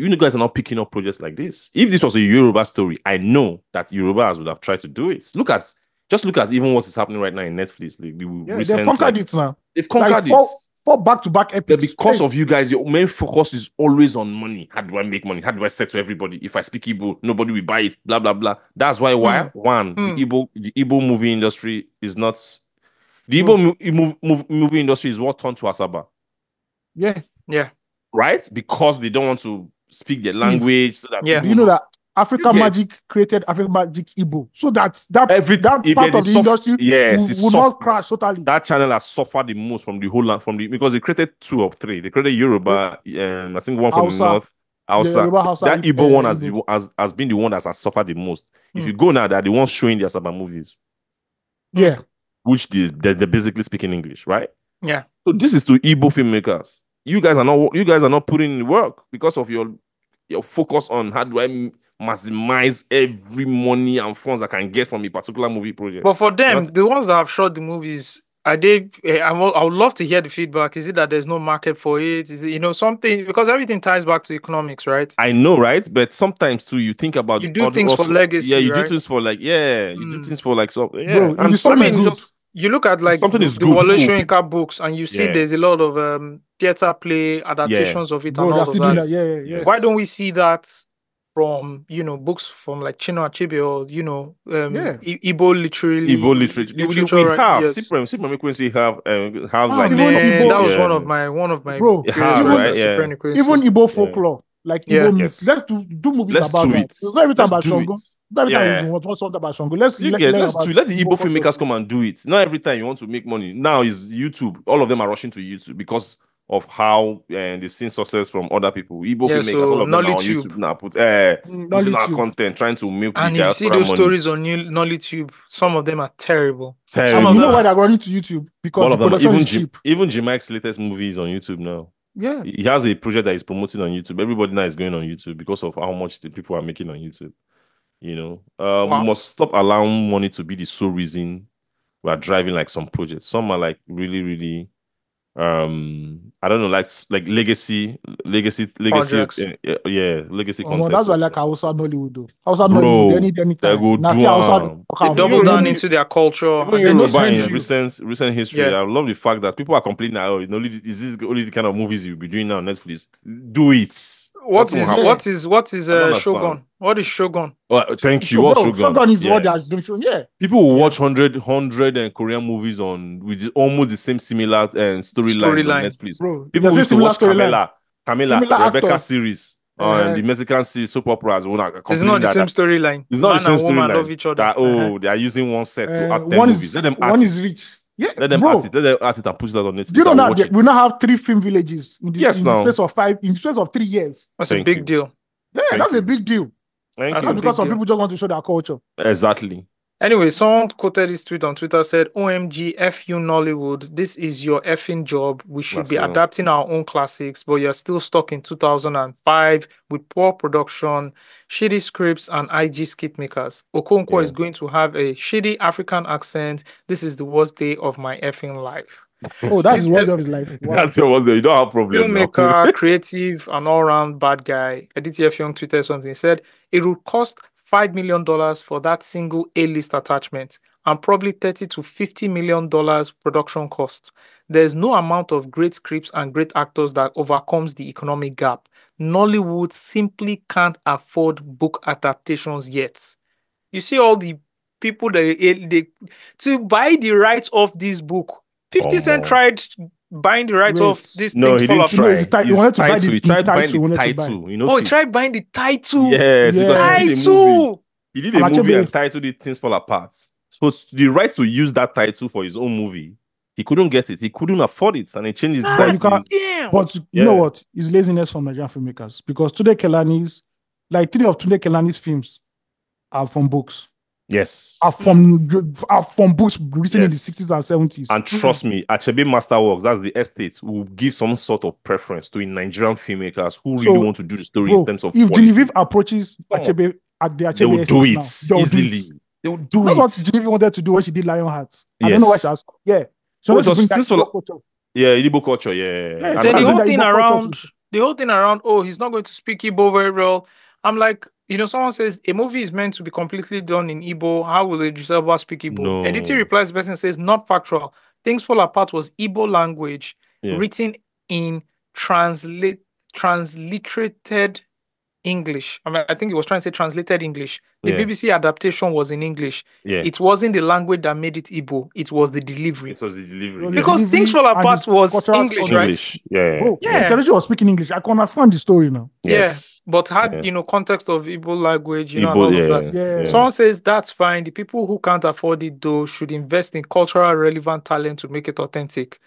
picking up projects like this. If this was a Yoruba story, I know that Yorubas would have tried to do it. Just look at even what is happening right now in Netflix. They've conquered it now. They've conquered it. 4 back-to-back epics. Because of you guys, your main focus is always on money. How do I make money? How do I sell to everybody? If I speak Igbo, nobody will buy it. Blah blah blah. That's why the Igbo movie industry is not. The Igbo movie industry is what turned to Asaba. Yeah. Right? Because they don't want to speak their language. So that you know that Africa Magic created Africa Magic Igbo, so that part of the industry will not crash totally. That channel has suffered the most from the whole land, because they created 2 of 3. They created Yoruba, I think one from the north, Hausa. That Igbo one has been the one that has suffered the most. If you go now, they're the ones showing their Asaba movies. Yeah, which they're basically speaking English, right? Yeah. So this is to Igbo filmmakers. You guys are not putting in work because of your focus on how do I maximize every money and funds I can get from a particular movie project. But for them, the ones that have shot the movies, I would love to hear the feedback. Is it that there's no market for it? Is it, something, because everything ties back to economics, right? I know, right? But sometimes too, you think about you do things for legacy. Yeah, you right? do things for you do things for so Bro, and something you look at the Wole Soyinka books and you see there's a lot of theater play adaptations of it and all of that. Why don't we see that from books from like Chinua Achebe or Igbo literature? That was one of my bro. Even Igbo folklore, like Igbo myths. Let's do movies about that. It's not every time about Shango. Every time you want something about Shango. Let the Igbo filmmakers come and do it. Not every time you want to make money. Now is YouTube. All of them are rushing to YouTube because of how they've seen success from other people. Igbo filmmakers, all of them are on YouTube now. Using our content, trying to milk the and you see those stories on Nollytube. Some of them are terrible. Some of them, why they're running to YouTube? Because the production is cheap. Even J-Max's latest movie is on YouTube now. Yeah, he has a project that he's promoting on YouTube. Everybody now is going on YouTube because of how much the people are making on YouTube. We must stop allowing money to be the sole reason we are driving like some projects. Some are like really, really, I don't know, like legacy projects. Legacy content. That's why like Hausa Nollywood do. Hausa Nollywood, anytime. They double down into their culture. In recent history, I love the fact that people are complaining now, is this only the kind of movies you'll be doing now on Netflix? Do it. What is Shogun? What is Shogun? Well, thank you. What Shogun? Shogun is what they are doing. Yeah. People will watch 100 and Korean movies with almost the same similar storyline on Netflix. Bro, people used to watch Camila, Rebecca actors. Series, the Mexican series soap operas. It's not the same storyline. It's not the same storyline. Love each other. They are using one set to act 10 movies. Let them act one is rich. Yeah, let them act it. Let them act it and put it out on Netflix. Do you know that we now have 3 film villages in the space of 3 years? That's a big deal. Yeah, that's a big deal. Thank that's you. Because some people just want to show their culture. Exactly. Anyway, someone quoted this tweet on Twitter, said, OMG, F you Nollywood, this is your effing job. We should be adapting our own classics, but you're still stuck in 2005 with poor production, shitty scripts, and IG skit makers. Okonkwo is going to have a shitty African accent. This is the worst day of my effing life. Oh, that's the worst day of his life. Wow. That's your worst day. You don't have problem now. Filmmaker, creative, and all-round bad guy. Edith Young tweeted something. He said, it would cost $5 million for that single A-list attachment and probably $30 to $50 million production cost. There's no amount of great scripts and great actors that overcomes the economic gap. Nollywood simply can't afford book adaptations yet. You see all the people that to buy the rights of this book. 50 Cent tried buying the rights of this thing. No, he didn't try. He wanted to buy He tried buying the title. You know, he tried buying the title. Yes, title. He did a movie and titled it Things Fall Apart. So the right to use that title for his own movie, he couldn't get it. He couldn't afford it, and he changed his title. But you know what? It's laziness from Nigerian filmmakers, because Tunde Kelani's, like 3 of Tunde Kelani's films are from books. Yes. Are from books written in the 60s and 70s. And trust me, Achebe Masterworks, that's the estate, will give some sort of preference to Nigerian filmmakers who really want to do the story in terms of if quality. Genevieve approaches Achebe at the Achebe, they will do it easily. They will do That's it. what Genevieve wanted to do when she did Lionheart. I don't know why she asked. Yeah. So it was Igbo culture, yeah. Then the whole thing around, oh, he's not going to speak Igbo very well. I'm like, someone says a movie is meant to be completely done in Igbo. How will Idris Elba speak Igbo? No. Editing replies, the person says, not factual. Things Fall Apart was Igbo language written in transliterated English. I think it was trying to say translated English. The BBC adaptation was in English. Yeah. It wasn't the language that made it Igbo. It was the delivery. Because delivery Things Fall Apart was English, right? Yeah. Bro, Television was speaking English. I can understand the story now. Yes. Yeah, but had context of Igbo language, and all of that. Yeah. Someone says that's fine. The people who can't afford it though should invest in cultural relevant talent to make it authentic.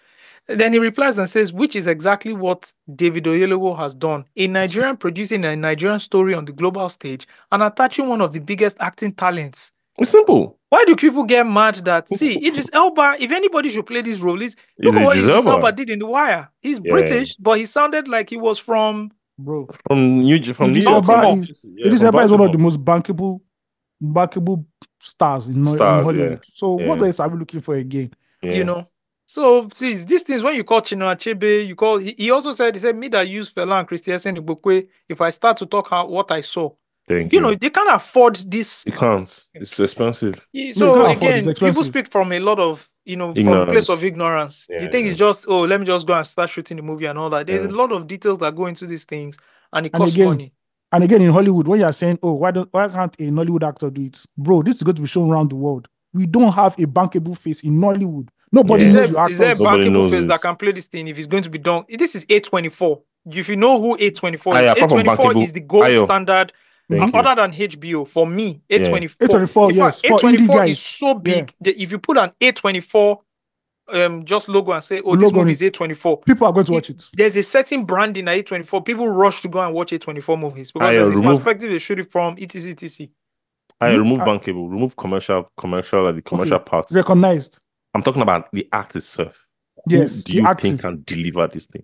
Then he replies and says, which is exactly what David Oyelowo has done. A Nigerian producing a Nigerian story on the global stage and attaching one of the biggest acting talents. It's simple. Why do people get mad that, Idris Elba, if anybody should play this role, look at what Idris Elba did in The Wire. He's British, but he sounded like he was from New York. Idris Elba is one of the most bankable stars in Hollywood. Yeah. So what else are we looking for again? Yeah. So these things, when you call Chinua Achebe, he also said, me that use Fela and Christy Esen Ibokwe, if I start to talk what I saw, they can't afford this. You can't. It's expensive. So again, people speak from a lot of, from a place of ignorance. The thing is just, let me just go and start shooting the movie and all that. There's a lot of details that go into these things, and it costs money. And again, in Hollywood, when you're saying, why can't a Nollywood actor do it? Bro, this is going to be shown around the world. We don't have a bankable face in Nollywood. Nobody knows you actors. Is there a bankable face that can play this thing if it's going to be done? This is A24. If you know who A24 is, A24 is the gold standard. Other than HBO, for me, A24. A24, yes. A24 is so big that if you put an A24 just logo and say, this movie is A24, people are going to watch it. There's a certain brand in A24. People rush to go and watch A24 movies because there's a perspective they shoot it from, etc. Remove bankable, remove commercial, like the commercial parts. Recognized. I'm talking about the art itself. Yes. Who do you think can deliver this thing?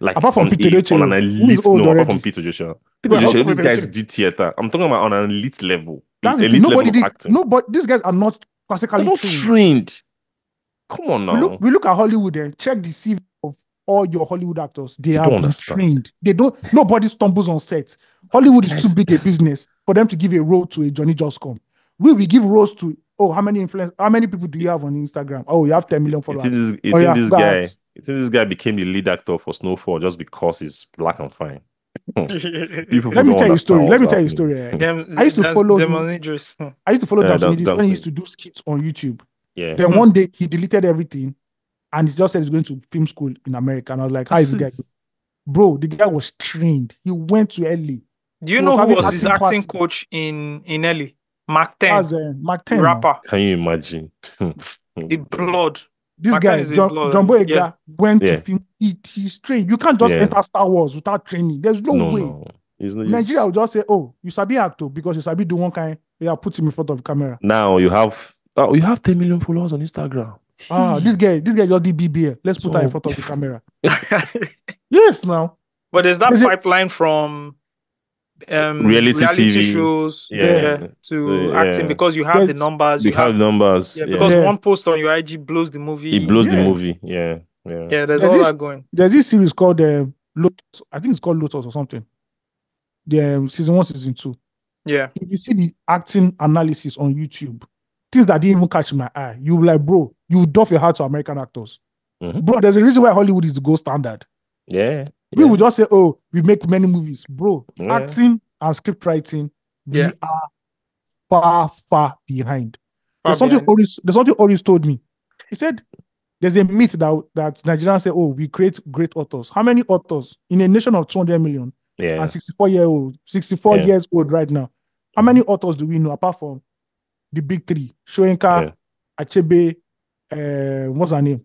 Like apart from Peter on an elite, apart from Peter Joshua. These guys did theater. I'm talking about on an elite level. Nobody did. Nobody. These guys are not classically trained. Come on now. We look at Hollywood and check the CV of all your Hollywood actors. They have been trained. Nobody stumbles on set. Hollywood is too big a business for them to give a role to a Johnny Just Come. We give roles to how many people do you have on Instagram? You have 10 million followers. This guy became the lead actor for Snowfall just because he's black and fine. Let me tell you a story. I used to follow Idris. I used to follow Idris when he used to do skits on YouTube. Yeah. Then one day he deleted everything and he just said he's going to film school in America. And I was like, how is the guy? Bro, the guy was trained. He went to LA. Do you know who was his acting coach in LA? Mark 10. Mark 10 rapper. Can you imagine? The blood. This guy, Jumbo Egba, went to film. He's trained. You can't just enter Star Wars without training. There's no way. No. Nigeria will just say, you sabi actor because you sabi do one kind Yeah, put him in front of the camera. Now you have 10 million followers on Instagram. This guy just did BBA. Let's put her in front of the camera. Yes, now. But there's that Is it- pipeline from Reality TV. shows Yeah. to Yeah. acting because you have the There's- numbers. You have numbers. Yeah, Yeah. because Yeah. one post on your IG blows the movie. It blows the Yeah. movie. Yeah. Yeah. Yeah, there's There's all this- that going. There's this series called Lotus. I think it's called Lotus or something. The season 1, season 2. Yeah. If you see the acting analysis on YouTube, things that didn't even catch my eye, you be like, bro, you doff your heart to American actors. Mhm. Bro, there's a reason why Hollywood is the gold standard. Yeah. We would just say, oh, we make many movies. Bro, Yeah. acting and script writing, we Yeah. are far, far behind. Far There's something behind. Oris told me. He said there's a myth that Nigerians say, oh, we create great authors. How many authors in a nation of 200 million Yeah. and 64 Yeah. years old right now? How many authors do we know apart from the big three? Shoenka, Achebe, what's her name?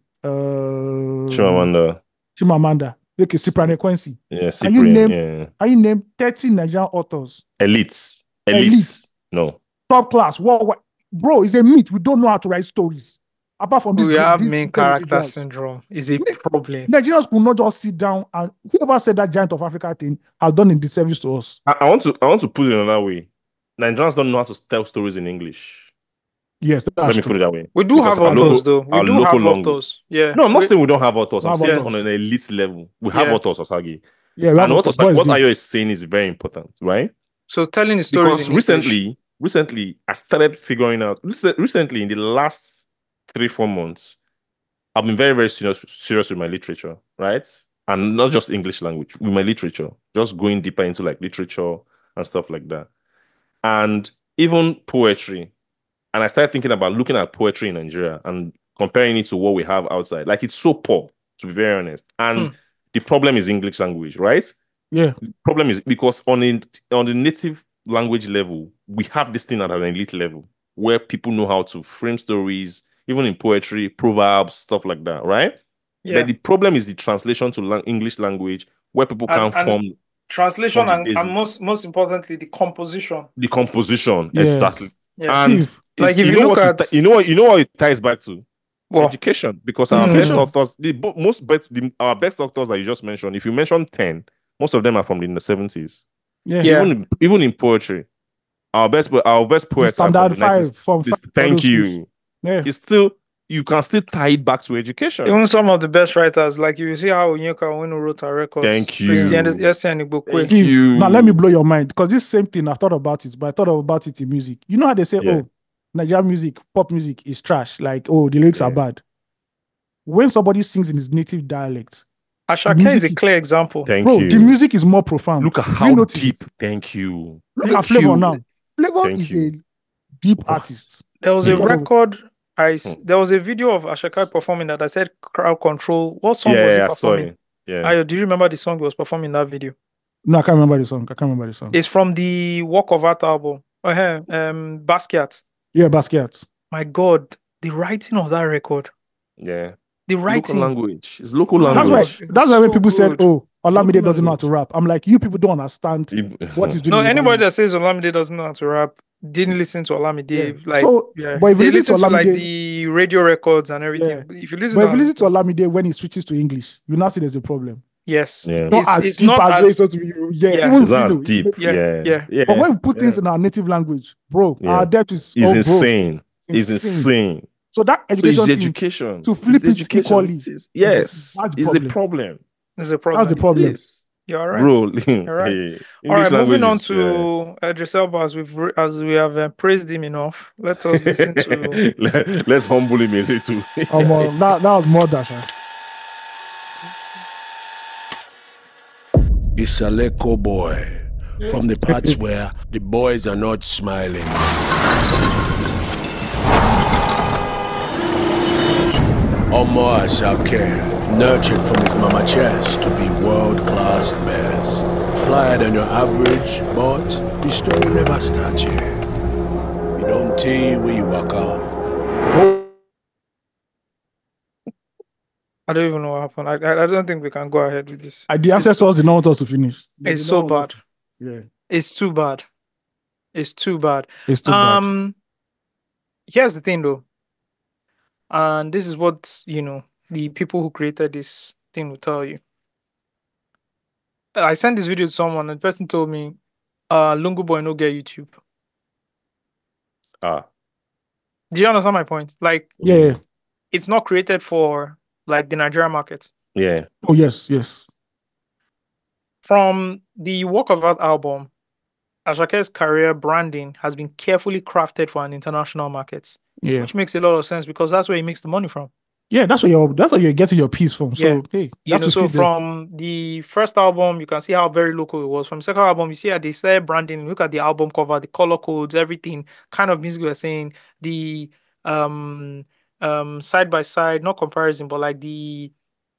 Chimamanda. Okay, Cyprian Ekwensi. Yeah. Can you Cyprian. name Yeah. Can you name 30 Nigerian authors? Elites. Elite. No. Top class. What? Bro, it's a myth. We don't know how to write stories. Apart from this, We have these main character individuals. syndrome. Is a problem. Nigerians could not just sit down and whoever said that giant of Africa thing has done a disservice to us. I want to put it another way. Nigerians don't know how to tell stories in English. Yes, Let that's me put it true. that way. We do Because have our authors, though. our We do local have language. authors. Yeah. No, I'm not saying we don't have authors. I'm Have saying authors. on an elite level. We have Yeah. authors, Osagie. Yeah, we have And what boys do. Ayo is saying is very important, right? So telling the stories Because in English. recently, I started figuring out. Recently, in the last 3-4 months, I've been very, very serious with my literature, right? And not just English language, with my literature. Just going deeper into like literature and stuff like that. And even poetry. And I started thinking about looking at poetry in Nigeria and comparing it to what we have outside. Like, it's so poor, to be very honest. And the problem is English language, right? Yeah. The problem is because on the native language level, we have this thing at an elite level where people know how to frame stories, even in poetry, proverbs, stuff like that, right? Yeah. But the problem is the translation to English language where people can't form translation from the and most importantly, the composition. the composition. Yes. Exactly. Yeah. And Steve, like if you look at you know what it ties back to? Well, Education. Because our best authors, our best authors that you just mentioned, if you mention 10, most of them are from the 70s. yeah. Yeah. Even in poetry, our best poets are from Standard the 5 90s. from Thank you. Yeah. It's still, you can still tie it back to education. even some of the best writers, like you see how Onyeka Onwenu wrote her records. Thank you. Christian Thank Igbokwe. Steve, you. now let me blow your mind because this same thing I thought about it, but I thought about it in music. You know how they say, Yeah. oh, Nigerian music, pop music is trash. Like, oh, the lyrics are Yeah. bad. When somebody sings in his native dialect, Asake music is a clear example. Thank bro, you. the music is more profound. Look at If you how notice, deep. Thank you. Look Thank at Flavor you. now. Flavor Thank is you. a deep artist. There was a Yeah. record. There was a video of Asake performing that I said crowd control. What song was he Yeah, I saw performing? it. Yeah. Ayo, do you remember the song he was performing in that video? No, I can't remember the song. It's from the Walk of Art album. Basquiat. Yeah, Basquiat. My God, the writing of that record. Yeah. The Local writing. language. It's local That's language. why. That's why when So people said, good. "Oh, Olamide Local doesn't know how to rap," I'm like, you people don't understand what he's doing. No, in the anybody language. that says Olamide doesn't know how to rap didn't listen to Olamide. Yeah. Like, So, yeah. but if you They listen to listen to like Olamide- the radio records and everything. Yeah. But if you listen, But if you listen to Olamide when he switches to English, you now see there's a problem. yes, Yeah. Not as it's deep not as as it's supposed to be. Yeah, Yeah. even It's not as Philo, deep. Yeah, yeah. But when we put things in our native language, bro, Yeah. our depth is It's bro, insane. It's insane. insane. So that So education, it's thing, education. to It's flip the it education. equally, It is. Yes. that's the It's a problem. problem. there's a problem. That's the problem. It is. You're right. Bro, You're right. hey, All right, English moving language on is, to Idris Elba, as we have praised him enough. Let us listen to. Let's humble him a little. that was more Dasha. It's a Leko boy from the parts where the boys are not smiling. Omo Asake, nurtured from his mama chest to be world-class best. Flyer than your average, but the story never starts yet. You don't tell where you walk out. I don't even know what happened. I don't think we can go ahead with this. The ancestors did not want us to finish. It's so bad. Yeah. It's too bad. It's too bad. It's too bad. Here's the thing though, and this is what the people who created this thing will tell you. I sent this video to someone, and the person told me, Lungu Boy no get YouTube. Do you understand my point? Like, Yeah. it's not created for like the Nigerian market. Yeah. Oh yes. From the Walk of Art album, Asake's career branding has been carefully crafted for an international market. Yeah. Which makes a lot of sense because that's where he makes the money from. Yeah, that's where you're getting your piece from. So Yeah. hey, So from the first album, you can see how very local it was. From the second album, you see how they started branding. Look at the album cover, the color codes, everything, kind of music we're saying, the side by side, not comparison, but like the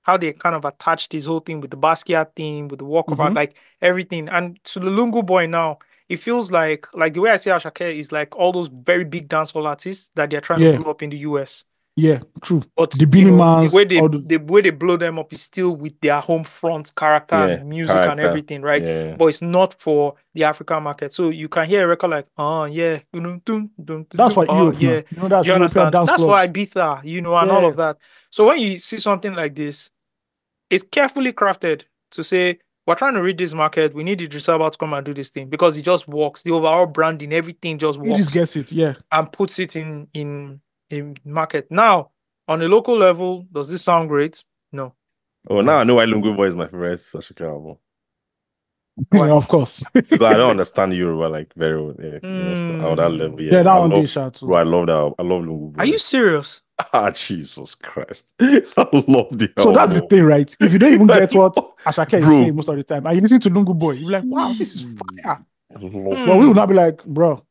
how they kind of attached this whole thing with the Basquiat theme, with the walk of art, like everything. And to the Lungu Boy now, it feels like the way I see Asake is like all those very big dancehall artists that they're trying to blow up in the US. Yeah, true. But the Mans, the way they blow them up is still with their home front character and music and everything, right? Yeah. But it's not for the African market. So you can hear a record like, that's for Europe. Yeah. That's you understand? Dance that's clubs. for Ibiza, and all of that. So when you see something like this, it's carefully crafted to say, we're trying to read this market. We need Idris Elba to come and do this thing because it just works. The overall branding, everything just works. He just gets it, yeah, and puts it in market. Now, on a local level, does this sound great? No. Oh, now I know why Lungu Boy is my favorite Asake album. Yeah, of course. I don't understand Yoruba like very well. Yeah, on that level. Yeah, that one too. Bro, I love that. I love Lungu Boy. Are you serious? Jesus Christ. I love the album. So that's the thing, right? If you don't even get what Asake is saying most of the time, and you listen to Lungu Boy, you're like, wow, this is fire. Well, we will not be like, bro,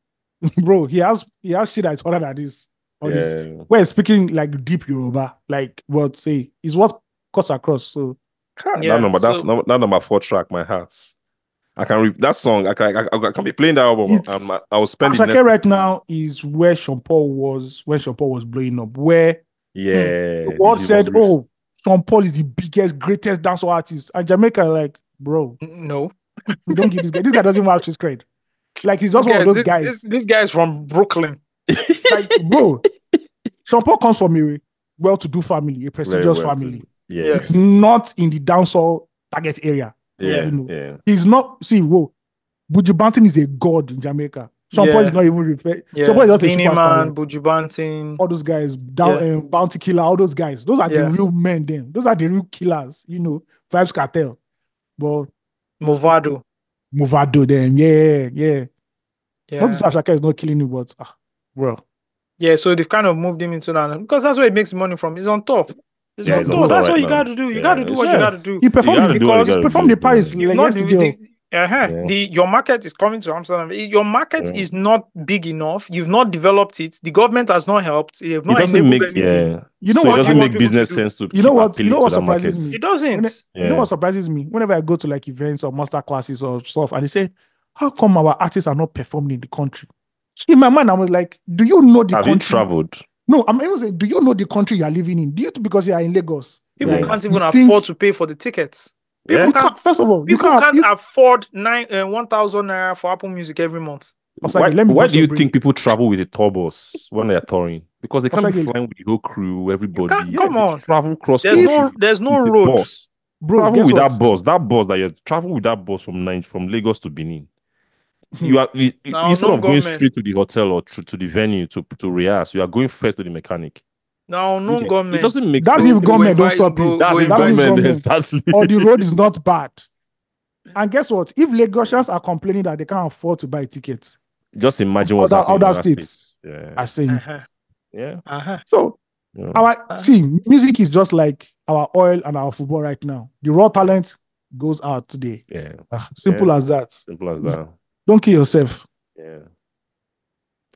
he has shit that's harder than this. Or this. We're speaking like deep Yoruba, like what say is what cuts across. So that number 4 track, My Heart. I can that song. I can be playing that album. I was spending. Asake right now is where Sean Paul was when Sean Paul was blowing up. Where the world said, "Oh, Sean Paul is the biggest, greatest dancehall artist," and Jamaica like, bro, no, we don't give this guy. This guy doesn't have his credit. Like he's just one of those guys. This guy is from Brooklyn. Like, bro, Sean Paul comes from a well-to-do family, a prestigious family. Yeah, he's not in the dancehall target area. Yeah. He's not. See, Buju Banton is a god in Jamaica. Sean Paul is not even referred. Sean Paul is just a superstar. Buju Banton, all those guys, Bounty Killer, all those guys. Those are the real men. Then those are the real killers. Vibes Cartel. But Movado, them. Yeah. Not that Asake is not killing you, but bro. Yeah, so they've kind of moved him into that because that's where he makes money from. He's on top. He's on top. That's what you got to do. You got to do what you got to do. He performed in Paris yesterday. Your market is coming to Amsterdam. Your market is not big enough. You've not developed it. The government has not helped. You've not enabled anything. You know what? It doesn't make business sense to. You know what surprises me? It doesn't. You know what surprises me? Whenever I go to like events or master classes or stuff, and they say, "How come our artists are not performing in the country?" In my mind, I was like, "Do you know the country?" Have you traveled? No, I'm even saying, do you know the country you are living in? Because you are in Lagos. People can't even afford to pay for the tickets. First of all, people can't afford 1,000 naira for Apple Music every month. Why do you think people travel with a tour bus when they are touring? Because they can't be flying with the whole crew, everybody. Come on. Travel cross. There's no road. Bro, travel with that bus. That bus that you travel with that bus from Lagos to Benin. You are instead of going straight to the hotel or to the venue to rehearse, you are going first to the mechanic. No government. It doesn't make sense. That's if government don't stop you. That's if government exactly. Or the road is not bad. And guess what? If Lagosians are complaining that they can't afford to buy tickets, just imagine what's happening in other states. Are saying. Yeah. So music is just like our oil and our football right now. The raw talent goes out today. Yeah. Simple as that. Simple as that. Don't kill yourself. Yeah.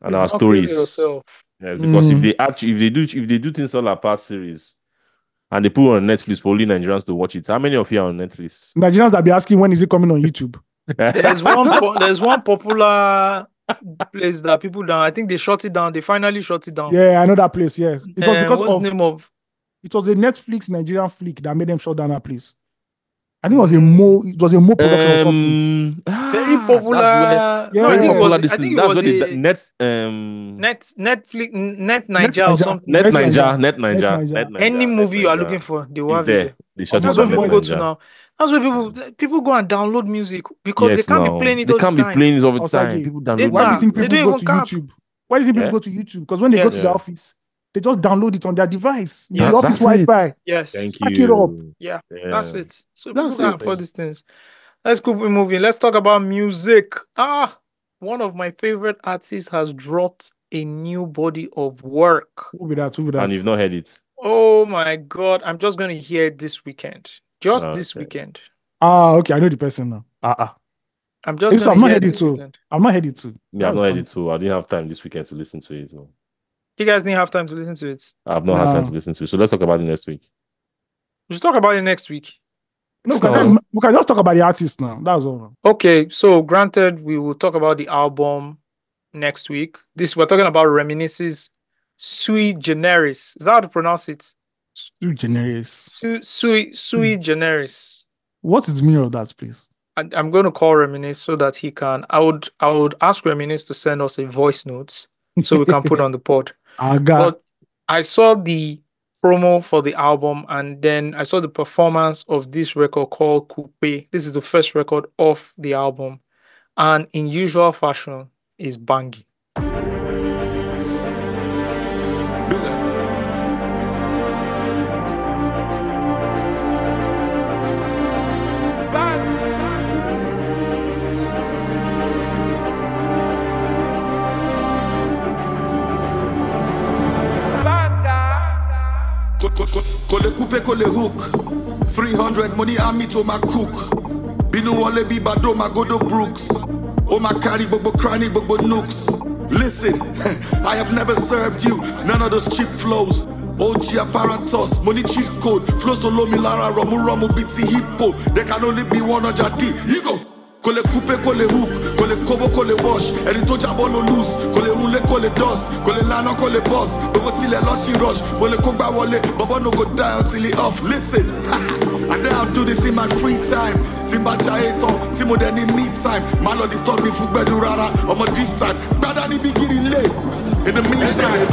And our stories. Yeah, because if they do things all apart series and they put it on Netflix for only Nigerians to watch it, how many of you are on Netflix? Nigerians that be asking when is it coming on YouTube? There's one popular place that people down. I think they shut it down. They finally shut it down. Yeah, I know that place. Yes, it was because what's the name of? It was the Netflix Nigerian flick that made them shut down that place. I think it was a Mo production or something. Very popular. Yeah. No, I think it was. This I think thing. it That's was where the Netflix, Net Niger or something. Net Niger. Niger. Any movie you are looking for, they will have there. it. They shot That's it where by people Net go to Niger. now. That's where people go and download music because they can't be playing it They all can't the be time. playing it all the Osagie. time. People download Why do you think They people don't go even to cap. YouTube? Why do you think people go to YouTube? Because when they go to the office, they just download it on their device. The office Wi-Fi. Yes. Thank you. It up. Yeah, that's it. So That's people can afford these things. Let's keep moving. Let's talk about music. One of my favorite artists has dropped a new body of work. Who be that? And you've not heard it. Oh my God. I'm just going to hear it this weekend. This weekend. Okay. I know the person now. I'm just going to hear it this too. weekend. I've not heard it too. Yeah, I've not heard it too. I didn't have time this weekend to listen to it. So. You guys didn't have time to listen to it? I've not had time to listen to it. So let's talk about it next week. We should talk about it next week. No, we can just talk about the artist now. That's all. Okay, so granted, we will talk about the album next week. We're talking about Reminisce's Sui Generis. Is that how to pronounce it? Sui Generis. Sui Generis. What is the meaning of that, please? I'm going to call Reminisce so that he can. I would ask Reminisce to send us a voice note so we can put on the pod. But I saw the promo for the album, and then I saw the performance of this record called Coupe. This is the first record of the album, and in usual fashion is banging. Kole coupe, kole hook. 300 money and me to my cook. Binu wale bi bado my godo Brooks. Oh my carry bobo cranny bobo nooks. Listen, I have never served you none of those cheap flows. OG apparatus, money cheat code. Flows to Lomi Lara, Romu BT Hippo. There can only be one of Jadi. You go. Kole coupe, kole hook, kole kobo, kole wash. Ẹni tó jábọ́ ló loose, kole rule, kole dust, kole lana, kole boss. Bobo till lost she rush, bole kó gbá wọlé, bobo no go die until he off. Listen, and then I'll do this in my free time. Timba jaye tán, tí mo dẹ̀ ní me time. Má lọ disturb me fún gbẹ́dú rárá, ọmọ this time. Gbádá ní bigiri lé, in the meantime.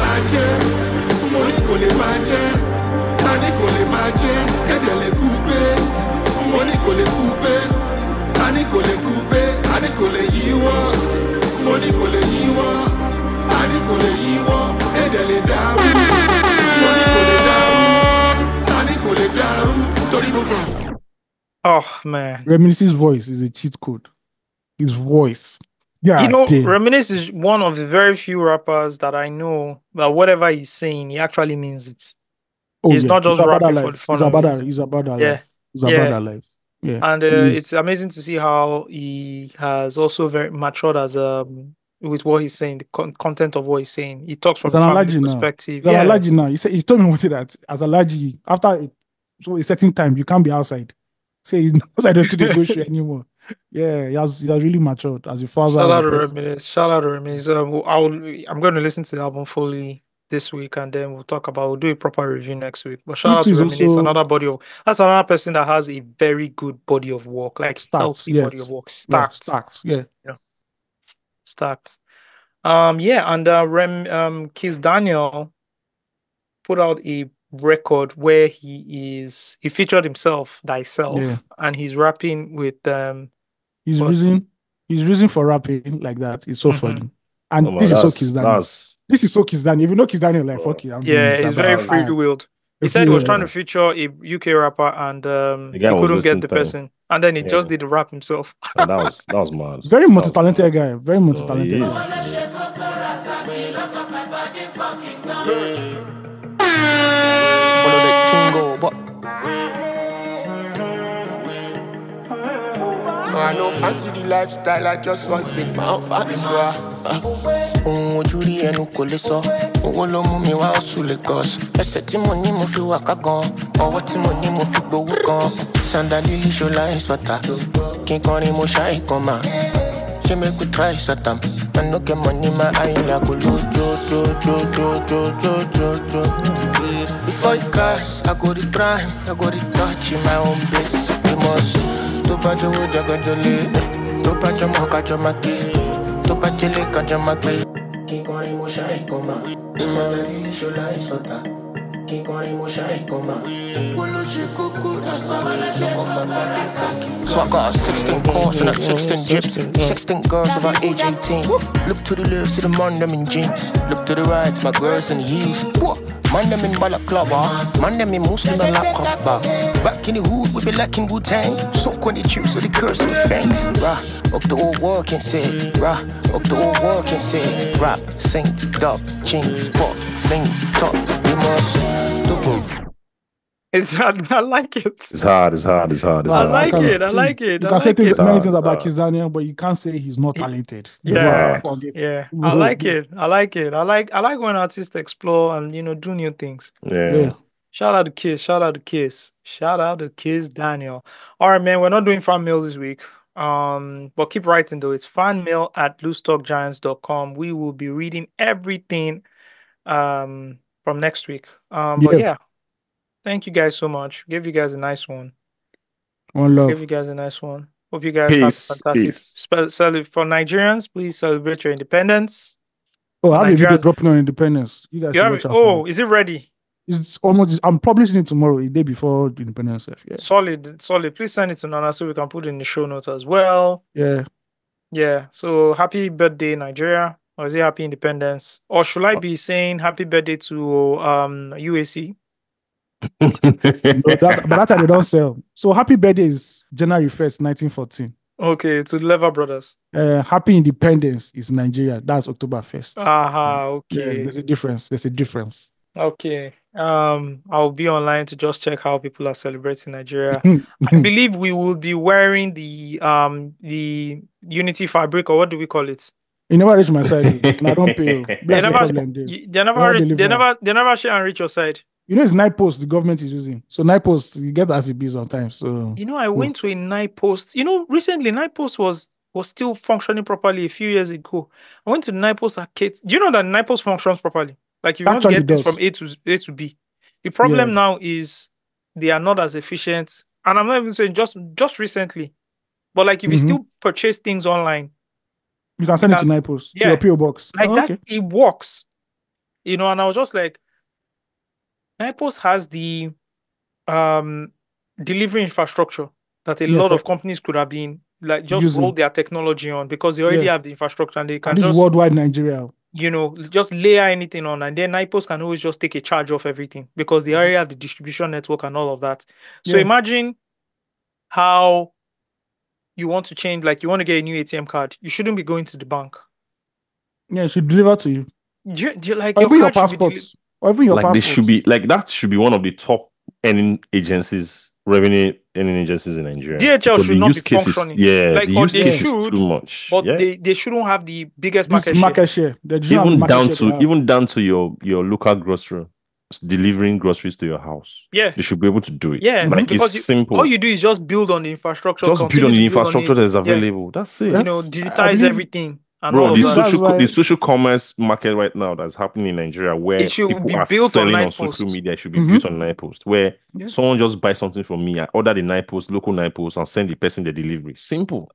Money kò lè bàjẹ́, tani kò lè bàjẹ́, ẹ̀dẹ̀ lè coupe, money kò lè coupe. Ani kole coupe, ani kole yiwa, money kole yiwa, ani kole yiwa, edele daru, money kole daru, ani kole daru, tori mo from. Oh man, Reminisce's voice is a cheat code. His voice, yeah. Reminisce is one of the very few rappers that I know that whatever he's saying, he actually means it. He's not just rapping for the fun of it. He's about that life. Life. He's about that life. Yeah, and it's amazing to see how he has also very matured as with what he's saying, the content of what he's saying. He talks from a family perspective. He's an allergy now. He told me one day that as allergy, after a certain time, you can't be outside. Say he knows I don't do the bullshit anymore. Yeah, he has really matured as a father. Shout out to Reminisce. I'm going to listen to the album fully this week, and then we'll do a proper review next week. But shout out to Reminisce, that's another person that has a very good body of work, like healthy body of work, stacked. Stacked. And Kizz Daniels put out a record where he featured himself, and he's rapping with his reason for rapping like that is so funny. And this is so Kizz Daniels. This is so Kizz Daniels. If you know Kizz Daniels, like fuck you. He's very free-willed. He said he was trying to feature a UK rapper, and he couldn't get the person, and then he just did the rap himself. That was mad. Very multi-talented guy. Very multi-talented guy. I know fancy the lifestyle, I just want to found fast. Ojú rí ẹnu kò lè sọ, owó ló mú mi wá oṣù Lagos. Ẹsẹ̀ tí mo ní mo fi wà ká gan, ọwọ́ tí mo ní mo fi gbowó gan. Sandali lè ṣọlá ìsọ̀tà, kí n kọrin mo ṣáì kan mà. Ṣé make we try sọ̀tàm? I no get money, my eye like a Before you guys, I go to prime, I go to touch in my own base. must. To pajo woja kajole. To pajo moka jomaki. To pajele kajamaki. Kikori mo shai koma. Imalari shola isota. Kikori mo shai koma. Polo shikuku rasaki. So I got a 16 course and a 16 gyps. 16 girls about age 18. Look to the left, see the man them in jeans. Look to the right, my girls in heels. Man them in balaclava, man them in Muslim and laptop bar. Back in the hood, we be lacking Wu-Tang. Soak on the chips with the curse with fangs. Rah, up the old world can say. Rah, up the old world can say. Rap, sing, dub, ching, spot, fling, top. We must do. It's hard. I like it. It's hard. I like it. I like it. You I can say like things, it. many things about Kizz Daniels, but you can't say he's not talented. Yeah, Forget. yeah. I like it. I like it. I like when artists explore and do new things. Yeah. Shout out to Kizz. Shout out to Kizz. Shout out to Kizz Daniel. All right, man. We're not doing fan mail this week. But keep writing though. It's fanmail@loosetalkgiants.com. We will be reading everything from next week. But yeah. Thank you guys so much. Give you guys a nice one. One love. Give you guys a nice one. Hope you guys have fantastic. For Nigerians, please celebrate your independence. Oh, I have a video dropping on independence. You guys should watch out. Oh, is it ready? It's almost. I'm publishing it tomorrow, a day before the independence. Yeah. Solid. Please send it to Nana so we can put it in the show notes as well. Yeah. So happy birthday, Nigeria. Or is it happy independence? Or should I be saying happy birthday to UAC? But that time they don't sell. So happy birthday is January 1st, 1914. Okay, to the Lever Brothers. Happy independence is Nigeria. That's October 1st. Okay. Yeah, there's a difference. Okay. I'll be online to just check how people are celebrating Nigeria. I believe we will be wearing the unity fabric, or what do we call it? You never reach my side, and I don't pay. They never share and reach your side. It's night post the government is using. So night post you get as it be sometimes. So I went to a night post. Recently night post was still functioning properly a few years ago. I went to the night post arcade. Do you know that night post functions properly? Like if you want to get things from A to B. The problem now is they are not as efficient. And I'm not even saying just recently. But like if you still purchase things online, you can send it to night post to your PO box. Like that, it works. And I was just like, NIPOS has the delivery infrastructure that a lot of companies could have been like just roll their technology on because they already have the infrastructure and they can just worldwide Nigeria. Just layer anything on, and then NIPOS can always just take a charge of everything because they already have the distribution network and all of that. So imagine how you want to change, like you want to get a new ATM card. You shouldn't be going to the bank. Yeah, it should deliver to you. Do you like your passport? Or even your passport. They should be like that. Should be one of the top earning agencies, revenue earning agencies in Nigeria. DHL should not be functioning. The use they case should, is too much. But they shouldn't have the biggest market share. Even down to your local grocery, delivering groceries to your house. Yeah, they should be able to do it. Yeah, like it's simple. All you do is just build on the infrastructure. Just build on the infrastructure that is available. Yeah. That's it. Digitize everything. Bro, the social commerce market right now that's happening in Nigeria where people are selling on social media, it should be built on NIPOst, where someone just buys something from me, I order the NIPOst, local NIPOst, and send the person the delivery. Simple.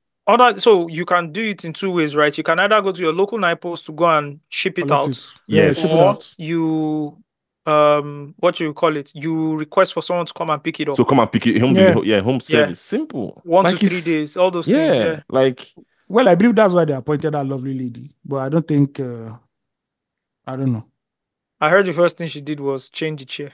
So you can do it in two ways, right? You can either go to your local NIPOst to go and ship it out. Yes. Or you what you call it? You request for someone to come and pick it up. So come and pick it home service. Simple. 1 to 3 days, all those things. Yeah. Well, I believe that's why they appointed that lovely lady. But I don't think, I don't know. I heard the first thing she did was change the chair.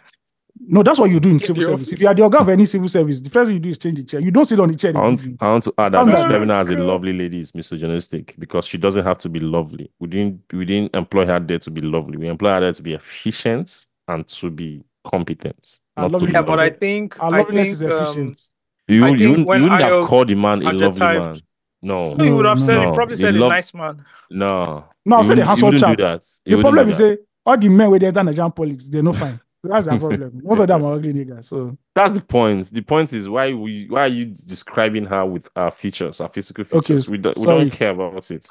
No, that's what you do in civil service. If you are the organ of any civil service, the first thing you do is change the chair. You don't sit on the chair. I want to add that describing her as a lovely lady is misogynistic because she doesn't have to be lovely. We didn't employ her there to be lovely. We employ her there to be efficient and to be competent. But I think loveliness is efficient. You wouldn't have called the man a lovely man. No, you would have said he probably said a nice man. No, I'm saying the handsome chap. Do that. The problem is all the men with the Nigerian politics, they're not fine. That's the problem. Most of them are ugly niggas. So that's the point. The point is why are you describing her with her features, her physical features? We don't care about it.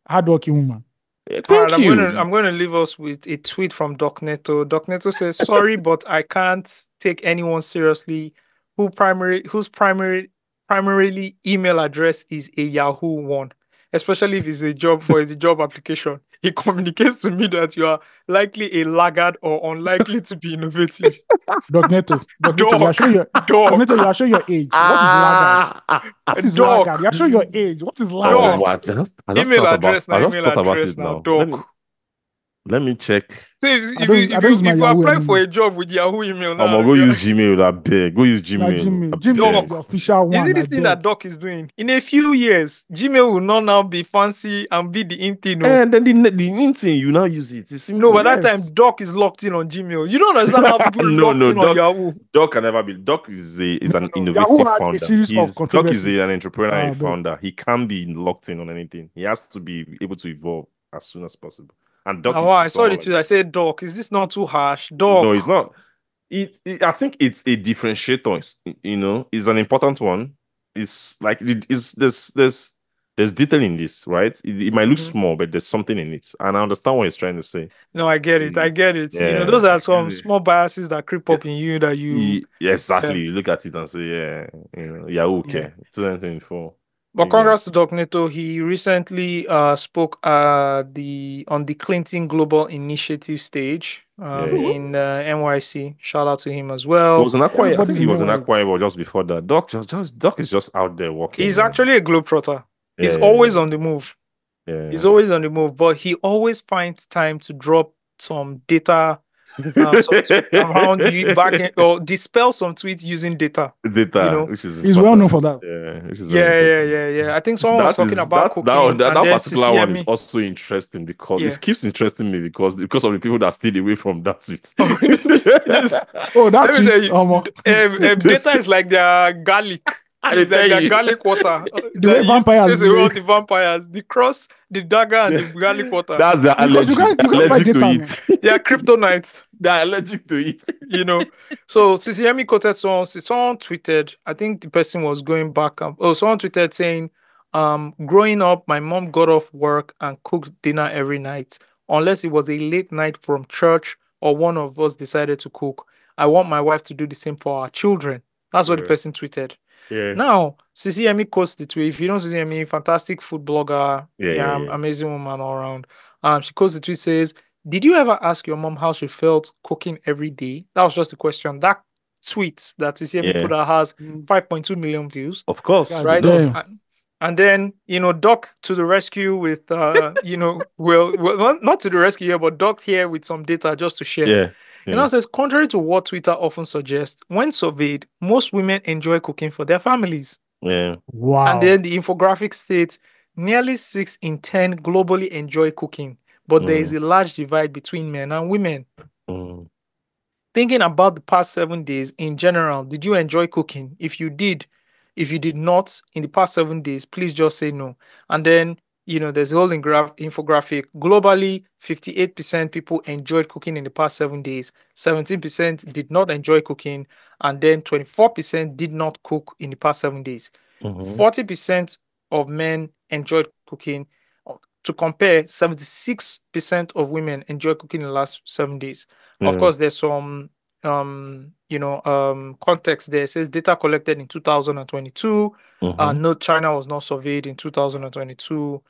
Hardworking woman. Yeah, thank you. I'm going to leave us with a tweet from Doc Neto. Doc Neto says, "Sorry, but I can't take anyone seriously whose primarily email address is a Yahoo one, especially if it's a job for a job application. It communicates to me that you are likely a laggard or unlikely to be innovative. Dogneto, you are Dog, showing your Dogneto, you are showing your age. What is laggard? What is dog, laggard? You are showing your age. What is Oh, laggard? wow. I just email thought address now, I just email thought about address it now, now. dog. Let me check. So if I if don't you I don't use my if you Yahoo apply for anymore. a job with Yahoo email I'm now, gonna go use Gmail. I beg. Go use Now Gmail. I Gmail dog, is the official is one. it this I thing that beg. Doc is doing? In a few years, Gmail will not now be fancy and be the in thing. No, And then the new thing, you now use it. It's no, simple. by that time, Yes. Doc is locked in on Gmail. You don't understand how people No, locked in on Doc. Yahoo. Doc can never be. Doc is an No, Yahoo innovative had a founder. series of Doc is controversies. an entrepreneur, a But founder. He can't be locked in on anything. He has to be able to evolve as soon as possible. And Doc Oh, is wow, I saw someone the like tweet. I said, Doc, is this not too harsh? no, it's Doc. not. I think it's a differentiator. It's an important one. It's like there's detail in this, right? It might look Mhm. small, but there's something in it, and I understand what he's trying to say. No, I get it. I get it. Yeah, Those are I some get it. small biases that creep up in you that you. Yeah, exactly. Yeah. You look at it and say, yeah, okay. Yeah. 2024. But You get congrats to Doc Neto. He recently spoke on the Clinton Global Initiative stage yeah. in NYC. Shout out to him as It well. was an I everybody's think he in was an NY. Akwa just before that. Doc is just out there walking. He's Man. actually a globetrotter. He's Yeah, always on the move. yeah. He's always on the move, but he always finds time to drop some data around you back or dispel some tweets using data. Data, which is He's well known for important. that. Yeah, which is very important. Yeah. I think someone was talking about that cooking, and that then particular one is CCME. also interesting because Yeah. it keeps interesting me because of the people that stayed away from that tweet. Oh, that Let me tell tweet. you, data is like their garlic. It's like their garlic water The way that used to vampires chase away all make. the vampires. The cross, the dagger, and the garlic water. That's their Because you allergy. can't They're buy allergic to data, it. They are kryptonites. They're allergic to it. So CCME quoted someone tweeted, I think the person was going back. Someone tweeted saying, growing up, my mom got off work and cooked dinner every night, unless it was a late night from church or one of us decided to cook. I want my wife to do the same for our children. That's what the person tweeted. Yeah. Now, CCME quotes the tweet. If you don't CCME, fantastic food blogger, Yeah. amazing woman all around. She quotes the tweet, says, did you ever ask your mom how she felt cooking every day? That was just a question. That tweet that CCME put out has 5.2 million views. Of course. Right? Damn. And then, Doc to the rescue with, well, not to the rescue here, but Doc here with some data just to share. Yeah. It says, contrary to what Twitter often suggests, when surveyed, most women enjoy cooking for their families. Yeah. Wow. And then the infographic states, nearly 6 in 10 globally enjoy cooking, but there is a large divide between men and women. Thinking about the past 7 days in general, did you enjoy cooking? If you did not in the past 7 days, please just say no. And then, there's a whole infographic. Globally, 58% people enjoyed cooking in the past 7 days. 17% did not enjoy cooking. And then 24% did not cook in the past 7 days. 40% of men enjoyed cooking. To compare, 76% of women enjoy cooking in the last 7 days. Of course, there's some context there. It says data collected in 2022. No, China was not surveyed in 2022.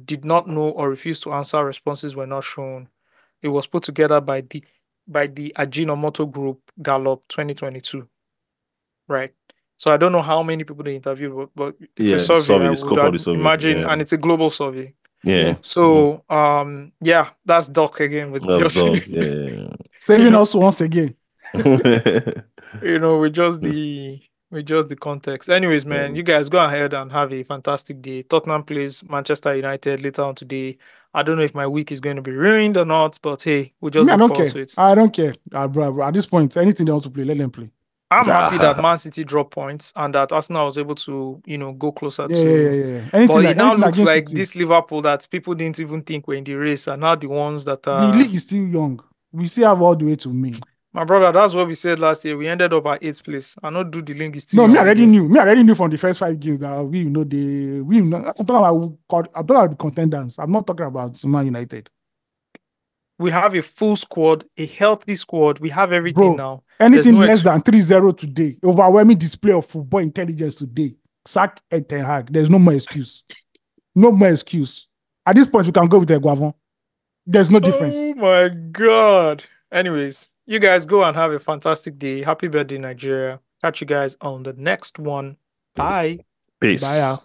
Did not know or refused to answer. Responses were not shown. It was put together by the Ajinomoto Group, Gallup 2022. Right. So I don't know how many people they interviewed, but it's a survey. I would imagine, and it's a global survey. Yeah. So that's Doc again with That's just Doc. Yeah. Saving us once again. with just the context. Anyways, man, you guys go ahead and have a fantastic day. Tottenham plays Manchester United later on today. I don't know if my week is going to be ruined or not, but hey, we'll just look forward to it. I don't care. Bro, at this point, anything they want to play, let them play. I'm happy that Man City dropped points and that Arsenal was able to, go closer to. Yeah. But it now looks like this Liverpool that people didn't even think were in the race are now the ones that are. The league is still young. We still have all the way to me. My brother, that's what we said last year. We ended up at 8th place. I not do the link is still. No, me already knew from the first 5 games that I'm talking about the contenders. I'm not talking about Man United. We have a full squad, a healthy squad. We have everything now. Anything less than 3-0 today, overwhelming display of football intelligence today. Sack and Ten Hag. There's no more excuse. No more excuse. At this point, you can go with the Guavon. There's no difference. Oh my God. Anyways, you guys go and have a fantastic day. Happy birthday, Nigeria. Catch you guys on the next one. Bye. Peace. Bye.